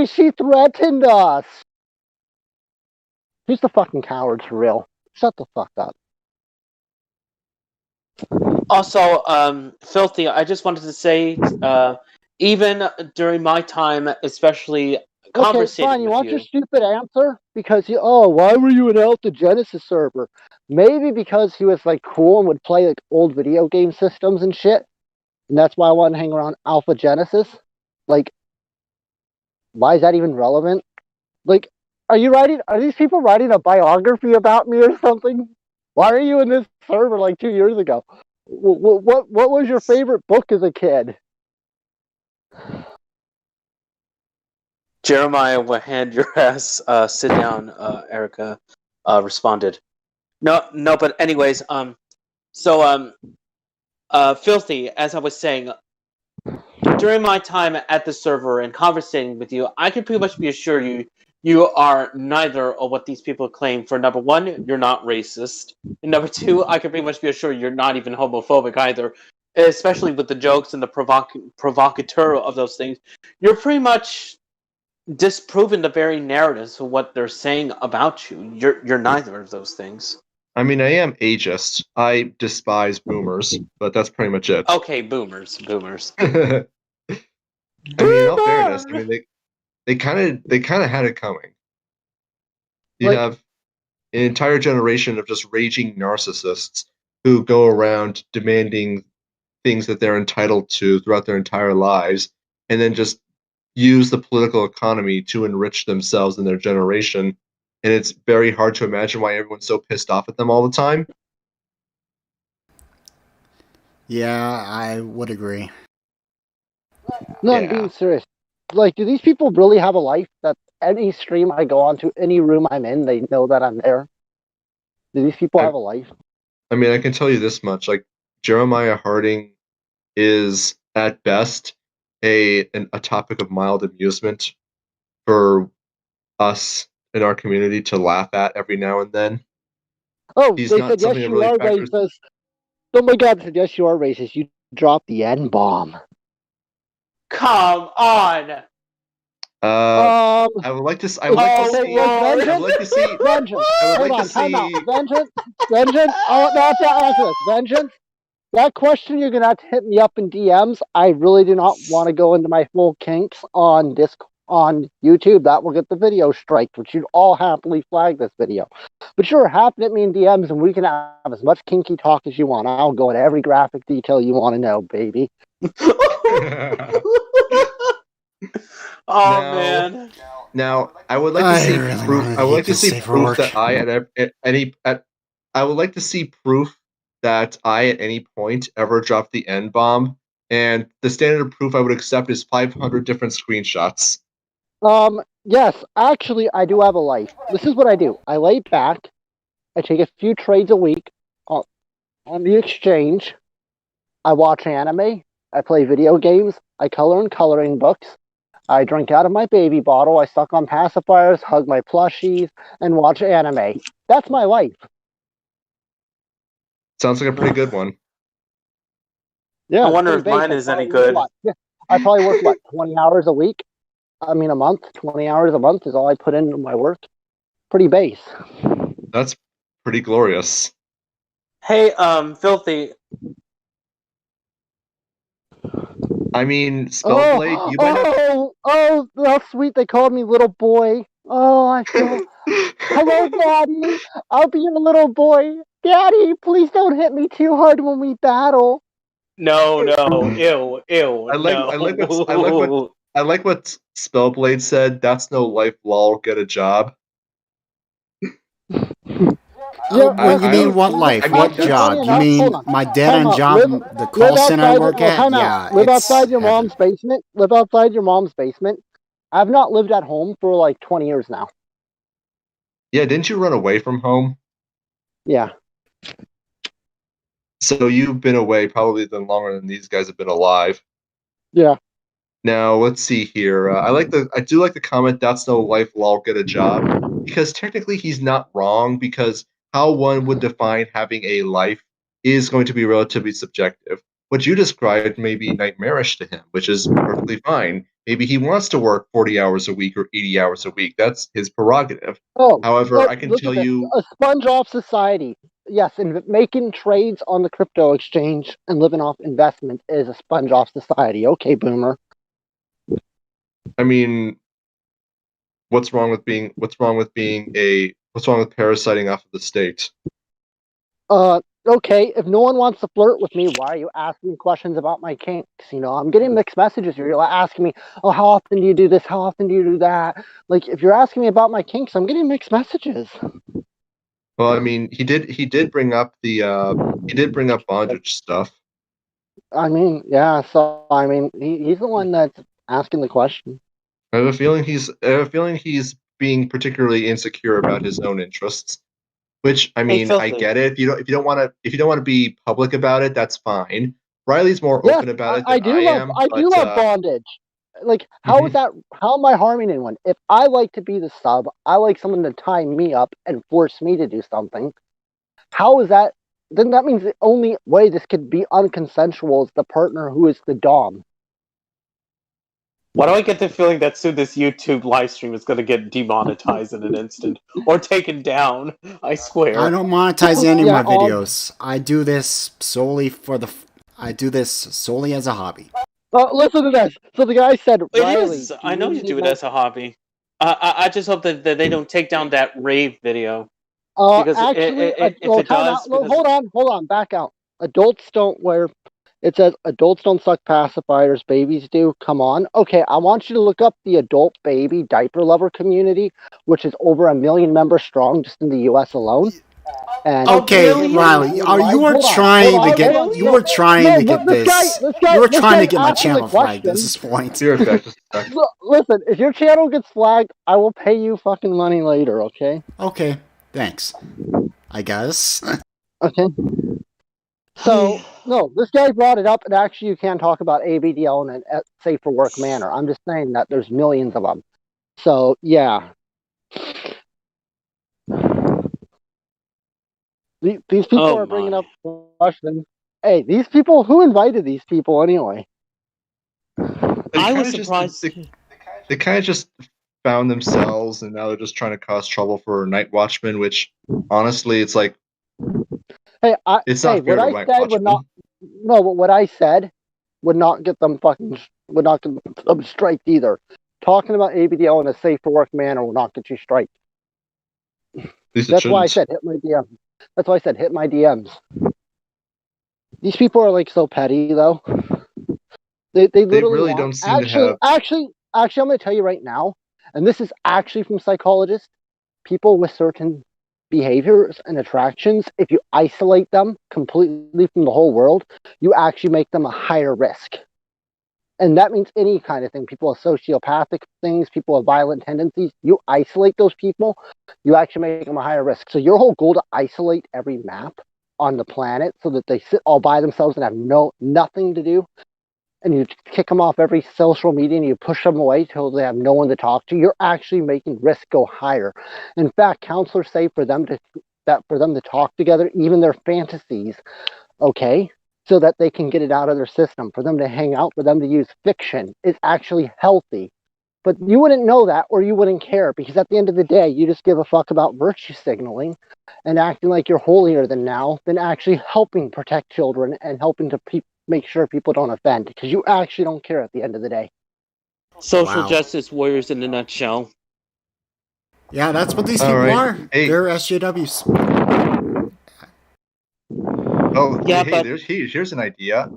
she threatened us. Who's the fucking cowards for real? Shut the fuck up. Also, Filthy, I just wanted to say, even during my time, especially conversating okay, fine. You want you. Your stupid answer? Because why were you an Alpha Genesis server? Maybe because he was like cool and would play like old video game systems and shit. And that's why I want to hang around Alpha Genesis. Like, why is that even relevant? Like, are these people writing a biography about me or something? Why are you in this server like 2 years ago? What was your favorite book as a kid? Jeremiah will hand your ass, sit down, Erica, responded. No, but anyways, Filthy, as I was saying, during my time at the server and conversating with you, I can pretty much be assured you are neither of what these people claim. For number one, you're not racist. And number two, I can pretty much be assured you're not even homophobic either. Especially with the jokes and the provocateur of those things. You're pretty much disproven the very narratives of what they're saying about you. You're neither of those things. I mean, I am ageist. I despise boomers, but that's pretty much it. Okay, boomers. I mean, in all fairness, I mean they kind of had it coming. You have an entire generation of just raging narcissists who go around demanding things that they're entitled to throughout their entire lives, and then just use the political economy to enrich themselves and their generation. And it's very hard to imagine why everyone's so pissed off at them all the time. Yeah, I would agree. No, I'm being serious. Like, do these people really have a life that any stream I go on to, any room I'm in, they know that I'm there? Do these people have a life? I mean, I can tell you this much. Like, Jeremiah Harding is, at best, a topic of mild amusement for us in our community to laugh at every now and then. Oh, He's they not said, yes, something that you really are factors. racist. Oh my god, they said, yes, you are racist. You dropped the N-bomb. Come on! I would like to. I would like to Oh, see. Lord. I would like to see. Vengeance. I would Hold like on, to time out. see. Vengeance. Vengeance. Oh, no, that's not answer this. Vengeance. That question, you're gonna have to hit me up in DMs. I really do not want to go into my full kinks on YouTube. That will get the video striked, which you'd all happily flag this video. But sure, happen hit me in DMs, and we can have as much kinky talk as you want. I'll go into every graphic detail you want to know, baby. Oh, Now- man. Now, I would like to see really proof. wanted I would to like to get see this safe for proof work. that I would like to see proof that I at any point ever dropped the N bomb. And the standard of proof I would accept is 500 different screenshots. Yes, actually, I do have a life. This is what I do. I lay back. I take a few trades a week on the exchange. I watch anime. I play video games. I color in coloring books. I drink out of my baby bottle. I suck on pacifiers, hug my plushies, and watch anime. That's my life. Sounds like a pretty good one. Yeah, I wonder pretty if basic. mine is any Probably work good. what? Yeah, I probably work, what, 20 hours a week? I mean, a month? 20 hours a month is all I put into my work. Pretty base. That's pretty glorious. Hey, Filthy. I mean, Spellblade, you might have. Oh, how sweet they called me little boy. Oh, I feel. Hello, Daddy. I'll be your little boy. Daddy, please don't hit me too hard when we battle. No, ew, I like what Spellblade said. That's no life, lol. Get a job. When you mean what life? I mean, what that's job? funny You enough. mean Hold on. my dead-end Time job, out. the call center I work at? Time Yeah, out. Live it's outside your heaven. mom's basement. Live outside your mom's basement. I've not lived at home for like 20 years now. Yeah, didn't you run away from home? Yeah. So you've been away probably longer than these guys have been alive. Yeah. Now let's see here. I do like the comment. That's no life, lol. Get a job, because technically he's not wrong. Because how one would define having a life is going to be relatively subjective. What you described may be nightmarish to him, which is perfectly fine. Maybe he wants to work 40 hours a week or 80 hours a week. That's his prerogative. Oh, However, look, I can look tell at this. you. A sponge off society. Yes, and making trades on the crypto exchange and living off investment is a sponge off society. Okay, boomer. I mean, what's wrong with parasiting off of the state? Okay, if no one wants to flirt with me, why are you asking me questions about my kinks? You know, I'm getting mixed messages. You're asking me, oh, how often do you do this? How often do you do that? Like, if you're asking me about my kinks, I'm getting mixed messages. Well, I mean, he did bring up bondage stuff. I mean, yeah, so, I mean, he's the one that's asking the question. I have a feeling he's being particularly insecure about his own interests. Which, I mean, I get it. If you don't want to be public about it, that's fine. Riley's more open about it than I am. I do love bondage. Like, how is that? How am I harming anyone? If I like to be the sub, I like someone to tie me up and force me to do something. How is that? Then that means the only way this could be unconsensual is the partner who is the dom. Why do I get the feeling that soon this YouTube live stream is going to get demonetized in an instant or taken down? I swear. I don't monetize any of my videos. I do this solely as a hobby. Listen to this. So the guy said, Riley, I know you do it as a hobby. I just hope that they don't take down that rave video. Because hold on, back out. Adults don't wear. It says adults don't suck pacifiers, babies do. Come on. Okay, I want you to look up the adult baby diaper lover community, which is over 1 million members strong just in the U.S. alone. And okay, Riley, you were trying to get my channel flagged at this point. Listen, if your channel gets flagged, I will pay you fucking money later, okay? Okay, thanks. I guess. Okay. So, no, this guy brought it up, and actually you can talk about ABDL in a safe for work manner. I'm just saying that there's millions of them. So, yeah. These people are bringing up questions. Hey, these people, who invited these people anyway? I was surprised. They kind of just found themselves, and now they're just trying to cause trouble for Night Watchmen, which, honestly, it's like, it's not fair to Night Watchmen. No, but what I said would not get them striked either. Talking about ABDL in a safe for work manner will not get you striked. That's why I said hit my DMs. That's why I said hit my DMs. These people are like so petty, though. They literally really don't seem to have. Actually, I'm going to tell you right now, and this is actually from psychologists. People with certain behaviors and attractions, if you isolate them completely from the whole world, you actually make them a higher risk. And that means any kind of thing. People with sociopathic things, people with violent tendencies, you isolate those people, you actually make them a higher risk. So your whole goal to isolate every map on the planet so that they sit all by themselves and have nothing to do, and you kick them off every social media and you push them away till they have no one to talk to, you're actually making risk go higher. In fact, counselors say for them to talk together, even their fantasies, okay, so that they can get it out of their system, for them to hang out, for them to use fiction is actually healthy. But you wouldn't know that, or you wouldn't care, because at the end of the day, you just give a fuck about virtue signaling and acting like you're holier than actually helping protect children and helping to make sure people don't offend, because you actually don't care at the end of the day. Social justice warriors in a nutshell. Yeah, that's what these people are. Hey. They're SJWs. Oh, yeah, here's an idea.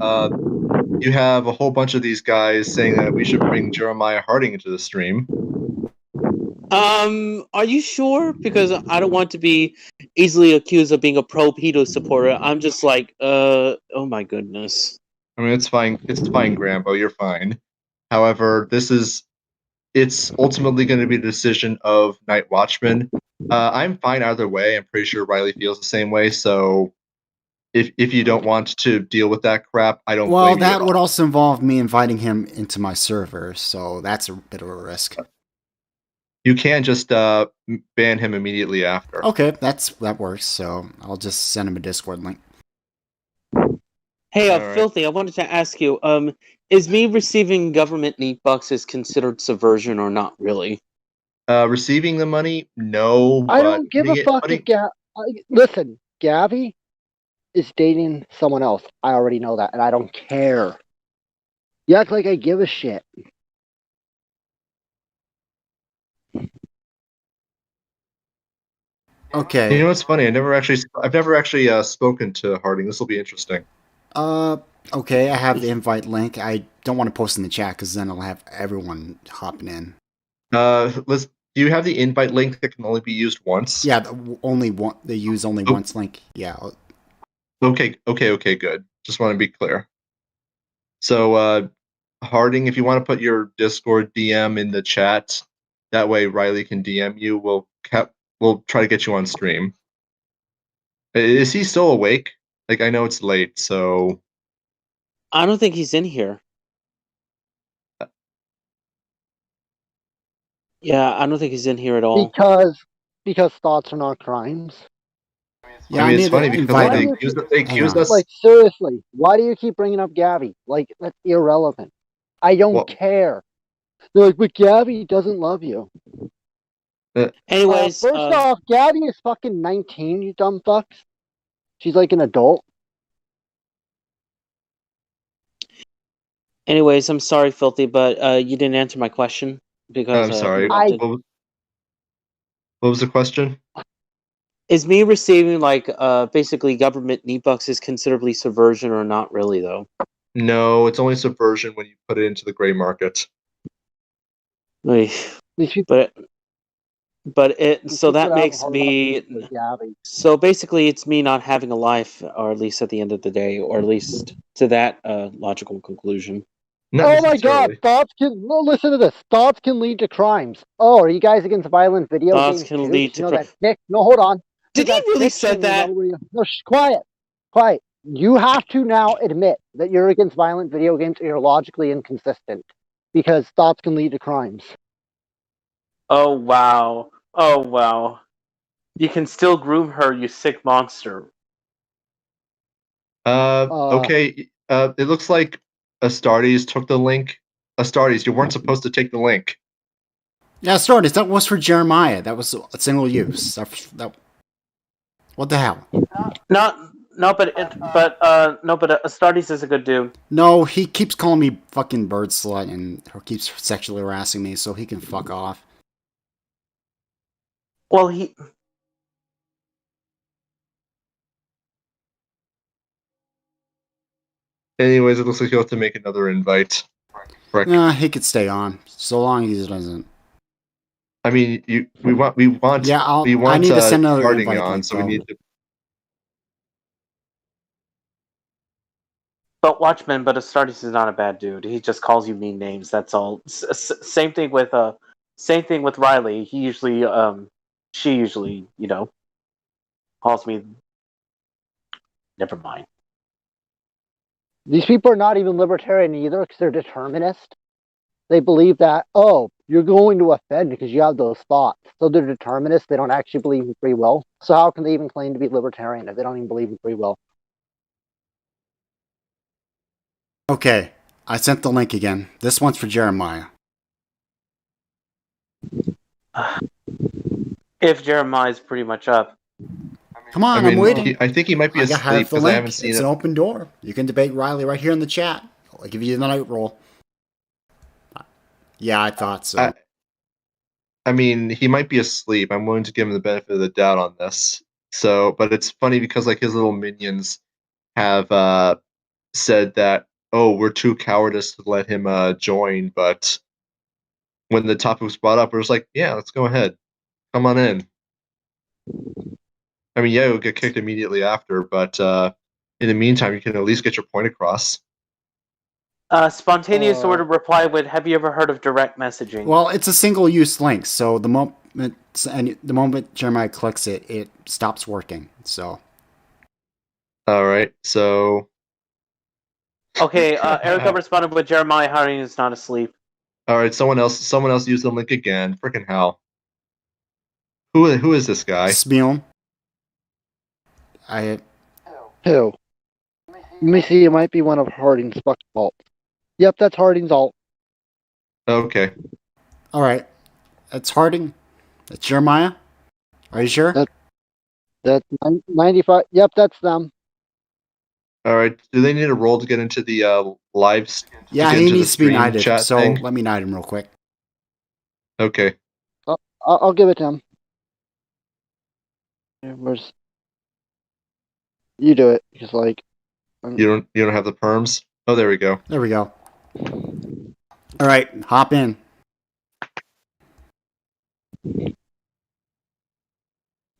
You have a whole bunch of these guys saying that we should bring Jeremiah Harding into the stream. Are you sure? Because I don't want to be easily accused of being a pro-pedo supporter. I'm just like, oh my goodness. I mean, it's fine. It's fine, Grambo. You're fine. However, it's ultimately going to be the decision of Night Watchman. I'm fine either way. I'm pretty sure Riley feels the same way. So, if you don't want to deal with that crap, I don't. Well, that would also involve me inviting him into my server, so that's a bit of a risk. You can just ban him immediately after. Okay, that works. So I'll just send him a Discord link. Hey, Filthy, I wanted to ask you, is me receiving government neat boxes considered subversion or not really? Receiving the money, no. I don't give a fuck. Listen, Gabby is dating someone else. I already know that, and I don't care. You act like I give a shit. Okay. You know what's funny? I've never actually spoken to Harding. This will be interesting. Okay, I have the invite link. I don't want to post in the chat because then I'll have everyone hopping in. Do you have the invite link that can only be used once? Yeah, they use only once link. Yeah. Okay, good. Just want to be clear. So, Harding, if you want to put your Discord DM in the chat, that way Riley can DM you. We'll try to get you on stream. Is he still awake? Like, I know it's late, so... I don't think he's in here. Yeah, I don't think he's in here at all. Because thoughts are not crimes. Yeah, I mean, it's funny because they accuse us... Like, seriously, why do you keep bringing up Gabby? Like, that's irrelevant. I don't care. They're like, but Gabby doesn't love you. Anyways... first off, Gabby is fucking 19, you dumb fucks. She's like an adult. Anyways, I'm sorry, Filthy, but you didn't answer my question. Because I'm sorry. What was the question? Is me receiving, like, basically government neat boxes considerably subversion or not really, though? No, it's only subversion when you put it into the gray market. So that makes me... So basically it's me not having a life, or at least at the end of the day, or at least to that logical conclusion. Oh my god, listen to this. Thoughts can lead to crimes. Oh, are you guys against violent video games? Thoughts can lead to crimes. No, hold on. Did he really say that? No, quiet. You have to now admit that you're against violent video games and you're logically inconsistent because thoughts can lead to crimes. Oh wow. Oh wow. You can still groom her, you sick monster. Okay. It looks like Astartes took the link. Astartes, you weren't supposed to take the link. Yeah, Astartes, that was for Jeremiah. That was a single use. What the hell? But Astartes is a good dude. No, he keeps calling me fucking bird slut and keeps sexually harassing me, so he can fuck off. Well, he. Anyways, it looks like you'll have to make another invite. Frick. Nah, he could stay on, so long as he doesn't. I mean, we want Yeah, I need to send another Harding invite on, link, so we though. need to. But Watchman, but Astartes is not a bad dude. He just calls you mean names. That's all. Same thing with Riley. She usually, calls me. Never mind. These people are not even libertarian either because they're determinist. They believe that, you're going to offend because you have those thoughts. So they're determinists. They don't actually believe in free will. So how can they even claim to be libertarian if they don't even believe in free will? Okay, I sent the link again. This one's for Jeremiah. If Jeremiah's pretty much up. Come on, I mean, I'm waiting. I think he might be I have asleep the because link. I haven't seen It's it. an open door. You can debate Riley right here in the chat. I'll give you the night roll. Yeah, I thought so. I mean, he might be asleep. I'm willing to give him the benefit of the doubt on this. So, but it's funny because like his little minions have said that, oh, we're too cowardice to let him join. But when the topic was brought up, it was like, yeah, let's go ahead, come on in. I mean, yeah, you'll get kicked immediately after, but in the meantime, you can at least get your point across. Spontaneous order reply with, have you ever heard of direct messaging? Well, it's a single-use link, so the moment Jeremiah clicks it, it stops working. So. All right, so. Okay, Erica responded with Jeremiah Harding is not asleep. All right, someone else used the link again. Frickin' hell. Who is this guy? Spiel. Who? Let me see. It might be one of Harding's fucking alt. Yep, that's Harding's alt. Okay. All right. That's Harding. That's Jeremiah. Are you sure? That's 95. Yep, that's them. All right. Do they need a role to get into the lives? Yeah, he needs to be knighted. So let me knight him real quick. Okay. I'll give it to him. Where's? You do it. Because like. You don't have the perms. Oh, there we go. There we go. All right, hop in.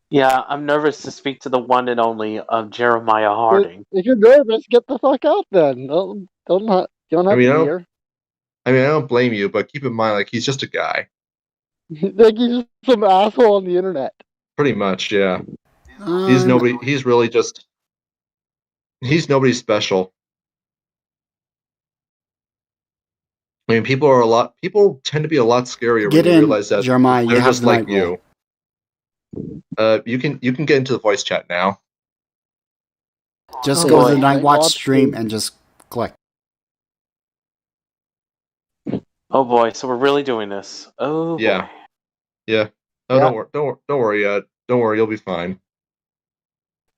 Yeah, I'm nervous to speak to the one and only Jeremiah Harding. If you're nervous, get the fuck out then. Don't have to be here. I mean, I don't blame you, but keep in mind, like, he's just a guy. Like, he's just some asshole on the internet. Pretty much, yeah. He's nobody. He's really just. He's nobody special. I mean, people tend to be a lot scarier when you realize that Jeremiah, they're just like you. You can get into the voice chat now. Just go to the Night Watch stream and just click. Oh boy, so we're really doing this. Oh yeah. boy. Yeah. Oh, yeah. Don't worry. Don't worry. You'll be fine.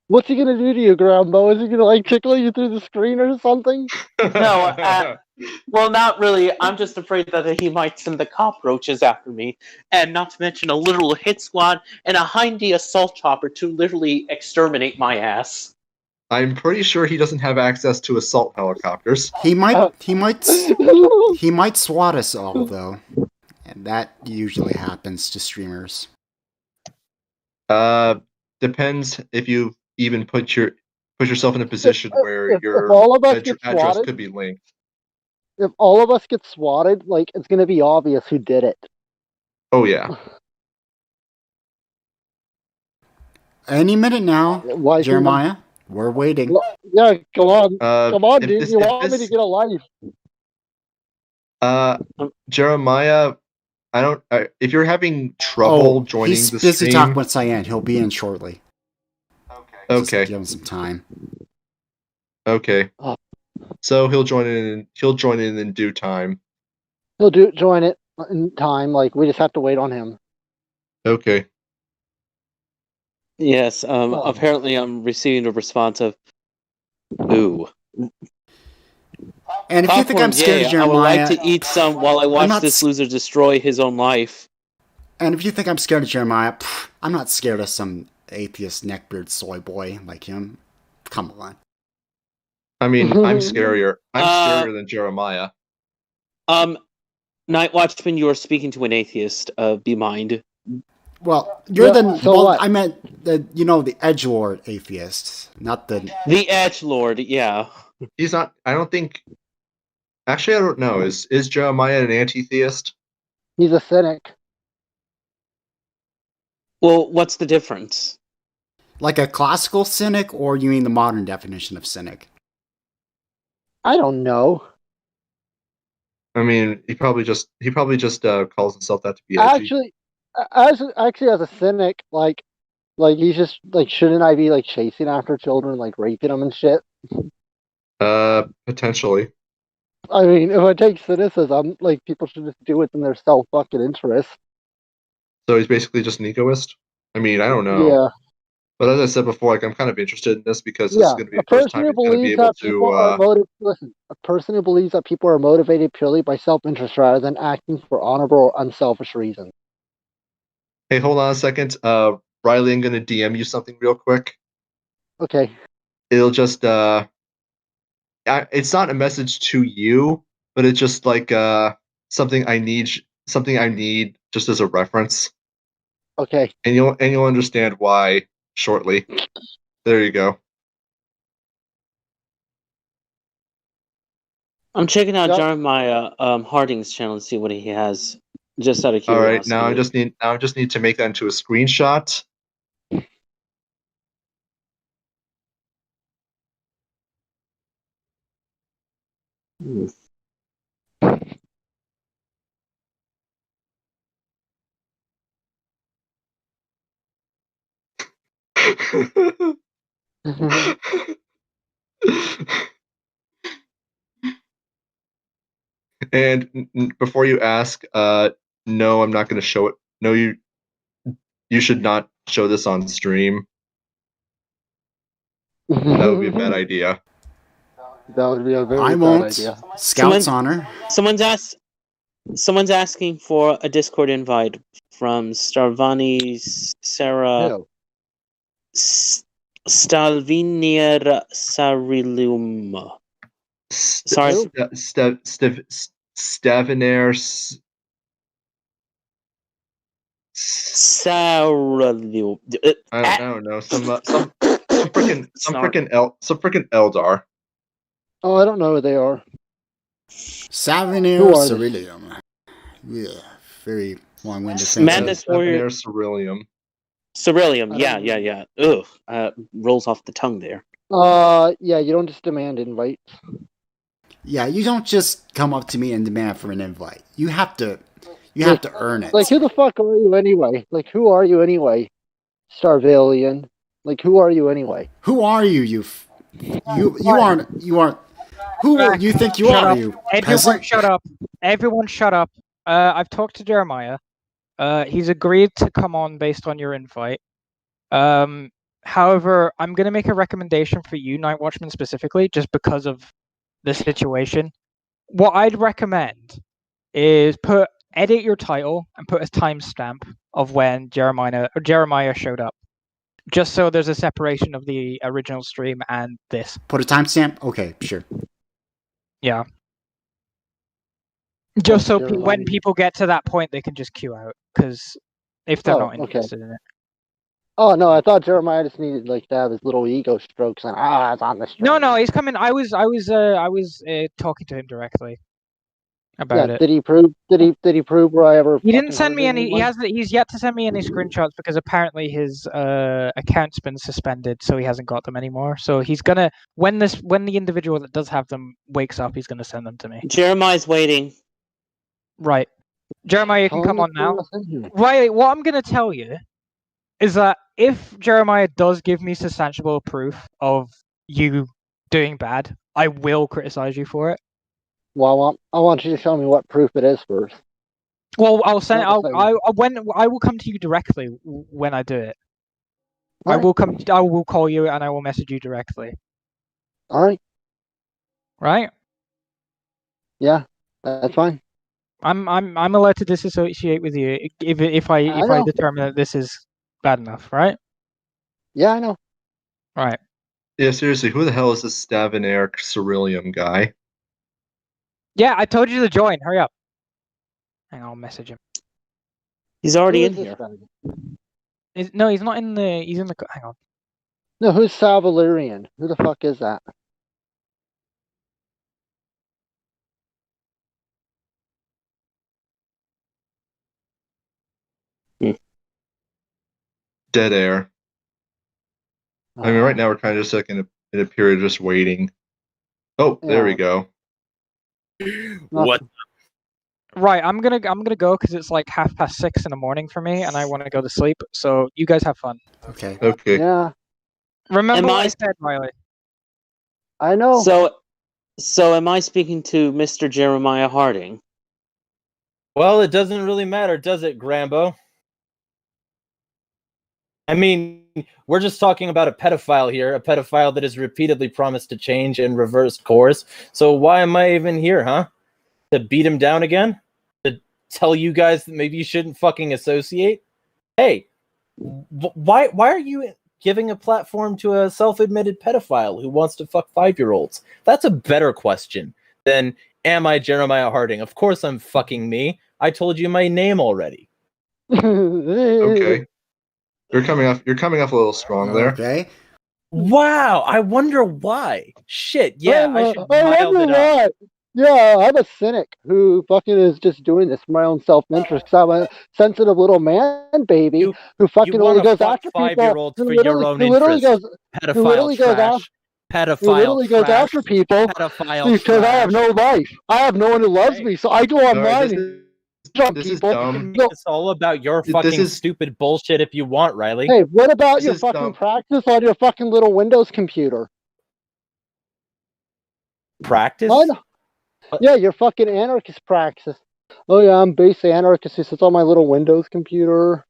What's he gonna do to you, Grambo? Is he gonna like tickle you through the screen or something? No. Well, not really. I'm just afraid that he might send the cockroaches after me, and not to mention a literal hit squad and a Hindy assault chopper to literally exterminate my ass. I'm pretty sure he doesn't have access to assault helicopters. He might SWAT us all though, and that usually happens to streamers. Depends if you even put yourself in a position where your address could be linked. If all of us get swatted, like, it's gonna be obvious who did it. Oh yeah. Any minute now, Jeremiah. We're waiting. Well, yeah, come on. Come on, if dude. this- You if want me to this- get a life. Jeremiah, I don't. If you're having trouble joining he's the busy stream, talking with Cyan. He'll be in shortly. Just okay, give him some time. okay. Oh. So he'll join in. He'll join in due time. He'll join it in time. Like, we just have to wait on him. Okay. Yes. Apparently, I'm receiving a response of, "Ooh." And if you think I'm scared of I would Jeremiah, like to eat some while I watch this loser destroy his own life. and if you think I'm scared of Jeremiah, I'm not scared of some atheist neckbeard soy boy like him. Come on. I mean, I'm scarier. I'm scarier than Jeremiah. Night Watchman, you are speaking to an atheist. Be mind. Well, you're Yeah, so what? I meant the edgelord atheist, not the edgelord. Yeah. He's not. I don't think. Actually, I don't know. Is Jeremiah an anti-theist? He's a cynic. Well, what's the difference? like a classical cynic, or you mean the modern definition of cynic? I don't know. I mean, he probably just calls himself that to be edgy. Actually, as a cynic, like he's just like, shouldn't I be like chasing after children, like raping them and shit? Potentially. I mean, if I take cynicism, like, people should just do it in their self fucking interest. So he's basically just an egoist. I mean, I don't know. Yeah. But as I said before, like, I'm kind of interested in this because this is going to be the first time he's going to be able to. A person who believes that people are motivated purely by self-interest rather than acting for honorable or unselfish reasons. Hey, hold on a second. Riley, I'm going to DM you something real quick. Okay. It'll just it's not a message to you, but it's just like something I need just as a reference. Okay. And you'll understand why shortly. There you go. I'm checking out Jeremiah Harding's channel to see what he has. Just out of curiosity. All right, now I just need to make that into a screenshot. And before you ask, no, I'm not going to show it. No, you should not show this on stream. That would be a bad idea. That would be a very I bad won't. idea. Scout's honor. Someone's asking for a Discord invite from Starvani Sarah Stalvinier Sarilum. Sorry, Stavinair Sarilum. I don't know. Some freaking Eldar. Oh, I don't know who they are. Savinir Ceruleum. Yeah, very long-winded thing. Madness Warrior. Ceruleum. Ceruleum, yeah. Ugh, rolls off the tongue there. Yeah, you don't just demand invites. Yeah, you don't just come up to me and demand for an invite. You have to earn it. Like, who the fuck are you anyway? Like, who are you anyway? Starvalian. Like, who are you anyway? Who are you? You aren't. Who do you think you are? You peasant? Shut up. Everyone, shut up. I've talked to Jeremiah. He's agreed to come on based on your invite. However, I'm going to make a recommendation for you, Night Watchman, specifically, just because of the situation. What I'd recommend is edit your title and put a timestamp of when Jeremiah showed up. Just so there's a separation of the original stream and this. Put a timestamp? Okay, sure. Yeah. Just so when people get to that point, they can just queue out. Because if they're not interested in it. Oh, no, I thought Jeremiah just needed, like, to have his little ego strokes and, it's on the stream. No, he's coming. I was talking to him directly. about it. Did he prove? Did he prove where I ever? He didn't fucking send heard me any. anyone? He's yet to send me any screenshots because apparently his account's been suspended, so he hasn't got them anymore. So he's gonna when the individual that does have them wakes up, he's gonna send them to me. Jeremiah's waiting. Right, Jeremiah, you can come on now. Riley, what I'm gonna tell you is that if Jeremiah does give me substantial proof of you doing bad, I will criticize you for it. Well, I want you to show me what proof it is first. Well, I'll send. Not the I will come to you directly when I do it. All I right. will come. I will call you and I will message you directly. All right. Right? Yeah, that's fine. I'm allowed to disassociate with you if I know. determine that this is bad enough. Right? Yeah, I know. Right. Yeah, seriously, who the hell is this Stavinair Ceruleum guy? Yeah, I told you to join. Hurry up. Hang on, I'll message him. He's already Who in is this here. guy? No, he's not in the. He's in the. Hang on. No, who's Salvalerian? Who the fuck is that? Dead air. I mean, right now we're kind of just like in a period of just waiting. Oh, there we Yeah. go. What? Right, I'm gonna go because it's like 6:30 in the morning for me, and I want to go to sleep. So you guys have fun. Okay. Okay. Yeah, Remember Am what I I- said, Riley. I know. So am I speaking to Mr. Jeremiah Harding? Well, it doesn't really matter, does it, Grambo? I mean, we're just talking about a pedophile here, a pedophile that has repeatedly promised to change and reverse course. So why am I even here, huh? To beat him down again? To tell you guys that maybe you shouldn't fucking associate? Hey, why are you giving a platform to a self-admitted pedophile who wants to fuck 5-year-olds? That's a better question than, am I Jeremiah Harding? Of course I'm fucking me. I told you my name already. Okay. You're coming off a little strong there. Okay. Wow, I wonder why. Shit, yeah, I should mild wonder it up. why. Yeah, I'm a cynic who fucking is just doing this for my own self-interest. 'Cause I'm a sensitive little man baby who fucking You only want to goes fuck after people. 5-year-olds Who for your literally- own who literally interest. goes- Pedophile literally goes trash. who Pedophile literally goes trash. after people Pedophile because I have trash. no life. I have no one who loves Hey. me, so I go All right, online this and is jump this is people. dumb. No. It's all about your This fucking is- stupid bullshit if you want, Riley. Hey, what about This your is fucking dumb. practice on your fucking little Windows computer? Practice? I know. Yeah, your fucking anarchist practice. Oh yeah, I'm base anarchist who sits on my little Windows computer.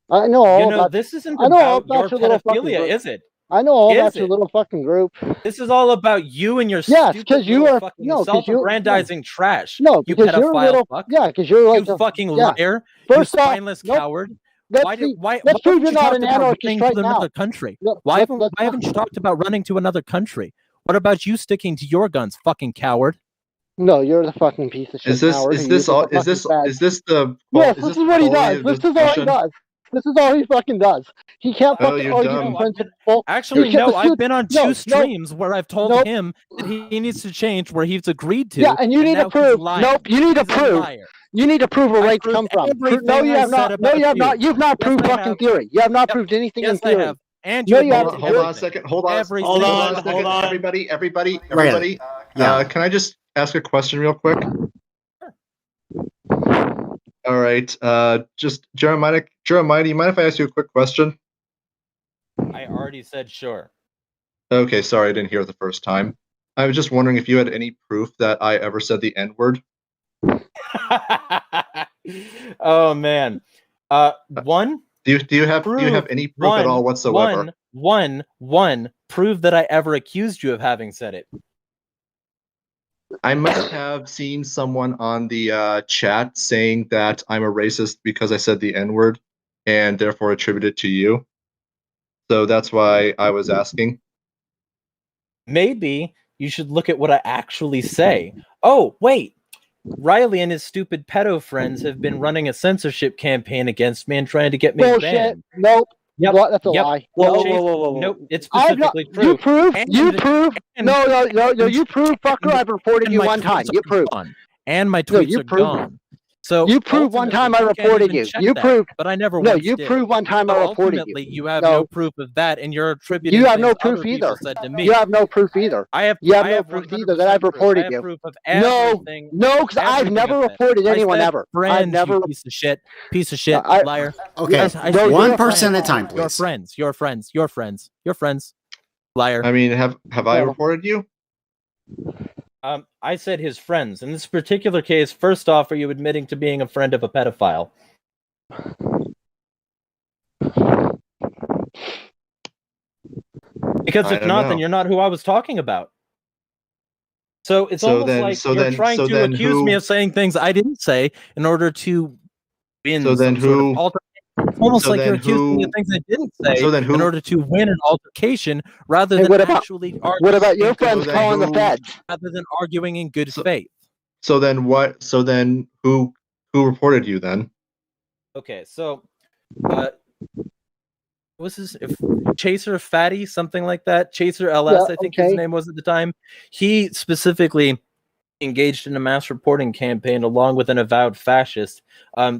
I know all You know, about. this isn't I know all about your about your little fucking pedophilia, group. is it? I know all Is about your it? little fucking group. This is all about you and your Yes, stupid 'cause you little are- fucking no, 'cause you- self-aggrandizing trash. No, you because you're a pedophile little. fuck. Yeah, because you're like You a fucking yeah. liar. First you off, spineless nope. coward. Let's Why see. why Let's prove haven't you're you not talked an about anarchist running right to now. another country? Look, Why let's haven't you talked about running to another country? What about you sticking to your guns, fucking coward? No, you're the fucking piece of shit. Is this coward is who this uses all the is this fucking fag. is this the Yes, is this this is what he quality does. of This is all he discussion? does. This is all he fucking does. He can't Oh, fucking you're argue dumb. in No, principle. Actually, You can't- no. I've been on no, two no. streams where I've told Nope. him that he needs to change where he's agreed to. Yeah, and you need now to prove. He's lying. Nope, you need to He's a prove. liar. You need to prove where I rights proved come from. everything No, you I have said not. No, about you have you. not. You've not Yes, proved I fucking have. theory. You have not Yep. proved anything in Yes, I theory. have. And No, you you admitted haven't. Hold on a everything. second. Hold on. Every Hold single on a one. second. Hold on. Everybody. Yeah. Can I just ask a question real quick? All right. Just Jeremiah, do you mind if I ask you a quick question? I already said sure. Okay, sorry, I didn't hear it the first time. I was just wondering if you had any proof that I ever said the N-word. Oh man. One. Do you have any proof at all whatsoever? One. Prove that I ever accused you of having said it. I must have seen someone on the chat saying that I'm a racist because I said the N-word and therefore attributed to you. So that's why I was asking. Maybe you should look at what I actually say. Oh, wait. Riley and his stupid pedo friends have been running a censorship campaign against me and trying to get me Bullshit. banned. Nope. Yep. What? That's a Yep. lie. Whoa, Nope. whoa, whoa, whoa, whoa. Nope, it's I've not. specifically true. You prove. And- You prove. and- No. You prove. Fucker, I've reported And you my one time. kids You are prove. gone. and my tweets you are proved- gone. So you proved one time I ultimately, can't reported even you. check You that, proved. but I never. No, once you did. proved one time So I reported ultimately, you. you have No. no proof of that, and you're attributing. You have no things proof other either. people said to me. You have no proof either. I have. You have I no have proof either that I've 100% proof. I reported have you. proof of No, everything. no, because I've everything never I've said. reported I anyone said, ever. Friends, I've never. you piece of shit, I- liar. Okay, I no, said, one you're a person friend. at a time, Your please. friends, liar. I mean, have I reported you? I said his friends. In this particular case, first off, are you admitting to being a friend of a pedophile? Because I if don't not, know. then you're not who I was talking about. So it's So almost then- like so you're then- trying so to then accuse who- me of saying things I didn't say in order to win So then some sort who- of alter. It's almost so like you're then accusing me who- of things I didn't say so then who- in order to win an altercation rather Hey, than what about- actually arguing. What about your in good friends then calling the who- feds? rather than arguing in good So- faith. So then what? So then who reported you then? Okay, so what's his if Chaser Fatty, something like that? Chaser LS, Yeah, I think his okay. name was at the time. He specifically engaged in a mass reporting campaign along with an avowed fascist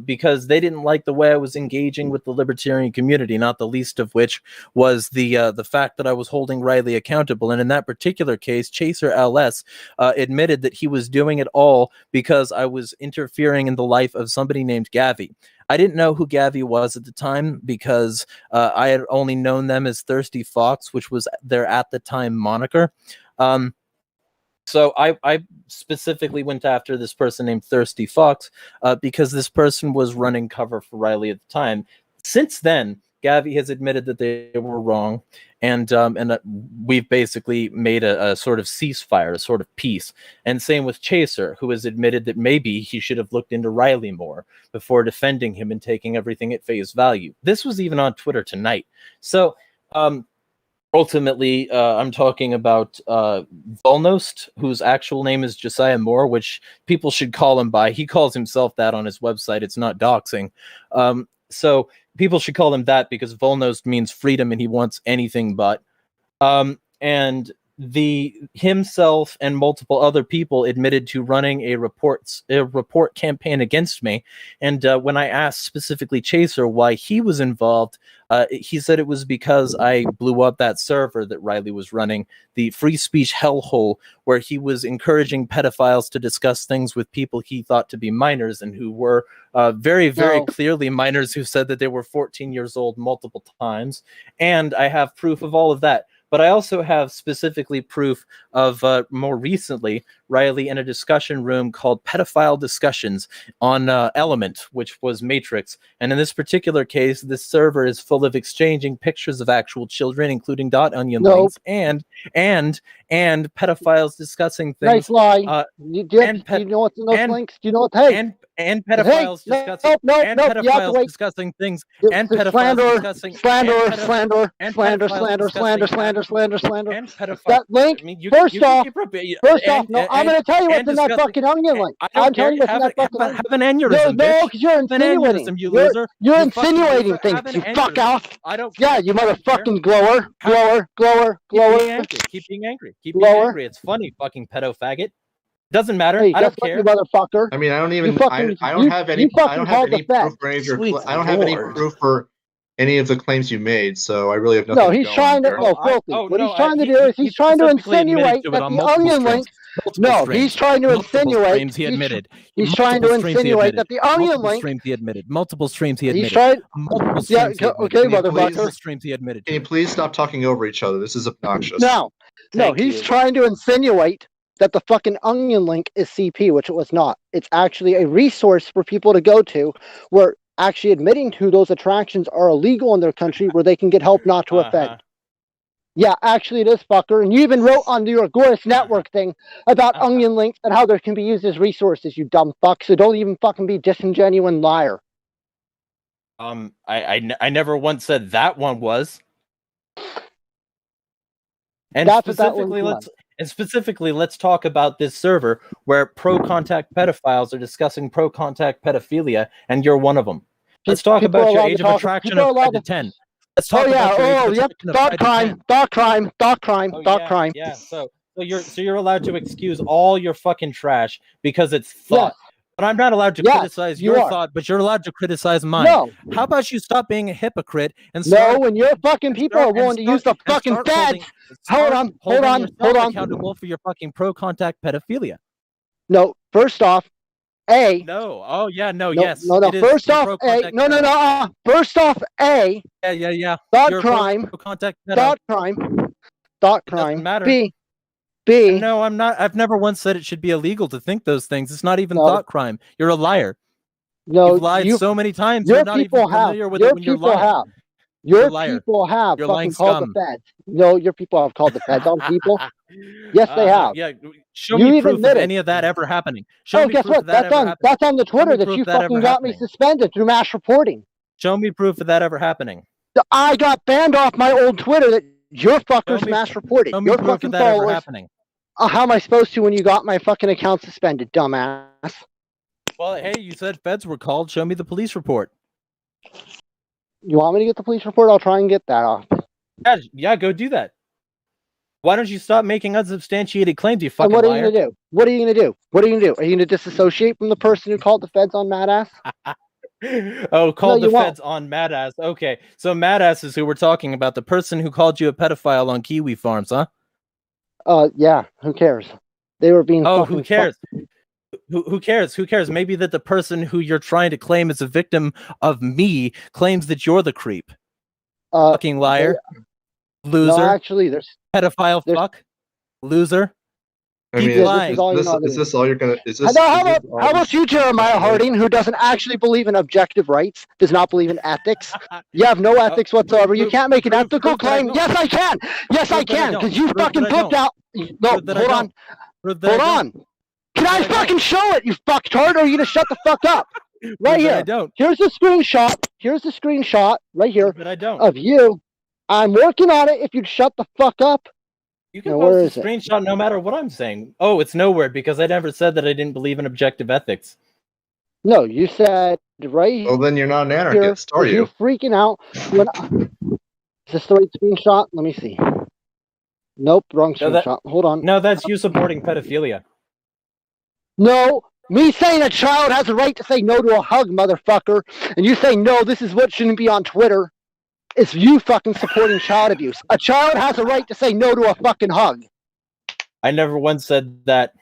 because they didn't like the way I was engaging with the libertarian community, not the least of which was the fact that I was holding Riley accountable. And in that particular case, Chaser LS admitted that he was doing it all because I was interfering in the life of somebody named Gavi. I didn't know who Gavi was at the time because I had only known them as Thirsty Fox, which was their at the time moniker. So I specifically went after this person named Thirsty Fox because this person was running cover for Riley at the time. Since then, Gavi has admitted that they were wrong, and we've basically made a sort of ceasefire, a sort of peace. And same with Chaser, who has admitted that maybe he should have looked into Riley more before defending him and taking everything at face value. This was even on Twitter tonight. So ultimately, I'm talking about Volnost, whose actual name is Josiah Moore, which people should call him by. He calls himself that on his website. It's not doxing. So people should call him that because Volnost means freedom and he wants anything but. And himself and multiple other people admitted to running a report campaign against me. And when I asked specifically Chaser why he was involved, he said it was because I blew up that server that Riley was running, the free speech hellhole, where he was encouraging pedophiles to discuss things with people he thought to be minors and who were very, very No. clearly minors who said that they were 14 years old multiple times. And I have proof of all of that. But I also have specifically proof of more recently Riley in a discussion room called Pedophile Discussions on Element, which was Matrix. And in this particular case, this server is full of exchanging pictures of actual children, including .onion Nope. links, and pedophiles discussing things. Nice lie. and Do you know what's in those and- links? Do you know what? Hey, and pedophiles no, discussing no, and no, you have to pedophiles wait. discussing things It's and the pedophiles slander, discussing slander, and slander, and slander, pedophiles slander, slander, discussing slander, slander, slander. and pedophiles. That link. I mean, First off, first off, no, I'm going to tell you what's in that fucking onion link. I'm telling you what's in that fucking onion. Have an aneurysm, No, bitch. because you're Have an insinuating. aneurysm, you loser. You're You fucking insinuating loser. things. Have an You fuck aneurysm. out. I don't. Yeah, you I don't care. motherfucking glower, glower, glower, Keep being glower. angry. Keep being angry. Keep being Blower. angry. It's funny, fucking pedo faggot. Doesn't matter. Hey, I don't guess what, care. you motherfucker? I mean, I don't even. You fucking- I don't you- have any. you I fucking don't have called any the proof feds. for any of your. Sweet I don't have any Lord. proof for any of the claims you made. So I really have nothing. No, to he's go trying on to. here. No, filthy. Oh, What no, he's trying to he- do is he he's trying to specifically admitted insinuate to it that on the multiple onion streams. link. Multiple No, streams. he's trying to Multiple insinuate. streams he admitted. He's trying to Multiple streams he insinuate admitted. that the onion Multiple link. streams he admitted. Multiple streams he admitted. He's trying. Multiple Yeah, streams he admitted. okay, Can you motherfucker. Multiple streams he admitted. Can you please stop talking over each other? This is obnoxious. No, Thank he's you. trying to insinuate that the fucking onion link is CP, which it was not. It's actually a resource for people to go to where actually admitting to those attractions are illegal in their country where they can get help not to offend. Yeah, actually it is, fucker. And you even wrote on your Agorist network thing about onion links and how they can be used as resources, you dumb fuck. So don't even fucking be disingenuous liar. I never once said that one was. And That's what that one specifically, let's talk about this server where pro-contact pedophiles are discussing pro-contact pedophilia, and you're one of them. Let's talk People about are your allowed to age of talk- attraction people are of 5 allowed to to- 10. Let's talk Oh yeah, about your age oh of yep, attraction of dot 5 to 10. crime, dot crime, dot crime, Oh, dot yeah, crime. Yeah, so So you're allowed to excuse all your fucking trash because it's thought. Yes. But I'm not allowed to Yes, criticize you your are. thought, but you're allowed to criticize mine. No. How about you stop being a hypocrite and No, start when your fucking people are willing to use the fucking feds. Hold on. accountable for your fucking pro-contact pedophilia. No, first off, No. Oh yeah. No. Yes. No. it is. First You're off, pro-contact no. pedo. First off, Yeah. thought You're a crime. pro-contact pedo. Thought crime. Thought It doesn't crime. matter. B. No, I'm not. I've never once said it should be illegal to think those things. It's not even No. thought crime. You're a liar. No, You've lied so many times. Your You're not even people familiar have. with Your it when you're people lying. have. You're Your a liar. people have You're fucking lying called scum. the feds. No, your people have called the feds on people. Yes, they have. Yeah. Show You me even proof of admitted. any of that ever happening. Show me Guess proof what? of that ever happening. That's on the Twitter me that proof you that ever fucking got me happening. suspended through mass reporting. Show me proof of that ever happening. I got banned off my old Twitter that your fuckers mass reported. Show me Your proof fucking of that ever followers. happening. How am I supposed to when you got my fucking account suspended, dumbass? Well, hey, you said feds were called. Show me the police report. You want me to get the police report? I'll try and get that off. Yeah, go do that. Why don't you stop making unsubstantiated claims, you fucking And what are liar? you gonna do? What are you gonna do? What are you gonna do? Are you gonna disassociate from the person who called the feds on Madass? Oh, called No, the you feds on Madass. Okay, so Madass is who we're talking about. The person who called you a pedophile on Kiwi Farms, huh? Yeah. Who cares? They were being. Oh, fucking who cares? Who cares? Who cares? Maybe that the person who you're trying to claim is a victim of me claims that you're the creep. Fucking liar. Loser. No, actually, there's pedophile fuck. Loser. I mean, Keep lying. is this all you're gonna? Is this? How about you, Jeremiah Harding, who doesn't actually believe in objective rights, does not believe in ethics? You have no ethics whatsoever. You can't make an ethical claim. Yes, I can. Yes, I can, because you fucking booked out. No, hold on. Hold on. Can I fucking show it, you fucktard, or are you gonna shut the fuck up? Right here. I don't. Here's the screenshot. Here's the screenshot right here But I don't. of you. I'm working on it. If you'd shut the fuck up. You can Now, where post a is it? screenshot no matter what I'm saying. Oh, it's nowhere because I never said that I didn't believe in objective ethics. No, you said right Well, then you're not an here. anarchist, are you? Freaking out when is this the right screenshot? Let me see. Nope, wrong No, that- screenshot. Hold on. No, that's you supporting pedophilia. No, me saying a child has a right to say no to a hug, motherfucker, and you say no, this is what shouldn't be on Twitter. It's you fucking supporting child abuse. A child has a right to say no to a fucking hug. I never once said that.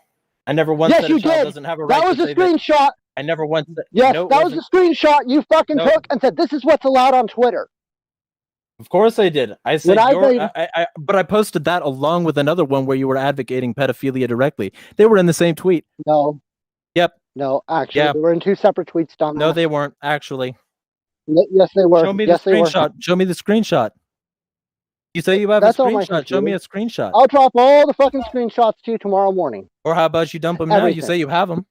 I never once Yes, said you a child did. doesn't have a right That was to a say that. screenshot. I never once said. Yes, no, it that was wasn't. a screenshot you fucking No. took and said this is what's allowed on Twitter. Of course I did. I said When but I posted that along with another one where you were advocating pedophilia directly. They were in the same tweet. No. Yep. No, actually, Yeah. they were in two separate tweets, dumbass. No, they weren't actually. Yes, they were. Show me yes, the they were. screenshot. Show me the screenshot. You say you have That's a on my screenshot. Show me a computer. screenshot. I'll drop all the fucking screenshots to you tomorrow morning. Or how about you dump them now? You Everything. say you have them.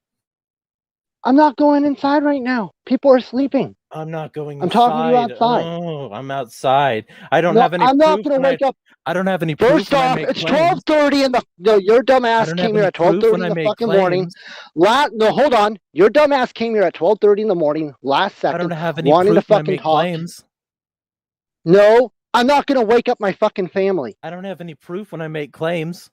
I'm not going inside right now. People are sleeping. I'm not going. I'm talking to you outside. Oh, I'm outside. I don't No, have any. I'm not proof going to when wake up. I don't have any. Proof First when I off, make it's claims. 12:30 and your dumb I ass don't came have here any at proof 12:30 when I in the make fucking morning. claims. No, hold on. Your dumb ass came here at 12:30 in the morning last I second. don't have any wanting proof to when I fucking make talk. claims. No, I'm not going to wake up my fucking family. I don't have any proof when I make claims.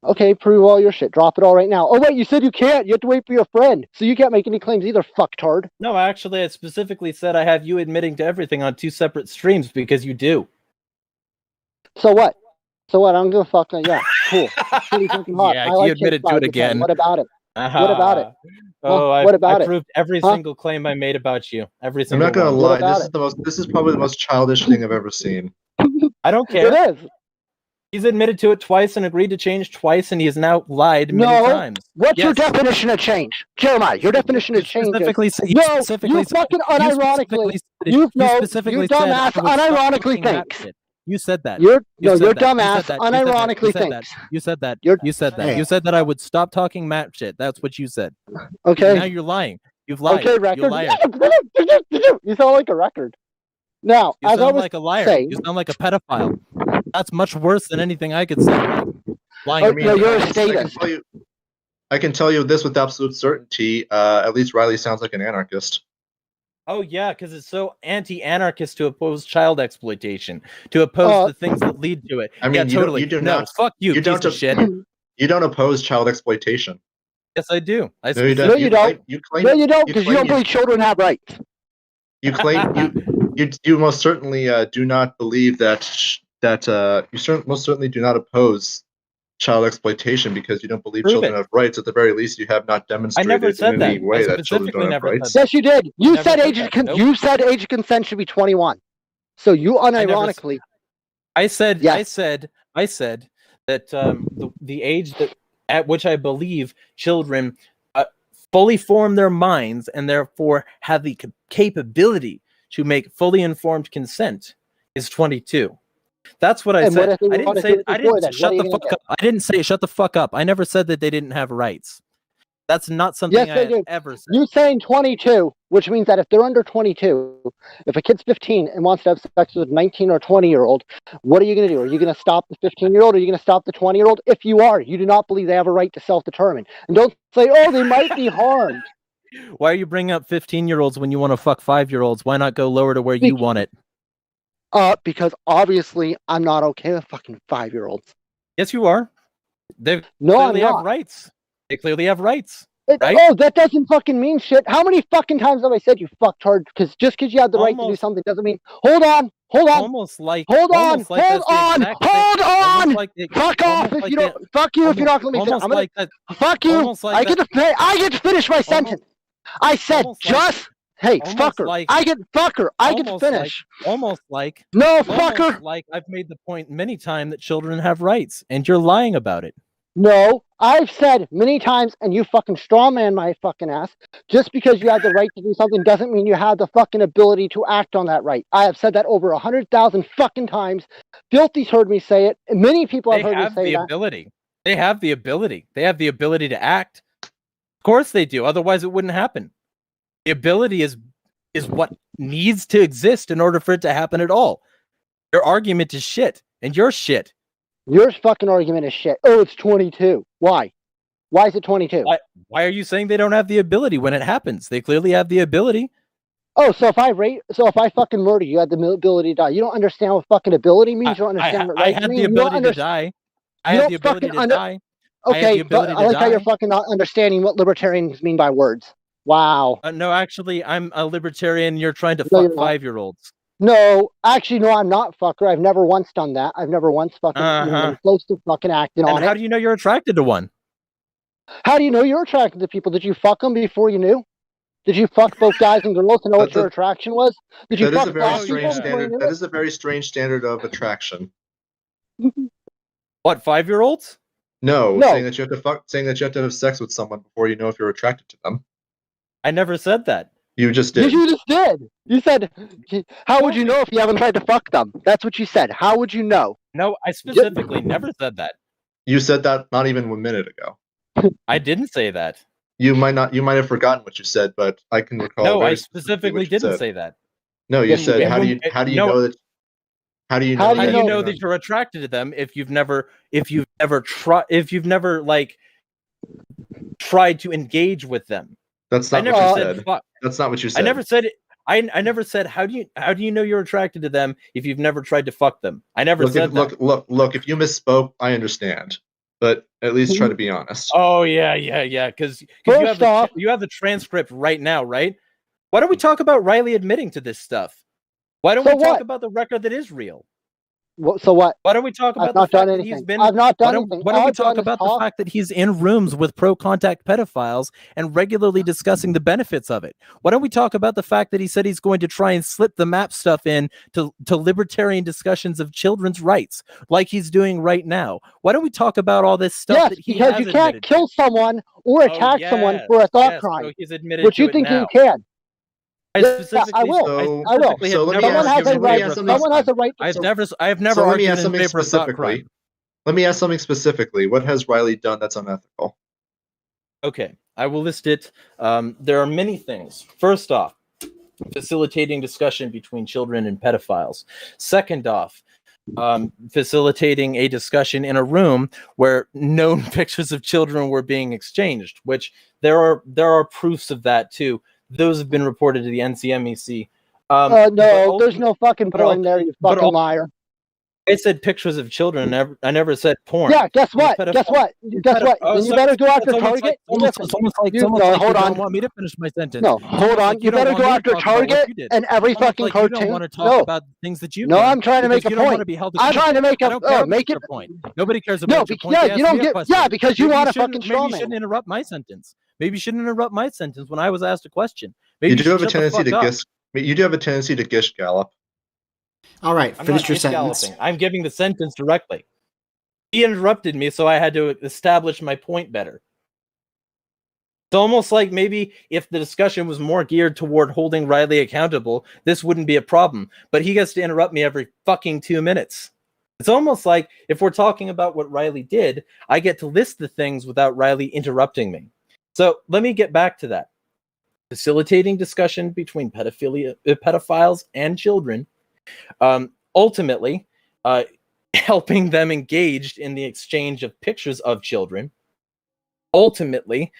Okay, prove all your shit. Drop it all right now. Oh, wait, you said you can't. You have to wait for your friend. So you can't make any claims either, fucktard. No, actually, I specifically said I have you admitting to everything on two separate streams because you do. So what? So what? I'm going to fuck. Yeah, cool. Pretty fucking hot. Yeah, I you like admitted Chase to it Five again. What about it? What about it? Oh, What about I it? proved every Huh? single claim I made about you. Every I'm single not gonna one. lie. about This is probably the most childish thing I've ever seen. I don't care. It is. He's admitted to it twice and agreed to change twice, and he has now lied many No. times. What's your Yes. definition of change? Jeremiah, your definition of change is... Specifically, you No, specifically you said- fucking you unironically... specifically- You know, specifically you said I dumbass would stop unironically talking that thinks. shit. You said that. Your You said that. dumbass You said that. unironically You said that. thinks. You said that. You're- You said that. Hey. You said that I would stop talking map shit. That's what you said. Okay. Now you're lying. You've lied. Okay, You record. liar. You sound like a record. Now, You as I sound was like a liar. saying... You sound like a pedophile. That's much worse than anything I could say. Lying. Oh, to me. no, you're a I can statist. I can tell you this with absolute certainty. At least Riley sounds like an anarchist. Oh yeah, because it's so anti-anarchist to oppose child exploitation, to oppose the things that lead to it. I mean, yeah, totally. You do no, not. Fuck you, You piece don't. of shit. You don't oppose child exploitation. Yes, I do. No, you don't. You claim. No, you don't, because you don't believe children have rights. You claim you most certainly do not believe that most certainly do not oppose child exploitation because you don't believe children have rights. At the very least, you have not demonstrated in any way that children don't have rights. Yes, you did. You said age of consent should be 21. So you unironically. I said that the age that at which I believe children fully form their minds and therefore have the capability to make fully informed consent is 22. That's what I said. I didn't say shut the fuck up. I didn't say shut the fuck up. I never said that they didn't have rights. That's not something I ever said. You saying 22, which means that if they're under 22, if a kid's 15 and wants to have sex with a 19 or 20-year-old, what are you going to do? Are you going to stop the 15-year-old? Or are you going to stop the 20-year-old? If you are, you do not believe they have a right to self-determine. And don't say, oh, they might be harmed. Why are you bringing up 15-year-olds when you want to fuck 5-year-olds? Why not go lower to where you want it? Because obviously I'm not okay with fucking 5-year-olds. Yes, you are. They clearly have rights. They clearly have rights. Right? Oh, that doesn't fucking mean shit. How many fucking times have I said you fucktard? Because just because you have the right to do something doesn't mean. Hold on. Almost like. Fuck off if you don't. Fuck you if you're not going to be. I'm gonna. Fuck you. I get to finish my sentence. I said just. Hey, fucker! I get to finish. Almost like. No, fucker! Like I've made the point many times that children have rights, and you're lying about it. No, I've said many times, and you fucking strawman my fucking ass. Just because you have the right to do something doesn't mean you have the fucking ability to act on that right. I have said that over 100,000 fucking times. Filthy's heard me say it. And many people have heard me say that. They have the ability. They have the ability to act. Of course they do. Otherwise, it wouldn't happen. The ability is what needs to exist in order for it to happen at all. Your argument is shit, and you're shit. Your fucking argument is shit. Oh, it's 22. Why? Why is it 22? Why are you saying they don't have the ability when it happens? They clearly have the ability. Oh, so if I fucking murder you, you have the ability to die. You don't understand what fucking ability means. You don't understand what right means. I had the ability to die. I had the ability to die. Okay, but I like how you're fucking not understanding what libertarians mean by words. Wow. No, actually, I'm a libertarian. You're trying to fuck 5-year-olds. No, actually, no, I'm not, fucker. I've never once done that. I've never once fucking been close to fucking acting on it. How do you know you're attracted to one? How do you know you're attracted to people? Did you fuck them before you knew? Did you fuck both guys and girls to know what your attraction was? Did you fuck black people before you knew? That is a very strange standard of attraction. What, 5-year-olds? No, saying that you have to have sex with someone before you know if you're attracted to them. I never said that. You just did. You just did. You said, how would you know if you haven't tried to fuck them? That's what you said. How would you know? No, I specifically never said that. You said that not even 1 minute ago. I didn't say that. You might have forgotten what you said, but I can recall. No, I specifically didn't say that. No, you said how do you know that? How do you know that you're attracted to them if you've never like tried to engage with them? That's not what you said. That's not what you said. I never said it. I never said how do you know you're attracted to them if you've never tried to fuck them? I never said that. Look, if you misspoke, I understand. But at least try to be honest. Oh yeah. Because you have the transcript right now, right? Why don't we talk about Riley admitting to this stuff? Why don't we talk about the record that is real? So what? Why don't we talk about the fact that he's been? I've not done anything. Why don't we talk about the fact that he's in rooms with pro-contact pedophiles and regularly discussing the benefits of it? Why don't we talk about the fact that he said he's going to try and slip the map stuff in to libertarian discussions of children's rights, like he's doing right now? Why don't we talk about all this stuff that he has because you can't kill someone or attack someone for a thought crime, so he's admitted which you think you can. I will. So let me ask a right. I have never argued in favor of thought crime. Let me ask something specifically. What has Riley done that's unethical? Okay, I will list it. There are many things. First off, facilitating discussion between children and pedophiles. Second off, facilitating a discussion in a room where known pictures of children were being exchanged, which there are proofs of that too. those have been reported to the NCMEC. No, there's no fucking porn there, you fucking liar. I said pictures of children. I never said porn. Yeah, guess what? Guess what? Guess what? Then you better go after Target. It's almost like you don't want me to finish my sentence. No, hold on. You better go after Target and every fucking cartoon. You don't want to talk about things that you. No, I'm trying to make a point. I'm trying to make a make it a point. Nobody cares about your point. Yeah, you don't get. Yeah, because you want to fucking straw man. Maybe you shouldn't interrupt my sentence. Maybe you shouldn't interrupt my sentence when I was asked a question. You do have a tendency to gish. You do have a tendency to gish gallop. All right, finish your sentence. Galloping. I'm giving the sentence directly. He interrupted me, so I had to establish my point better. It's almost like maybe if the discussion was more geared toward holding Riley accountable, this wouldn't be a problem. But he gets to interrupt me every fucking 2 minutes. It's almost like if we're talking about what Riley did, I get to list the things without Riley interrupting me. So let me get back to that. Facilitating discussion between pedophiles and children. Ultimately, helping them engaged in the exchange of pictures of children, ultimately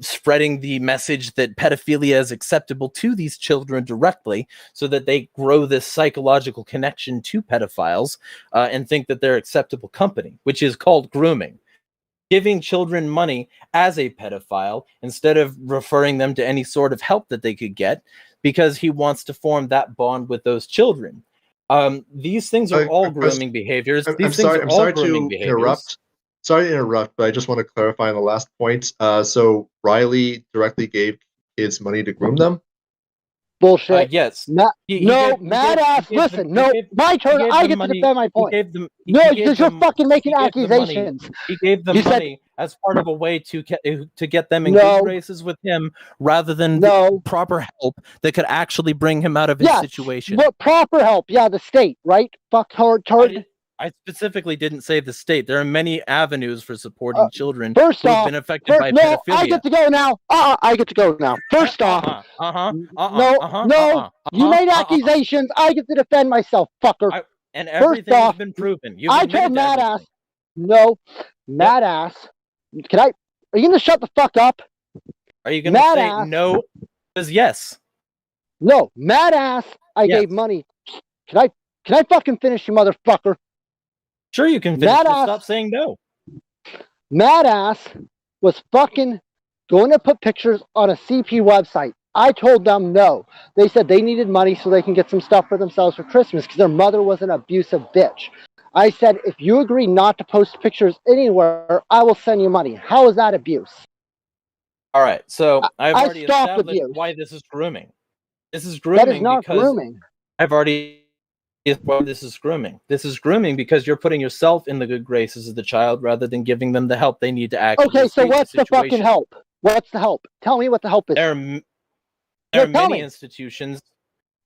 spreading the message that pedophilia is acceptable to these children directly so that they grow this psychological connection to pedophiles and think that they're acceptable company, which is called grooming. Giving children money as a pedophile instead of referring them to any sort of help that they could get because he wants to form that bond with those children. These things are all grooming behaviors. I'm sorry to interrupt. Sorry to interrupt, but I just want to clarify on the last point. So Riley directly gave kids money to groom them? Bullshit. Yes. Mad ass. Listen, my turn. I get to defend my point. Because you're fucking making accusations. He gave them money as part of a way to get them in good graces with him, rather than proper help that could actually bring him out of his situation. What proper help? Yeah, the state, right? Fuck hard. I specifically didn't say the state. There are many avenues for supporting children who have been affected by pedophilia. I get to go now. I get to go now. First off, you made accusations. I get to defend myself, fucker. And everything has been proven. I told Mad Ass. Mad Ass. Are you gonna shut the fuck up? Are you gonna say no? Because yes. No, Mad Ass. I gave money. Can I fucking finish, you motherfucker? Sure, you can finish. Stop saying no. Mad Ass was fucking going to put pictures on a CP website. I told them no. They said they needed money so they can get some stuff for themselves for Christmas because their mother was an abusive bitch. I said, if you agree not to post pictures anywhere, I will send you money. How is that abuse? All right, so I've already established why this is grooming. This is grooming. That is not grooming. I've already. Well, this is grooming. This is grooming because you're putting yourself in the good graces of the child rather than giving them the help they need to actually. Okay, so what's the fucking help? What's the help? Tell me what the help is. There are many institutions.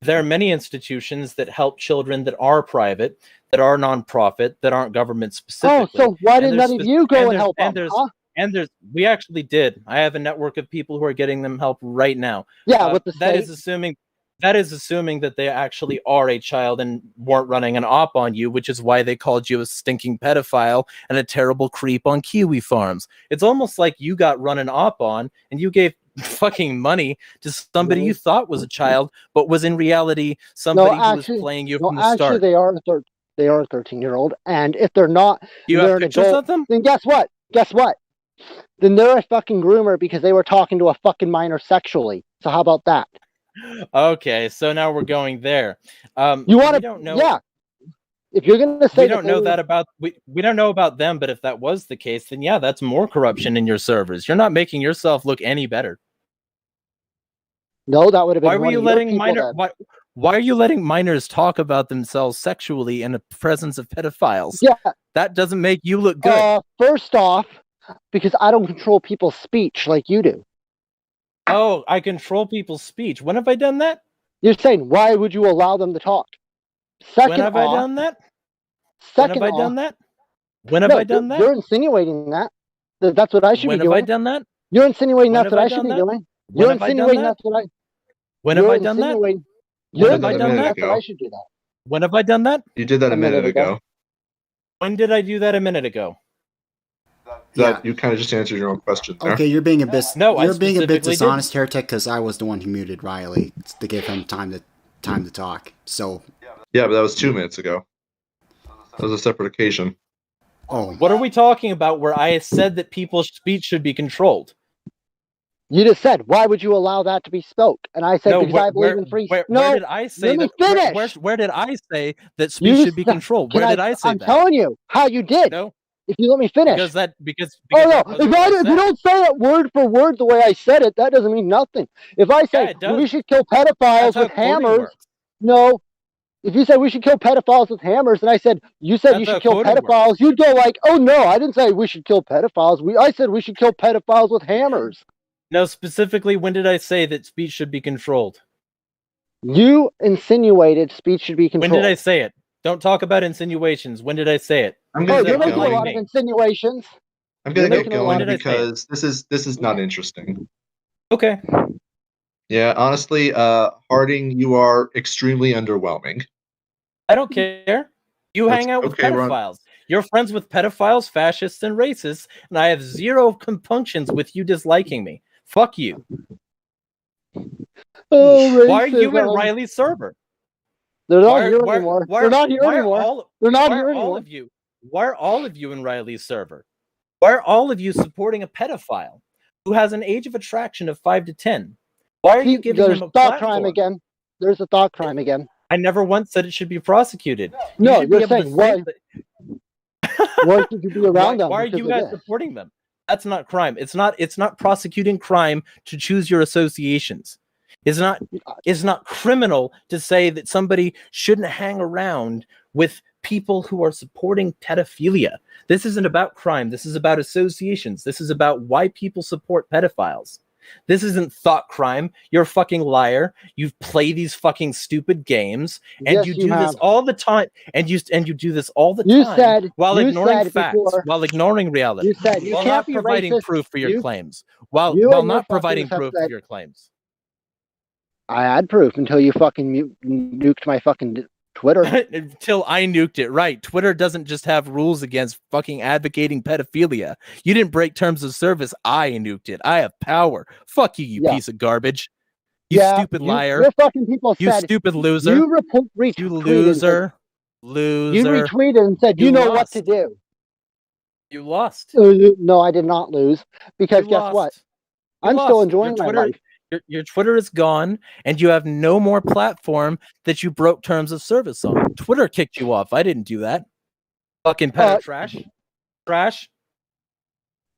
There are many institutions that help children that are private, that are nonprofit, that aren't government specific. Oh, so why did none of you go and help them? We actually did. I have a network of people who are getting them help right now. Yeah, with the state. That is assuming that they actually are a child and weren't running an op on you, which is why they called you a stinking pedophile and a terrible creep on kiwi farms. It's almost like you got run an op on and you gave fucking money to somebody you thought was a child, but was in reality somebody who was playing you from the start. They are a 13-year-old, and if they're not, you have pictures of them? Then guess what? Then they're a fucking groomer because they were talking to a fucking minor sexually. So how about that? Okay, so now we're going there. You want to? Yeah. If you're going to say we don't know about them, but if that was the case, then yeah, that's more corruption in your servers. You're not making yourself look any better. No, that would have been. Why are you letting minors talk about themselves sexually in the presence of pedophiles? Yeah, that doesn't make you look good. First off, because I don't control people's speech like you do. Oh, I control people's speech. When have I done that? You're saying, why would you allow them to talk? When have I done that? When have I done that? You're insinuating that. That's what I should be doing. When have I done that? You're insinuating that's what I should be doing. You're insinuating that's what I... When have I done that? When have I done that? I should do that. When have I done that? You did that a minute ago. When did I do that a minute ago? That you kind of just answered your own question there. Okay, you're being a bit No, I you're being a bit specifically dishonest, Heretic, because I was the one who muted Riley to give him time to talk. So Yeah, but that was 2 minutes ago. That was a separate occasion. oh, What are we talking about where I said that people's speech should be controlled? You just said, why would you allow that to be spoke? And I said, No, because I believe in free. where No, did I say let me that? finish. Where did I say that You speech should be said- controlled? Can Where did I say I'm that? telling you how you did. No, If you let me finish. because because Oh no! that wasn't what I If you said. don't say it word for word the way I said it, that doesn't mean nothing. If I say it does. we should kill That's pedophiles how with quoting hammers, works. no. If you said we should kill pedophiles with hammers, and I said you said That's you how should kill quoting pedophiles, works. you'd go like, oh no, I didn't say we should kill pedophiles. I said we should kill pedophiles with hammers. No, specifically, when did I say that speech should be controlled? You insinuated speech should be controlled. When did I say it? Don't talk about insinuations. When did I say it? I'm Oh, gonna you're get making a going. lot of insinuations. I'm gonna you're get making a lot going of- When did I say because this is not interesting. Okay. Yeah, honestly, Harding, you are extremely underwhelming. I don't care. You That's hang out with okay, Ron. pedophiles. You're friends with pedophiles, fascists, and racists, and I have zero compunctions with you disliking me. Fuck you. Oh, Why are you in racism. Riley's server? They're not Why- here why- anymore. why- They're not here why are anymore. all- They're not why here are all anymore. of you? Why are all of you in Riley's server? Why are all of you supporting a pedophile who has an age of attraction of 5 to 10? Why are you giving There's him a thought platform? crime again. There's a thought crime again. I never once said it should be prosecuted. You No, should be you're able to saying say why? that- Why should you be around them? Why are because you of guys this? supporting them? That's not crime. It's not prosecuting crime to choose your associations. It's not criminal to say that somebody shouldn't hang around with people who are supporting pedophilia. This isn't about crime. This is about associations. This is about why people support pedophiles. This isn't thought crime. You're a fucking liar. You play these fucking stupid games, and Yes, you you do this have. all the time. And you do this all the You time said- while you ignoring said facts, before- while ignoring reality, You said you while can't not be providing racist. proof for your You- claims, while you and your not providing fuckers have proof said- of your claims. I had proof until you fucking nuked my fucking Twitter. Until I nuked it. Right. Twitter doesn't just have rules against fucking advocating pedophilia. You didn't break terms of service. I nuked it. I have power. Fuck you, you Yeah. piece of garbage. You Yeah, stupid liar. Your fucking people You said stupid loser. you retweeted. You and said- loser. You Loser. retweeted and said you You know lost. what to do. You lost. No, I did not lose because You guess lost. what? You I'm still lost. enjoying Your my Twitter, life. Your Twitter is gone, and you have no more platform that you broke terms of service on. Twitter kicked you off. I didn't do that. Fucking pedo trash. Trash.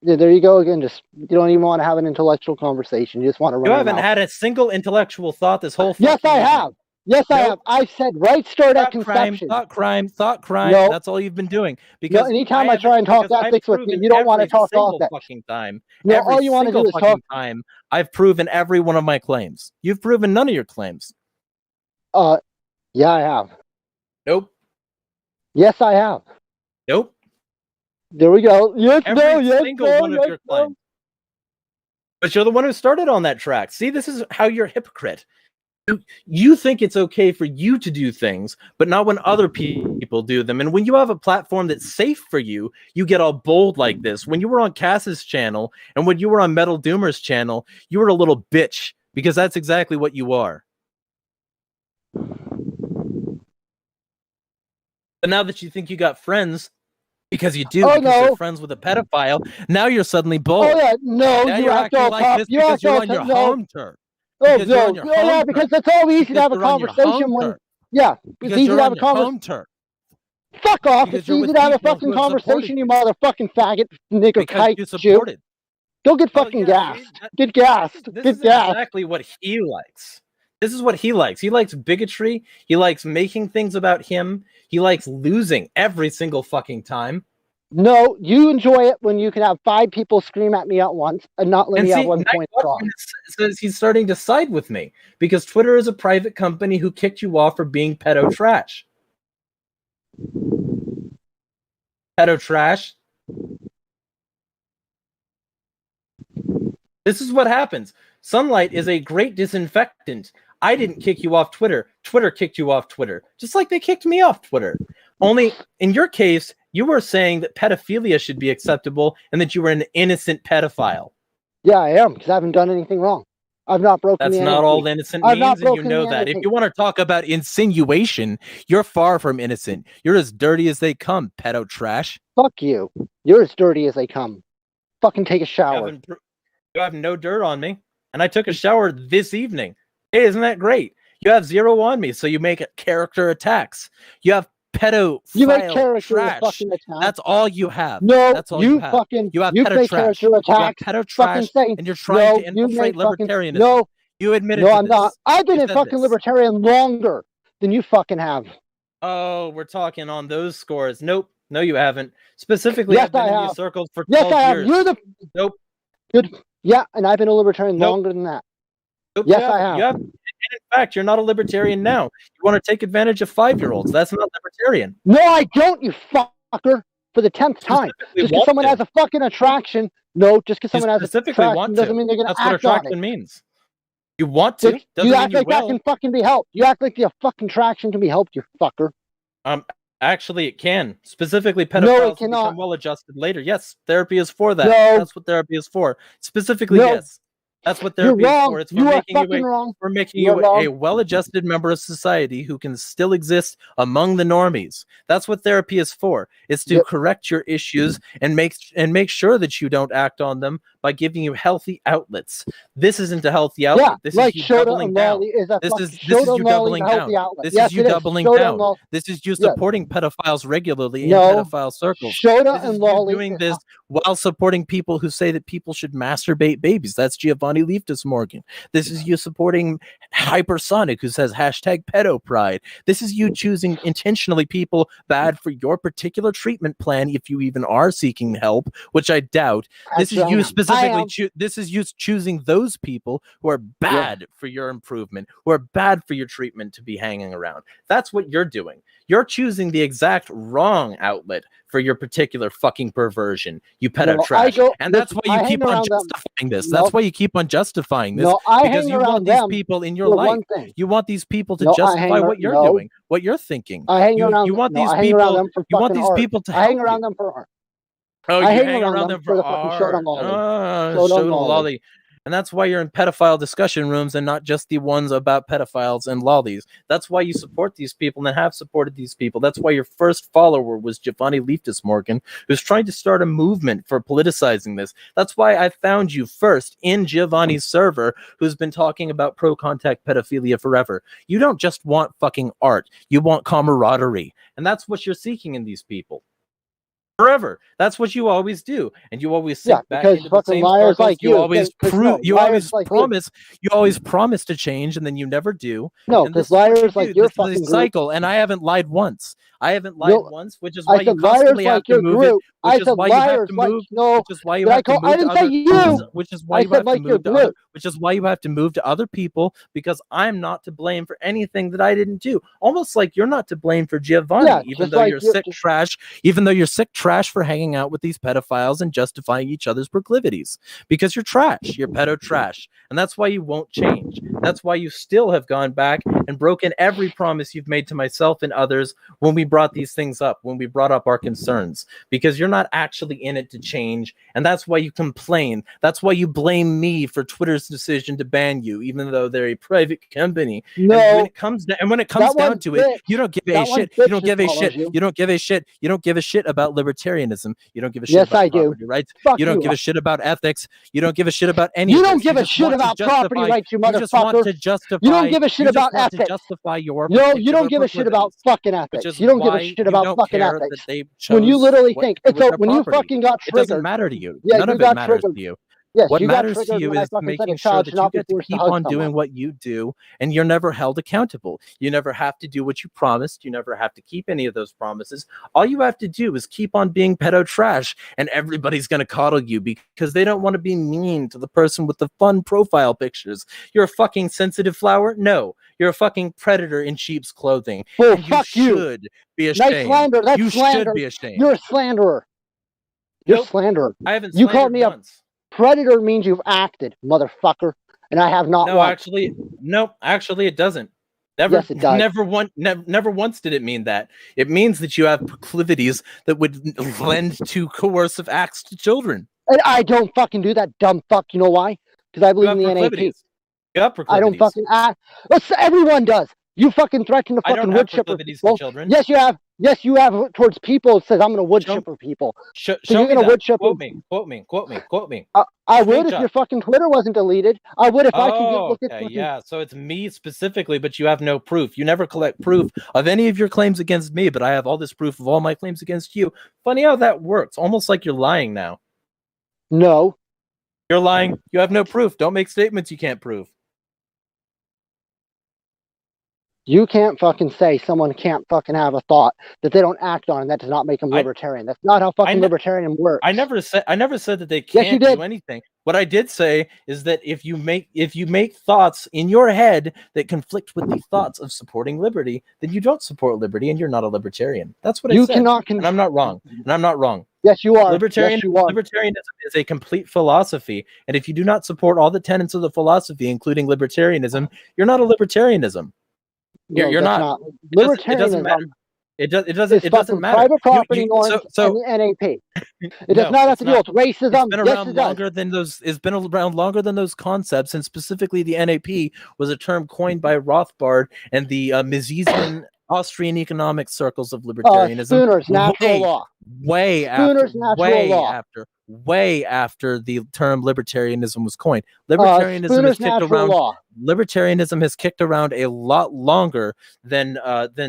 Yeah, there you go again. Just you don't even want to have an intellectual conversation. You just want to run. You your haven't mouth. had a single intellectual thought this whole Yes, fucking I evening. have. Yes, I Nope. have. I said right start at Thought crime, conception. thought crime. No. That's all you've been doing. No, Because anytime I try and talk because I've ethics with you, proven you don't want to every talk single ethics. fucking time. No, every all you want to do single is talk. fucking time. I've proven every one of my claims. You've proven none of your claims. Yeah, I have. Nope. Yes, I have. Nope. There we go. Yes, Every no, yes, single no, one of yes, your no. claims. But you're the one who started on that track. See, this is how you're a hypocrite. You think it's okay for you to do things, but not when other people do them. And when you have a platform that's safe for you, you get all bold like this. When you were on Cass's channel and when you were on Metal Doomer's channel, you were a little bitch because that's exactly what you are. But now that you think you got friends, because you do, Oh, because no. you're friends with a pedophile, now you're suddenly bold. Oh yeah, no, Now you you're act acting all like tough. this You because act you're all on your tough. No. home turf. Oh, because you're no. on your Yeah, home because turf. it's all easy to Because have a you're on your conversation home when. turf. Yeah, it's Because easy you're to have on a your conversation. home turf. Fuck off! Because It's you're easy with to have a people fucking who have supported conversation, you motherfucking faggot, nigger, Because kike, you Jew. supported. Go get Well, fucking yeah, gassed. see, that- Get gassed. This Get is gassed. exactly what he likes. This is what he likes. He likes bigotry. He likes making things about him. He likes losing every single fucking time. No, you enjoy it when you can have 5 people scream at me at once and not let And me have see, 1 now point what? across. It says he's starting to side with me because Twitter is a private company who kicked you off for being pedo trash. Pedo trash. This is what happens. Sunlight is a great disinfectant. I didn't kick you off Twitter. Twitter kicked you off Twitter, just like they kicked me off Twitter. Only in your case, You were saying that pedophilia should be acceptable and that you were an innocent pedophile. Yeah, I am, because I haven't done anything wrong. I've not broken That's the not NAP. all innocent I've not means, and you broken know the that. NAP. If you want to talk about insinuation, you're far from innocent. You're as dirty as they come, pedo trash. Fuck you. You're as dirty as they come. Fucking take a shower. You have no dirt on me, and I took a shower this evening. Hey, isn't that great? You have 0 on me, so you make character attacks. You have pedophile You make character trash. fucking attacks. That's all you have. No, that's all you have. fucking You have you pedo make trash. character attacks. You have pedo trash, and you're trying to infiltrate libertarianism. No, you admitted no, to I'm this. not. I've been You in said fucking this. libertarian longer than you fucking have. Oh, we're talking on those scores. Nope. No, you haven't. Specifically, Yes, I've been I in have. these circles for 12 Yes, I have. years. You're the Nope. good. Yeah, and I've been a libertarian Nope. longer than that. Nope, Yes, you I haven't. have. You haven't. And in fact, you're not a libertarian now. You want to take advantage of 5-year-olds. That's not libertarian. No, I don't, you fucker. For the 10th time. Just because someone has a fucking attraction. No, just because someone has a attraction doesn't mean they're going to That's what act on it. attraction means. You want to. Doesn't You mean act you like will. that can fucking be helped. You act like the fucking attraction can be helped, you fucker. Actually, it can. Specifically, No, it pedophiles will cannot. become well-adjusted later. Yes, therapy is for that. No. That's what therapy is for. Specifically, No. yes. That's what You're therapy is wrong. for. It's for You are making fucking wrong. for making You're you wrong. a well-adjusted member of society who can still exist among the normies. That's what therapy is for. It's to Yep. correct your issues and make sure that you don't act on them by giving you healthy outlets. This isn't a healthy outlet. Yeah, this like is you Shota doubling and down. Lolly is a This fucking is Shota you and Lolly's doubling a healthy down. outlet. This Yes, is you it is. doubling Shota down. and Lolly. This is you Yeah. supporting pedophiles regularly in No. pedophile circles. Shota This is and you Lolly doing is this while supporting people who say that people should masturbate babies. That's Giovanni Leiftus Morgan. This is you supporting Hypersonic, who says hashtag pedo pride. This is you choosing intentionally people bad for your particular treatment plan, if you even are seeking help, which I doubt. This is Actually, you I am. specifically. This is you choosing those people who are bad for your improvement, who are bad for your treatment to be hanging around. That's what you're doing. You're choosing the exact wrong outlet for your particular fucking perversion, you pedo No, trash. And that's why I you keep hang on around them. justifying this. No. That's why you keep on justifying this. No, I Because hang you around want these them people in your for life. one thing. You want these people to No, I justify hang what ar- you're no. doing, what you're thinking. I hang You around. want no, these I hang around people. them for You want fucking these art. people to I hang help around you. them for art. Oh, I you hang hang around around them them for for the fucking Shota art. and Lolly. Shota Shota and and Lolly. Lolly. And that's why you're in pedophile discussion rooms and not just the ones about pedophiles and lollies. That's why you support these people and have supported these people. That's why your first follower was Giovanni Leiftus Morgan, who's trying to start a movement for politicizing this. That's why I found you first in Giovanni's server, who's been talking about pro-contact pedophilia forever. You don't just want fucking art. You want camaraderie. And that's what you're seeking in these people. Forever. That's what you always do, and you always sit back because into the fucking same liars circles. like You you, always because prove. no, You liars always like you. promise. You always promise to change, and then you never do. No, And this because is what you liars like do. your This is fucking a group. cycle, and I haven't lied once. I haven't lied No, once, which is why I you said liars constantly have like to your move it. group. I Which is said why you have liars to like move. no. Which is why you Did I have to call? move I to didn't say other. you. Which is why I you said have to like your move to other. group. Which is why you have to move to other people, because I'm not to blame for anything that I didn't do. Almost like you're not to blame for Giovanni, Yeah, even just though like you're sick trash. Even though you're sick trash for hanging out with these pedophiles and justifying each other's proclivities, because you're trash. You're pedo trash, and that's why you won't change. That's why you still have gone back and broken every promise you've made to myself and others when we brought these things up, when we brought up our concerns, because you're not actually in it to change, and that's why you complain. That's why you blame me for Twitter's decision to ban you, even though they're a private company. No. And when it comes down to it, you don't give a shit. You don't give a shit. You don't give a shit. You don't give a shit about libertarianism. You don't give a shit Yes, about I do. property rights. Fuck You don't you. give a shit about ethics. You don't give a shit about any You of don't this. give a just shit want to about property justify- rights, you You just want motherfucker. to justify. You don't give a shit you just about want to ethics. justify your No, you particular don't give a shit about proclivities, fucking which ethics. is You don't give a why shit you about don't fucking care ethics. that they When you chose literally what think to do it's with so their when you property. fucking got It doesn't triggered. matter to you. Yeah, None you of got it matters triggered. to you. Yes, What you got matters to triggered you when I is fucking said making a sure child that should you not be get to forced to keep hug on doing someone. what you do, and you're never held accountable. You never have to do what you promised. You never have to keep any of those promises. All you have to do is keep on being pedo trash, and everybody's going to coddle you because they don't want to be mean to the person with the fun profile pictures. You're a fucking sensitive flower? No. You're a fucking predator in sheep's clothing. Well, and fuck you you. should be ashamed. Nice slander. That's you slander. should be ashamed. You're a slanderer. You're Nope. a slanderer. I haven't You called slandered me a once. predator means you've acted, motherfucker, and I have not No, once. actually, nope. Actually, it doesn't. Never, Yes, it does. never once did it mean that. It means that you have proclivities that would lend to coercive acts to children. And I don't fucking do that, dumb fuck. You know why? Because I believe in the NAP. proclivities. You have I proclivities. don't fucking act. Everyone does. You fucking threaten to I fucking don't wood have chipper proclivities people. to children. Yes, you have. Yes, you have towards people. It says I'm going to wood chipper people. Show you're me gonna that. wood chipper. Quote me. Quote me. Quote me. Quote me. I would if Screenshot. your fucking Twitter wasn't deleted. I would if I could look at. Okay, yeah. So it's me specifically, but you have no proof. You never collect proof of any of your claims against me, but I have all this proof of all my claims against you. Funny how that works. Almost like you're lying now. No. You're lying. You have no proof. Don't make statements you can't prove. You can't fucking say someone can't fucking have a thought that they don't act on, and that does not make them libertarian. That's not how fucking libertarian works. I never said that they can't do anything. What I did say is that if you make thoughts in your head that conflict with the thoughts of supporting liberty, then you don't support liberty, and you're not a libertarian. That's what I said. And I'm not wrong. And I'm not wrong. Yes, you are. Libertarianism is a complete philosophy, and if you do not support all the tenets of the philosophy, including libertarianism, you're not a libertarianism. You're not. Libertarianism. It doesn't matter. It doesn't matter. Private property norms and the NAP. It does not have to deal with racism. It's been around longer than those. It's been around longer than those concepts, and specifically the NAP was a term coined by Rothbard and the Misesian Austrian economic circles of libertarianism. Spooner's natural law. Way after the term libertarianism was coined. Libertarianism has kicked around a lot longer than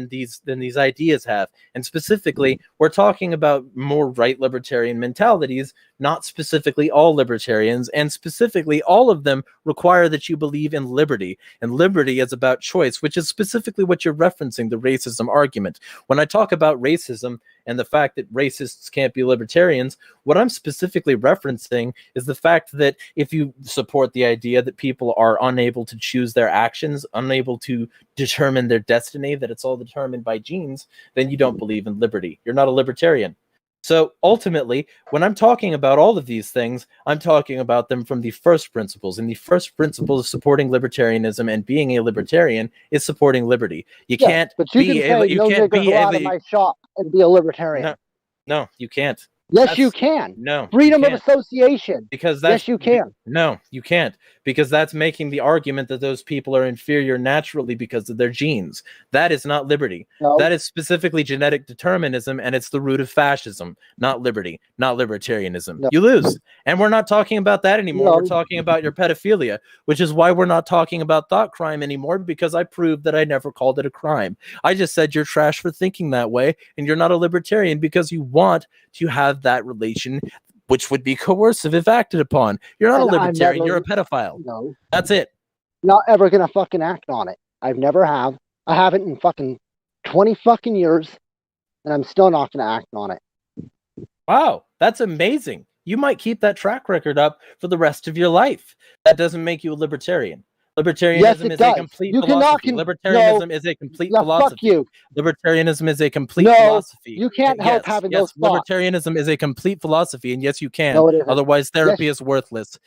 these ideas have. And specifically, we're talking about more right libertarian mentalities, not specifically all libertarians, and specifically all of them require that you believe in liberty. And liberty is about choice, which is specifically what you're referencing, the racism argument. When I talk about racism and the fact that racists can't be libertarians, what I'm specifically referencing is the fact that if you support the idea that people are unable to choose their actions, unable to determine their destiny, that it's all determined by genes, then you don't believe in liberty. You're not a libertarian. So ultimately, when I'm talking about all of these things, I'm talking about them from the first principles. And the first principle of supporting libertarianism and being a libertarian is supporting liberty. You can't be out of my shop and be a libertarian. No, you can't. Yes, you can. No. Freedom of association. Because yes, you can. No, you can't. Because that's making the argument that those people are inferior naturally because of their genes. That is not liberty. No. That is specifically genetic determinism, and it's the root of fascism, not liberty, not libertarianism. No. You lose. And we're not talking about that anymore. No. We're talking about your pedophilia, which is why we're not talking about thought crime anymore, because I proved that I never called it a crime. I just said you're trash for thinking that way, and you're not a libertarian because you want to have that relation, which would be coercive if acted upon. You're not a libertarian, you're a pedophile. No. That's it. Not ever gonna fucking act on it. I've never have. I haven't in fucking 20 fucking years, and I'm still not gonna act on it. Wow, that's amazing. You might keep that track record up for the rest of your life. That doesn't make you a libertarian. Libertarianism is a complete philosophy. Libertarianism is a complete philosophy. Fuck you. Libertarianism is a complete philosophy. You can't help having those thoughts. Libertarianism is a complete philosophy, and yes, you can. No, otherwise, therapy is worthless.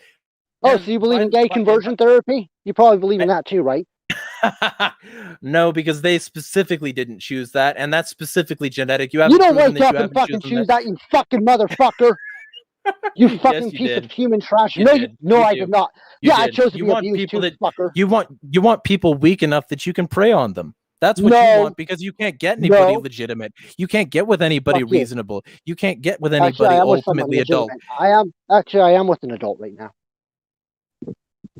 Oh, so you believe in gay conversion therapy? You probably believe in that too, right? No, because they specifically didn't choose that, and that's specifically genetic. You don't wake up and fucking choose that, you fucking motherfucker. You fucking piece of human trash. I did not. I chose to be abused too, fucker. You want people weak enough that you can prey on them. That's what you want, because you can't get anybody legitimate. You can't get with anybody reasonable. You can't get with anybody ultimately adult. I am with an adult right now.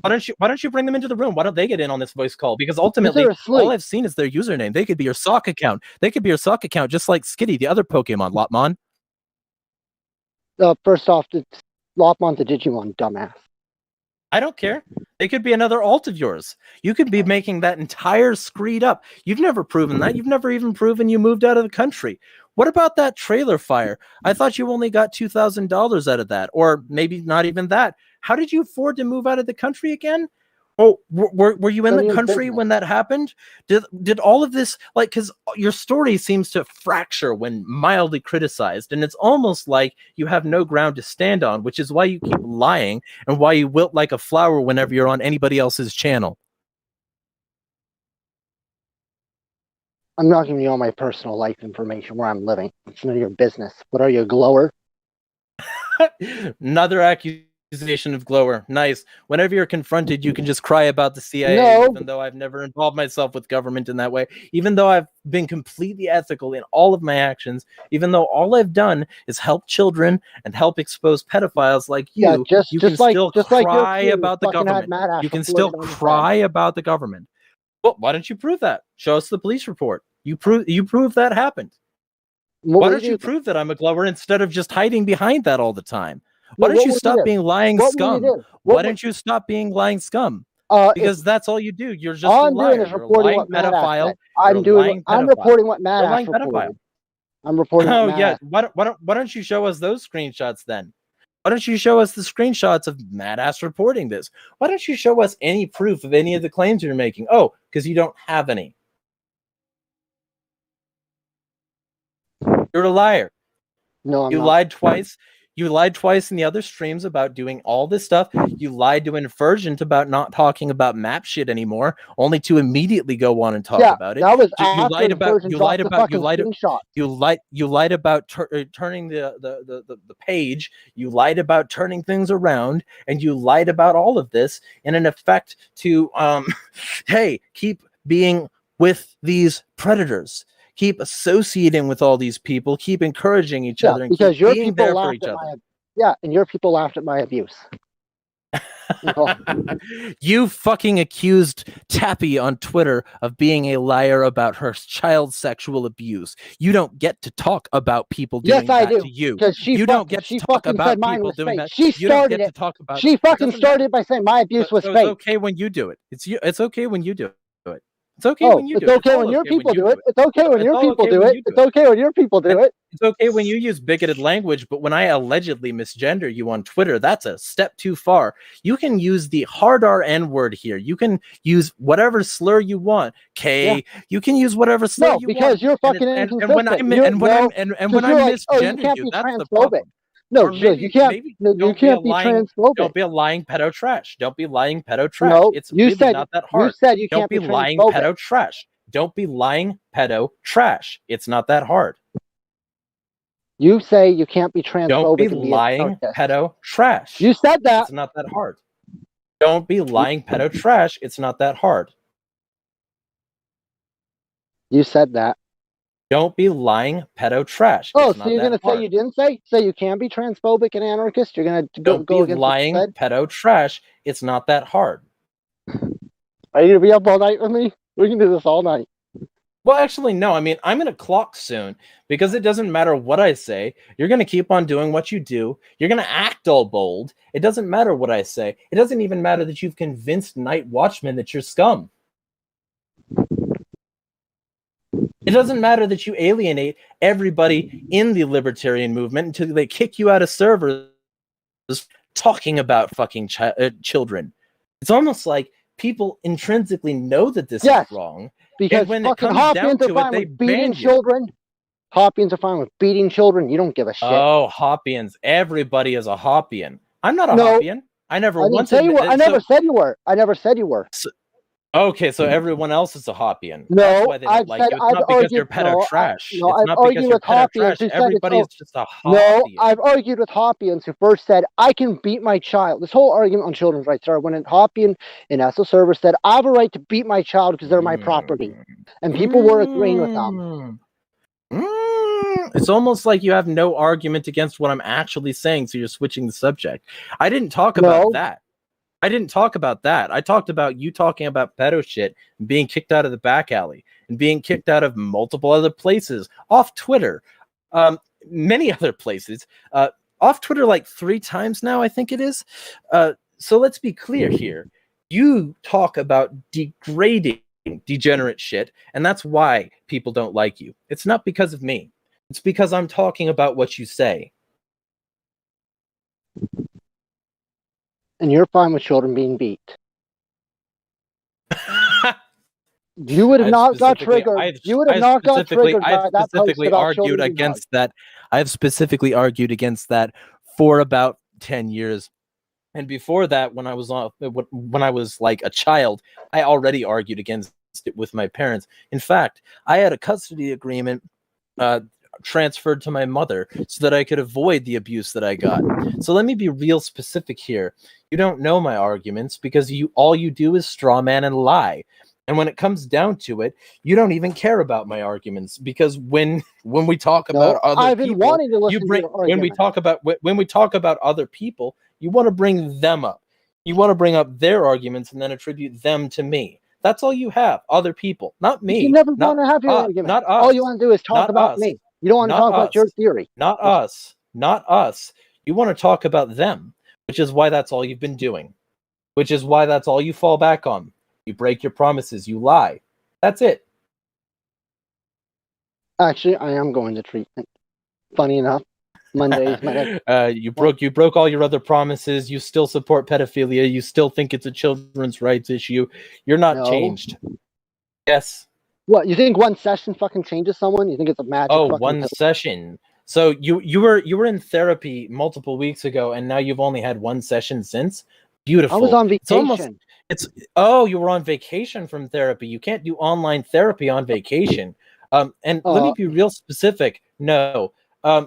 Why don't you bring them into the room? Why don't they get in on this voice call? Because ultimately, all I've seen is their username. They could be your sock account. They could be your sock account, just like Skitty, the other Pokemon, Lotmon. First off, it's Lopmon's a Digimon, dumbass. I don't care. They could be another alt of yours. You could be making that entire screed up. You've never proven that. You've never even proven you moved out of the country. What about that trailer fire? I thought you only got $2,000 out of that, or maybe not even that. How did you afford to move out of the country again? Oh, were you in the country when that happened? Did all of this, because your story seems to fracture when mildly criticized, and it's almost like you have no ground to stand on, which is why you keep lying and why you wilt like a flower whenever you're on anybody else's channel. I'm not giving you all my personal life information where I'm living. It's none of your business. What are you, a glower? Another accusation of glower. Nice. Whenever you're confronted, you can just cry about the CIA, No. even though I've never involved myself with government in that way, even though I've been completely ethical in all of my actions, even though all I've done is help children and help expose pedophiles like you. Yeah, You can still just like your cry crew about the fucking had government. Matt Ash You can reported still on his head. cry about the government. Well, why don't you prove that? Show us the police report. You prove that happened. What Why were don't you prove that I'm a glower instead of just hiding behind that all the time? Why No, don't what you were stop you being lying What were scum? you Why don't you stop being lying scum? If Because that's all you do. You're just all a I'm liar. doing is You're a reporting lying what Matt Ash pedophile. said. I'm reporting what Matt You're a Ash lying pedophile. reported. I'm reporting what Oh Matt yeah. Ash. Why don't you show us those screenshots then? Why don't you show us the screenshots of Matt Ash reporting this? Why don't you show us any proof of any of the claims you're making? Oh, because you don't have any. You're a liar. No, I'm You not. lied twice. You lied twice in the other streams about doing all this stuff. You lied to Insurgent about not talking about map shit anymore, only to immediately go on and talk about it. That was You after lied about Insurgent dropped the fucking screenshot. you lied about turning the page. You lied about turning things around, and you lied about all of this in an effect to hey, keep being with these predators. Keep associating with all these people, keep encouraging each other, and because keep your being people there for laughed each at other. and your people laughed at my abuse. You fucking accused Tappy on Twitter of being a liar about her child sexual abuse. You don't get to talk about people doing that to you. You don't get to talk about people doing that. She You don't started get it. to talk about. She fucking started by saying my abuse was So fake. it's okay when you do it. It's okay when you do it. It's okay Oh, when you do it's it. okay when your people do it. It's okay when your all people okay do when it. you do It's okay when your people do it. It's okay when you use bigoted language, but when I allegedly misgender you on Twitter, that's a step too far. You can use the hard R-N word here. You can use whatever slur you want. You can use whatever slur you want. No, because you're fucking inconsistent. And when I misgender you, that's the problem. No, or maybe, you can't. Maybe no, you can't be transphobic. Don't be a lying pedo trash. Don't be lying pedo trash. No, It's you really said, not that hard. You said you don't can't be be lying transphobic. pedo trash. Don't be lying pedo trash. It's not that hard. You say you can't be transphobic. Don't be lying pedo trash. You said that. It's not that hard. Don't be lying pedo trash. It's not that hard. You said that. Don't be lying pedo trash. Oh, so you're going to say you didn't say? Say you can be transphobic and anarchist? You're going to go against lying pedo trash. It's not that hard. Are you going to be up all night with me? We can do this all night. Well, actually, no. I mean, I'm going to clock soon because it doesn't matter what I say. You're going to keep on doing what you do. You're going to act all bold. It doesn't matter what I say. It doesn't even matter that you've convinced Night Watchmen that you're scum. It doesn't matter that you alienate everybody in the libertarian movement until they kick you out of servers talking about fucking children. It's almost like people intrinsically know that this is wrong. Because when fucking it comes down to it, they beating children. Hoppians are fine with beating children. You don't give a shit. Oh, Hoppians. Everybody is a Hoppian. I'm not a Hoppian. I never once said you were. I never said you were. I never said you were. Okay, so everyone else is a Hoppian. No, that's why they don't like you. It's not because you're pedo trash. No, it's not because you're pedo trash. Everybody is just a Hoppian. No, I've argued with Hoppians who first said, I can beat my child. This whole argument on children's rights started when a Hoppian in SO server said, I have a right to beat my child because they're my property. And people were agreeing with them. It's almost like you have no argument against what I'm actually saying, so you're switching the subject. I didn't talk about that. I didn't talk about that. I talked about you talking about pedo shit and being kicked out of the back alley and being kicked out of multiple other places, off Twitter, many other places, off Twitter like 3 times now, I think it is. So let's be clear here. You talk about degrading, degenerate shit, and that's why people don't like you. It's not because of me. It's because I'm talking about what you say. And you're fine with children being beat. You would have not got triggered. You would have not got triggered by that post about children being against that. I have specifically argued against that for about 10 years. And before that, when I was like a child, I already argued against with my parents. In fact, I had a custody agreement transferred to my mother so that I could avoid the abuse that I got. So let me be real specific here. You don't know my arguments because all you do is straw man and lie. And when it comes down to it, you don't even care about my arguments because when we talk about other I've been people, wanting to listen to your when we talk about other people, you want to bring them up. You want to bring up their arguments and then attribute them to me. That's all you have. Other people, not me. You never want to have your argument. Not us. All you want to do is talk about me. You don't want to talk about your theory. Not us. Not us. You want to talk about them, which is why that's all you've been doing. Which is why that's all you fall back on. You break your promises. You lie. That's it. Actually, I am going to treatment. Funny enough, Monday is my you broke all your other promises. You still support pedophilia. You still think it's a children's rights issue. You're not changed. Yes. What, you think one session fucking changes someone? You think it's a magic? Oh, one session. So you were in therapy multiple weeks ago, and now you've only had one session since. Beautiful. I was on vacation. You were on vacation from therapy. You can't do online therapy on vacation. Let me be real specific. No.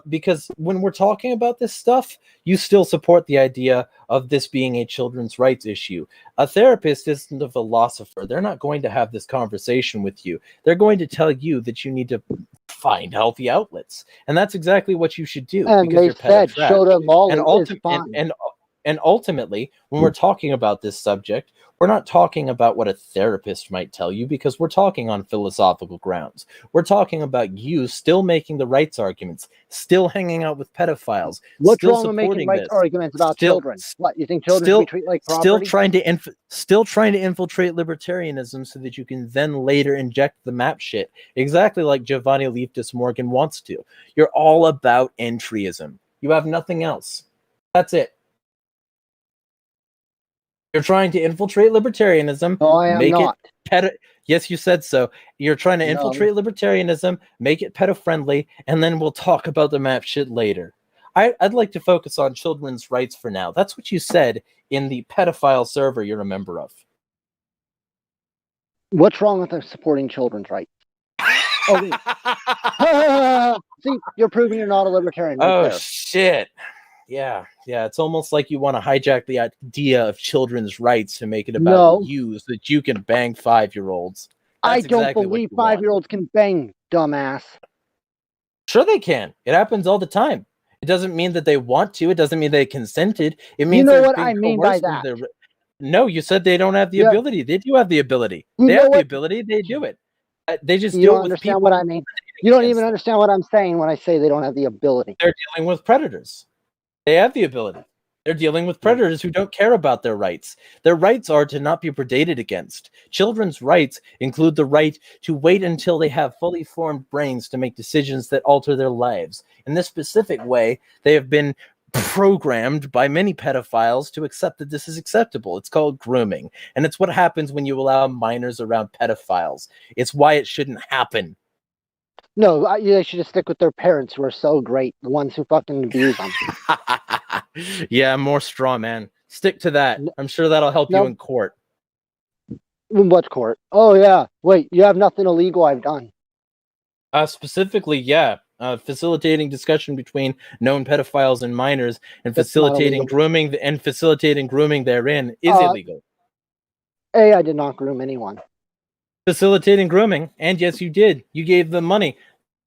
Because when we're talking about this stuff, you still support the idea of this being a children's rights issue. A therapist isn't a philosopher. They're not going to have this conversation with you. They're going to tell you that you need to find healthy outlets. And that's exactly what you should do. And they said, show them all and ultimately, when we're talking about this subject, we're not talking about what a therapist might tell you because we're talking on philosophical grounds. We're talking about you still making the rights arguments, still hanging out with pedophiles. What's wrong with making rights arguments about children? What, you think children should be treated like property? Still trying to infiltrate libertarianism so that you can then later inject the map shit, exactly like Giovanni Leiftus Morgan wants to. You're all about entryism. You have nothing else. That's it. You're trying to infiltrate libertarianism. No, I am not. Yes, you said so. You're trying to infiltrate libertarianism, make it pedo-friendly, and then we'll talk about the map shit later. I'd like to focus on children's rights for now. That's what you said in the pedophile server you're a member of. What's wrong with supporting children's rights? See, you're proving you're not a libertarian. Right there. Shit. Yeah, it's almost like you want to hijack the idea of children's rights to make it about you so that you can bang 5-year-olds. I don't believe 5-year-olds can bang, dumbass. Sure they can. It happens all the time. It doesn't mean that they want to. It doesn't mean they consented. It means you know what I mean by that. No, you said they don't have the ability. They do have the ability. They have the ability. They do it. They just you don't understand what I mean. You don't even understand what I'm saying when I say they don't have the ability. They're dealing with predators. They have the ability. They're dealing with predators who don't care about their rights. Their rights are to not be predated against. Children's rights include the right to wait until they have fully formed brains to make decisions that alter their lives. In this specific way, they have been programmed by many pedophiles to accept that this is acceptable. It's called grooming. And it's what happens when you allow minors around pedophiles. It's why it shouldn't happen. No, they should just stick with their parents who are so great, the ones who fucking abuse them. Yeah, more straw man. Stick to that. I'm sure that'll help you in court. In what court? Oh, yeah. Wait, you have nothing illegal I've done. Specifically, yeah. Facilitating discussion between known pedophiles and minors and facilitating grooming therein is illegal. I did not groom anyone. Facilitating grooming, and yes, you did. You gave them money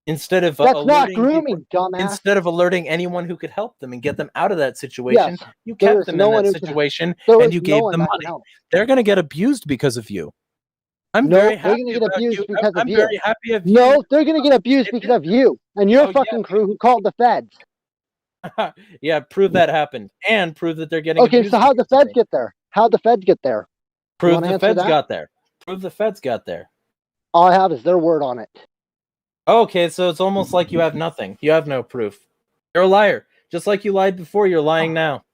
instead of that's not grooming, dumbass. Instead of alerting anyone who could help them and get them out of that situation, you kept them in that situation and you gave them money. They're going to get abused because of you. They're going to get abused because of you. Very happy of you. No, they're going to get abused because of you and your fucking crew who called the feds. Yeah, prove that happened and prove that they're getting abused. Okay, so how'd the feds get there? How'd the feds get there? Prove the feds got there. Prove the feds got there. All I have is their word on it. Okay, so it's almost like you have nothing. You have no proof. You're a liar. Just like you lied before, you're lying now.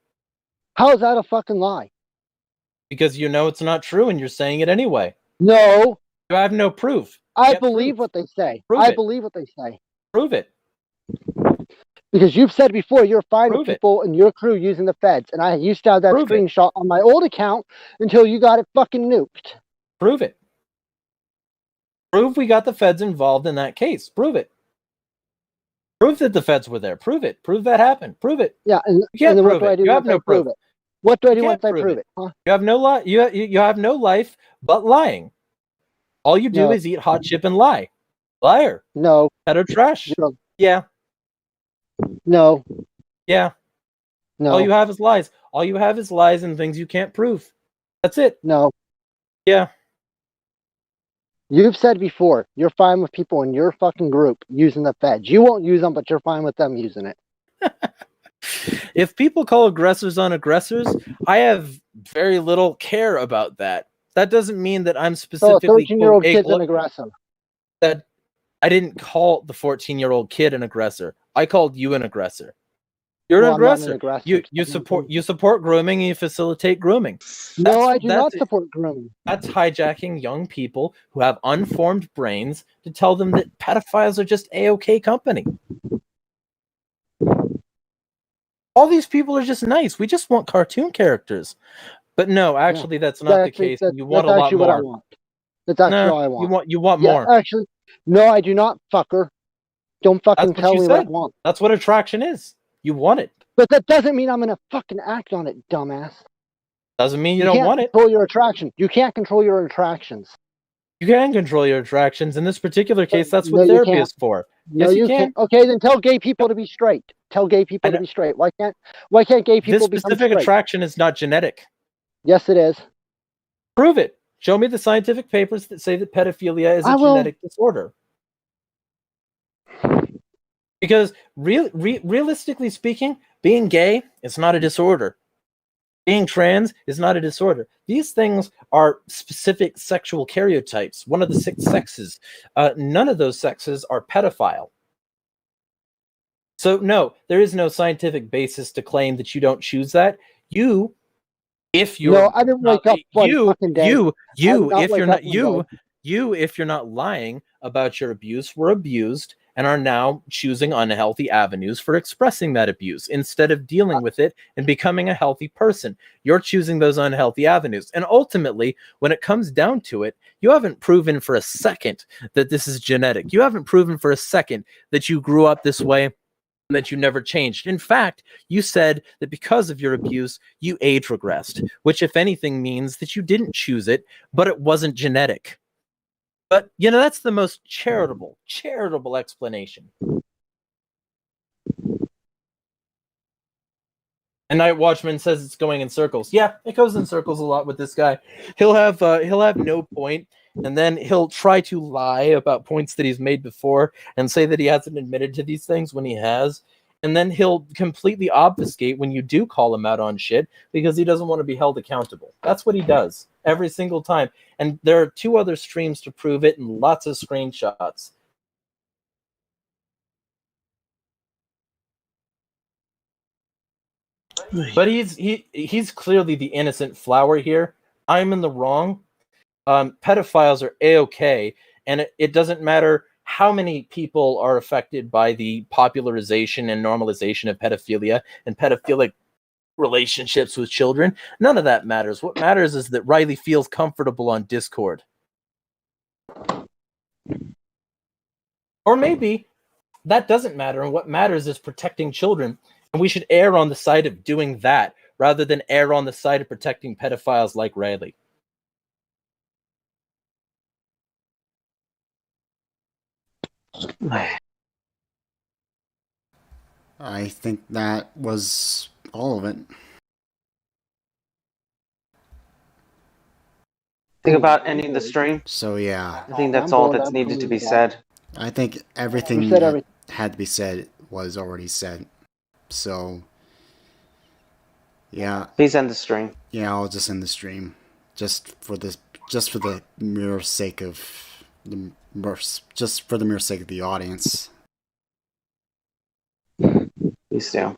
How is that a fucking lie? Because you know it's not true and you're saying it anyway. No. You have no proof. I believe what they say. I believe what they say. Prove it. Because you've said before you're fine with people in your crew using the feds, and I used to have that screenshot on my old account until you got it fucking nuked. Prove it. Prove we got the feds involved in that case. Prove it. Prove that the feds were there. Prove it. Prove that happened. Prove it. Yeah, and You can't then prove what do I it. do You have once I no prove proof. it? What do I do You once can't I prove prove it. it? Huh? You have no you have no life but lying. All you do No. is eat hot chip and lie. Liar. No, Pedo trash. no, Yeah. no, Yeah. no, All you have is lies. All you have is lies and things you can't prove. That's it. no. Yeah. You've said before, you're fine with people in your fucking group using the feds. You won't use them, but you're fine with them using it. If people call aggressors on aggressors, I have very little care about that. That doesn't mean that I'm So a specifically 13-year-old quote, kid's an aggressor. that I didn't call the 14-year-old kid an aggressor. I called you an aggressor. You're Well, an I'm not an aggressor. aggressor. You support grooming and you facilitate grooming. No, That's- I do not that's- support grooming. That's hijacking young people who have unformed brains to tell them that pedophiles are just A-OK company. All these people are just nice. We just want cartoon characters. But no, actually, that's not the case. You want a lot actually what I more. want. That's actually No, what I want. you want Yeah, more. actually, no, I do not, fucker. Don't fucking That's what tell you me what I said. want. That's what attraction is. You want it. But that doesn't mean I'm gonna fucking act on it, dumbass. Doesn't mean you You don't can't want it. control your attraction. You can't control your attractions. You can control your attractions. In this particular case, that's No, what you therapy can't. is for. No, Yes, you you can. can't. Okay, then tell gay people to be straight. Tell gay people to be straight. Why can't gay people This become specific straight? attraction is not genetic. Yes, it is. Prove it. Show me the scientific papers that say that pedophilia is a I will. genetic disorder. Because realistically speaking, being gay is not a disorder. Being trans is not a disorder. These things are specific sexual karyotypes, one of the 6 sexes. None of those sexes are pedophile. So no, there is no scientific basis to claim that you don't choose that. If you're No, I didn't wake up one fucking day. If you're not lying about your abuse, were abused and are now choosing unhealthy avenues for expressing that abuse instead of dealing with it and becoming a healthy person. You're choosing those unhealthy avenues. And ultimately, when it comes down to it, you haven't proven for a second that this is genetic. You haven't proven for a second that you grew up this way and that you never changed. In fact, you said that because of your abuse, you age regressed, which if anything means that you didn't choose it, but it wasn't genetic. But, that's the most charitable explanation. And Night Watchman says it's going in circles. Yeah, it goes in circles a lot with this guy. He'll have no point, and then he'll try to lie about points that he's made before and say that he hasn't admitted to these things when he has. And then he'll completely obfuscate when you do call him out on shit because he doesn't want to be held accountable. That's what he does every single time. And there are 2 other streams to prove it and lots of screenshots. But he's clearly the innocent flower here. I'm in the wrong. Pedophiles are A-OK, and it doesn't matter how many people are affected by the popularization and normalization of pedophilia and pedophilic relationships with children. None of that matters. What matters is that Riley feels comfortable on Discord. Or maybe that doesn't matter, and what matters is protecting children, and we should err on the side of doing that rather than err on the side of protecting pedophiles like Riley. I think that was all of it. Think about ending the stream. So yeah, I think that's all that's needed to be said. I think everything said that everything. had to be said was already said. So yeah, Please end the stream. yeah, I'll just end the stream just for the mere sake of the mere sake of the audience. Please do.